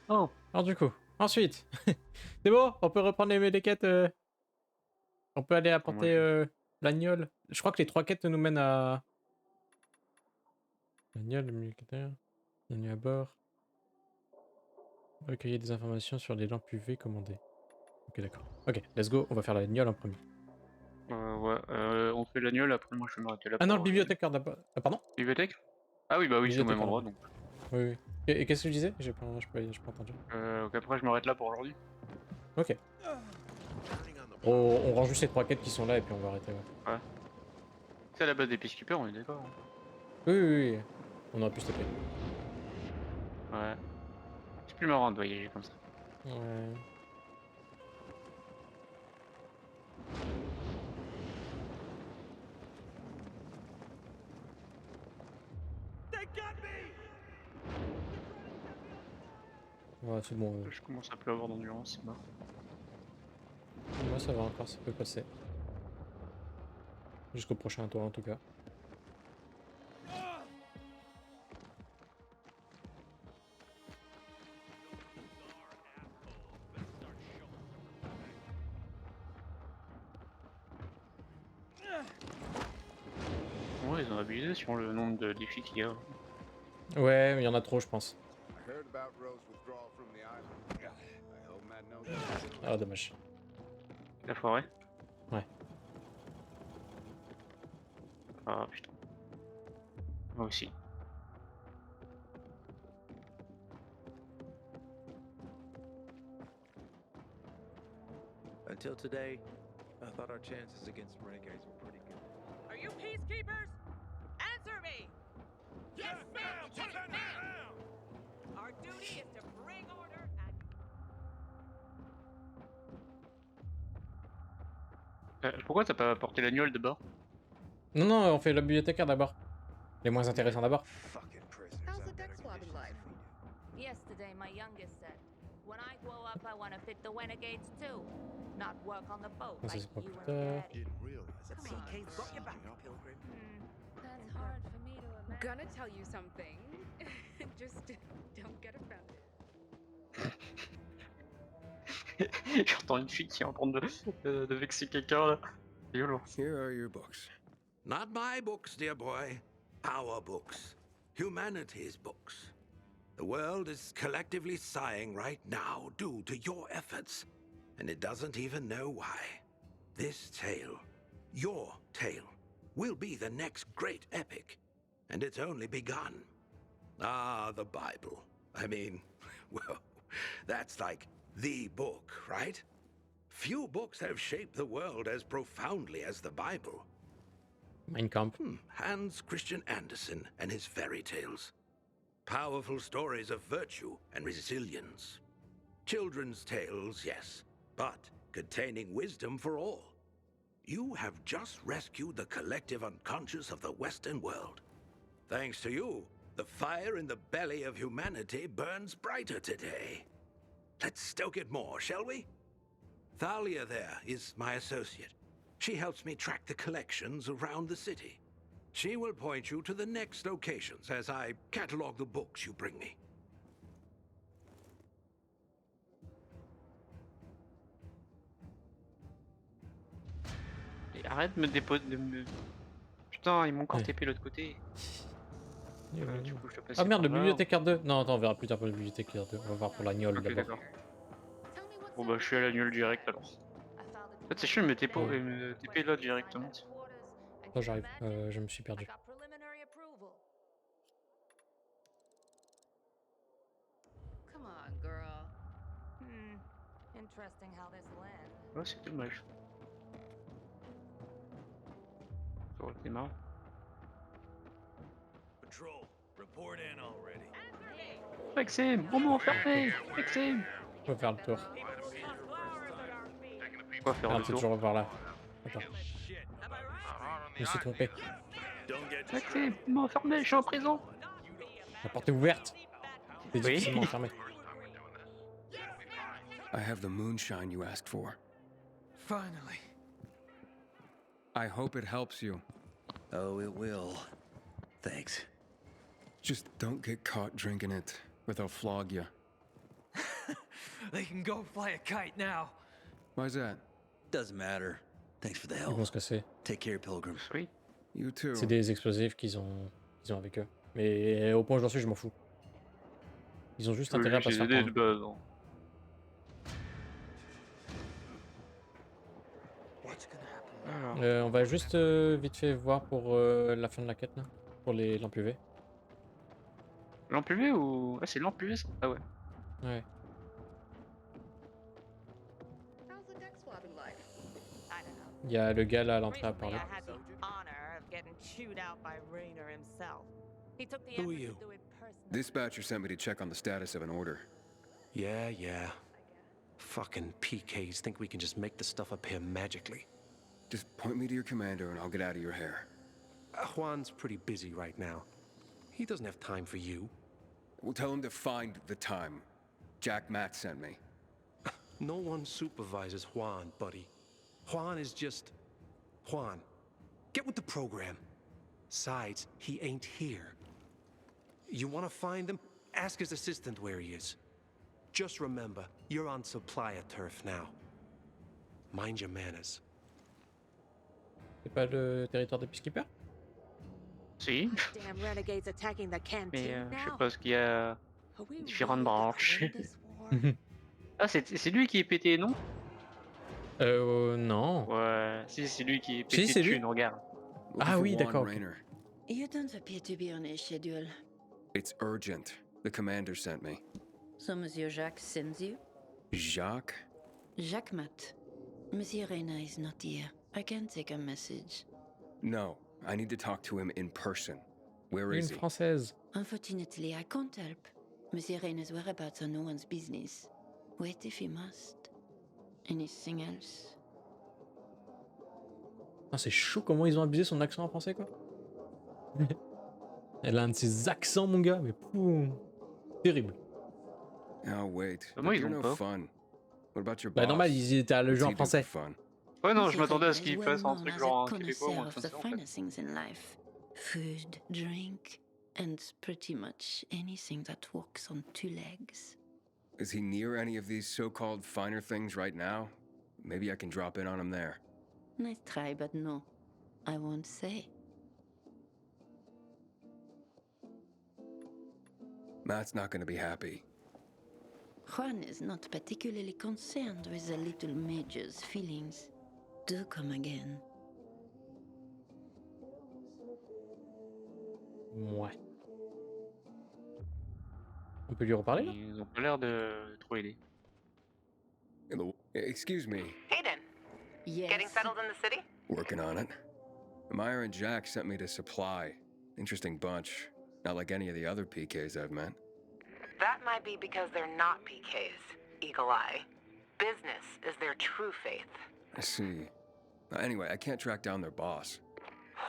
B: Oh.
A: Alors du coup, ensuite, c'est bon, on peut reprendre les quêtes. On peut aller apporter l'agnole. Je crois que les 3 quêtes nous mènent à... L'agnole, le multiplicateur, bienvenue à bord. Recueillir des informations sur les lampes UV commandées. Ok, d'accord. Ok, let's go, on va faire l'agnole en premier.
B: Ouais, on fait l'agnole, après moi je vais m'arrêter là.
A: Ah non, le bibliothécaire d'abord. Ah, pardon?
B: Bibliothèque? Ah oui, bah oui, c'est au même endroit donc.
A: Oui, oui. Et qu'est-ce que je disais? J'ai pas entendu.
B: Donc après je m'arrête là pour aujourd'hui.
A: Ok. On range juste ces 3 quêtes qui sont là et puis on va arrêter.
B: Ouais. C'est à la base des peacekeepers, on est d'accord. Hein.
A: Oui. On aurait pu se taper.
B: Ouais. C'est plus marrant de voyager comme ça.
A: Ouais. Ouais, c'est bon.
B: Je commence à plus avoir d'endurance, c'est mort.
A: Moi ça va encore, ça peut passer. Jusqu'au prochain tour en tout cas.
B: Ouais, ils ont abusé sur le nombre de défis qu'il y a.
A: Ouais, il y en a trop je pense. Ah dommage.
B: La forêt?
A: Ouais.
B: Ah putain. Moi aussi.
N: Until today, I thought our chances against renegades were pretty good.
R: Are you peacekeepers? Answer me! Yes, ma'am! Yes, ma'am! Our duty is to bring order and...
B: Pourquoi t'as pas apporté l'agneau d'abord?
A: Non, on fait le bibliothécaire d'abord. Les moins intéressants d'abord.
J: How's the deck squad life?
P: Yesterday, my youngest said, when I grow up, I want to fit the renegades too. Not work on the boat
A: Ça
P: like
A: c'est pour
P: you
A: plus
P: and
A: tard.
P: Daddy.
N: The PK's got your back, Pilgrim.
P: That's hard for me to imagine.
J: Gonna tell you something. Just don't get offended.
B: J'entends une fille qui est en train de vexer quelqu'un là. C'est violent.
C: Here are your books.
Q: Not my books, dear boy. Our books. Humanity's books. The world is collectively sighing right now due to your efforts, and it doesn't even know why. This tale, your tale, will be the next great epic, and it's only begun. Ah, the Bible. I mean, well, that's like the book, right? Few books have shaped the world as profoundly as the Bible.
A: Mein Kampf.
Q: Hans Christian Andersen and his fairy tales. Powerful stories of virtue and resilience. Children's tales, yes, but containing wisdom for all.
F: You have just rescued the collective unconscious of the Western world. Thanks to you, the fire in the belly of humanity burns brighter today. Let's stoke it more, shall we? Thalia there is my associate. She helps me track the collections around the city. She will point you to the next locations as I catalog the books you bring me.
B: Et arrête de me déposer de me... Putain, ils m'ont encore TP l'autre côté. Du coup, je dois passer
A: Ah merde,
B: par
A: le
B: là.
A: bibliothécaire 2. Non, attends, on verra plus tard pour le bibliothécaire 2. On va voir pour la gnole
B: Ok,
A: d'abord.
B: d'accord. Bon bah je suis à la nulle direct alors. En fait c'est chiant, me TP là directement.
A: Là j'arrive, je me suis perdu.
U: Come on, girl.
P: Interesting how this lands.
B: Ouais, c'est dommage. Ça aurait été marrant.
H: Patrol, report in already.
B: Maxime, on m'a enfermé. Maxime.
A: On va faire le tour.
B: On va faire
A: Ah,
B: le
A: c'est
B: tour.
A: toujours par là. Attends. Je me suis trompé.
B: Maxime, on m'a enfermé, je suis en prison.
A: La porte est ouverte. C'est difficilement fermé.
C: I have the moonshine you asked for.
S: Finally.
C: I hope it helps you.
S: Oh, it will. Thanks.
C: Just don't get caught drinking it, or they'll flog you.
S: They can go fly a kite now.
C: Why's that?
S: Doesn't matter. Thanks for the
A: Ils
S: help.
A: vont se casser.
S: Take care, Pilgrim.
B: Oui.
C: You too.
A: C'est des explosifs qu'ils ont avec eux. Mais au point où j'en suis, je m'en fous. Ils ont juste intérêt à pas se faire prendre. On va juste vite fait voir pour la fin de la quête là. Pour les lampes UV.
B: Lampe UV ou... Ah c'est lampe UV ça? Ah ouais.
A: Ouais. Il y a le gars là à l'entrée à parler.
F: Who are you?
C: Dispatcher sent me to check on the status of an order.
F: Yeah. Fucking PKs think we can just make the stuff up here magically.
C: Just point me to your commander and I'll get out of your hair.
F: Juan's pretty busy right now. He doesn't have time for you.
C: We'll tell him to find the time. Jack Matt sent me.
F: No one supervises Juan, buddy. Juan is just... Juan. Get with the program. Besides, he ain't here. You want to find him? Ask his assistant where he is. Just remember, you're on supplier turf now. Mind your manners.
A: C'est pas le territoire des peacekeepers?
B: Si.
R: Damn renegades attacking the canteen
B: Mais je sais
R: now.
B: pas ce qu'il y a différentes branches. Ah c'est lui qui est pété, non?
A: Non.
B: Ouais, si c'est lui qui est pété
A: Si, c'est lui.
B: dessus, regarde.
A: Ah oui, d'accord.
D: You don't appear to be on a schedule.
C: It's urgent. The commander sent me.
D: So Monsieur Jacques sends you?
C: Jacques?
D: Jacques Mat. Monsieur Reina is not here. I can take a message.
C: No, I need to talk to him in person. Where is he?
A: Une française.
D: Unfortunately, I can't help. Monsieur Reina's whereabouts are no one's business. Wait if he must. Anything else?
A: Ah, c'est chaud comment ils ont abusé son accent en français quoi. Elle a un de ses accents mon gars, mais poum. Terrible.
C: Oh wait,
B: Moi, ils
C: you're
B: ont
C: no
B: pas.
C: fun. What about your
A: Bah
C: boss?
A: normal, ils étaient à le jeu en
C: What's he do for
A: français.
C: fun?
B: Ouais non, je
D: Monsieur
B: m'attendais à
D: Reina
B: ce
D: is
B: qu'il
D: well
B: fasse un
D: known
B: truc
D: as
B: genre
D: a
B: un québécois ou
D: connoisseur
B: un
D: of
B: truc
D: the
B: comme ça en fait.
D: finer things in life. Food, drink, and pretty much anything that walks on two legs.
C: Is he near any of these so-called finer things right now? Maybe I can drop in on him there.
D: Nice try, but no. I won't say.
C: Matt's not gonna be happy.
D: Juan is not particularly concerned with the little major's feelings. Do come again.
A: Ouais. On peut lui reparler là?
B: Ils ont pas l'air de trop aider.
C: Hello. Excuse me.
K: Hayden,
D: Yes.
K: getting settled in the city?
C: Working on it. Myra and Jack sent me to Supply. Interesting bunch. Not like any of the other PKs I've met.
K: That might be because they're not PKs, Eagle Eye. Business is their true faith.
C: I see. Anyway, I can't track down their boss.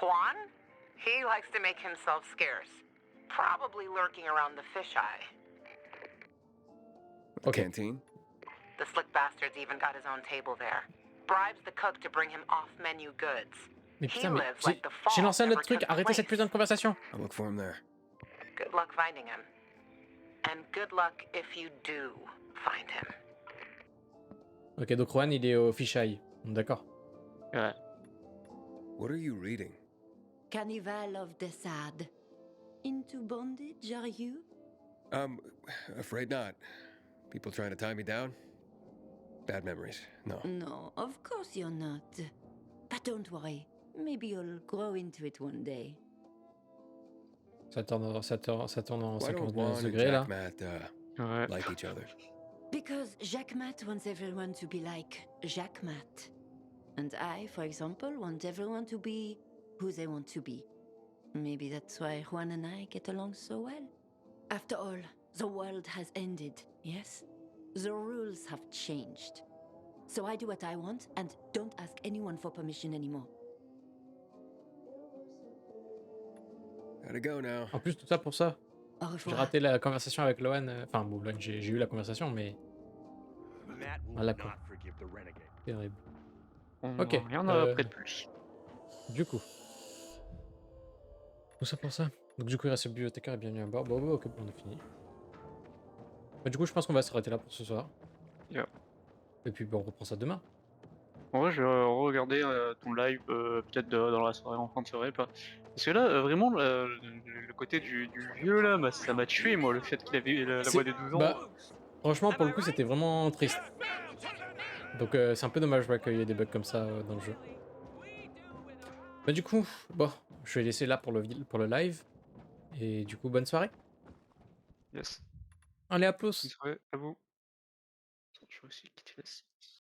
O: Juan? He likes to make himself scarce. Probably lurking around the fisheye.
C: The canteen?
O: The slick bastard's even got his own table there. Bribes the cook to bring him off-menu goods.
A: Mais
O: He
A: putain, mais
O: lives like the
A: j'ai
O: fall
A: lancé un
O: never
A: autre truc,
O: took
A: arrêtez cette
O: place.
A: putain de conversation.
C: I'll look for him there.
O: Good luck finding him. And good luck if you do find him.
A: Ok, donc Juan il est au fisheye. D'accord.
B: Ouais.
C: What are you reading?
D: Carnival of the Sad. Into bondage, are you?
C: Afraid not. People trying to tie me down? Bad memories. No.
D: No, of course you're not. But don't worry. Maybe you'll grow into it one day.
A: Ça tourne en
C: Why don't
A: 59
C: Juan and
A: degrés là.
C: Jackmat like each other?
D: Because Jacquemat wants everyone to be like Jacquemat. And I, for example, want everyone to be who they want to be. Maybe that's why Juan and I get along so well. After all, the world has ended, yes? The rules have changed. So I do what I want and don't ask anyone for permission anymore.
C: Gotta go now.
A: En plus tout ça pour ça.
D: Au
A: J'ai
D: revoir.
A: raté la conversation avec Loan. Enfin bon, Loan, j'ai eu la conversation, mais
H: Matt will
A: voilà quoi.
H: not forgive the renegade.
A: Terrible.
B: On
A: Ok.
B: rien après de plus.
A: Du coup. Tout ça pour ça. Donc du coup il reste le bibliothécaire et bienvenue à bord. Bon, ok, on a fini. Bah, du coup je pense qu'on va s'arrêter là pour ce soir.
B: Yeah.
A: Et puis bon, on reprend ça demain.
B: En vrai, je vais regarder ton live peut-être dans la soirée, en fin de soirée, pas. Parce que là, vraiment, le côté du vieux là, ça m'a tué, moi, le fait qu'il avait la voix des 12 ans.
A: Bah, franchement pour le coup c'était vraiment triste. Donc c'est un peu dommage ouais, qu'il y ait des bugs comme ça dans le jeu. Bah du coup, bon, je vais laisser là pour le live. Et du coup, bonne soirée.
B: Yes.
A: Allez, à
B: Bonne
A: plus.
B: soirée à vous. Je vais aussi quitter la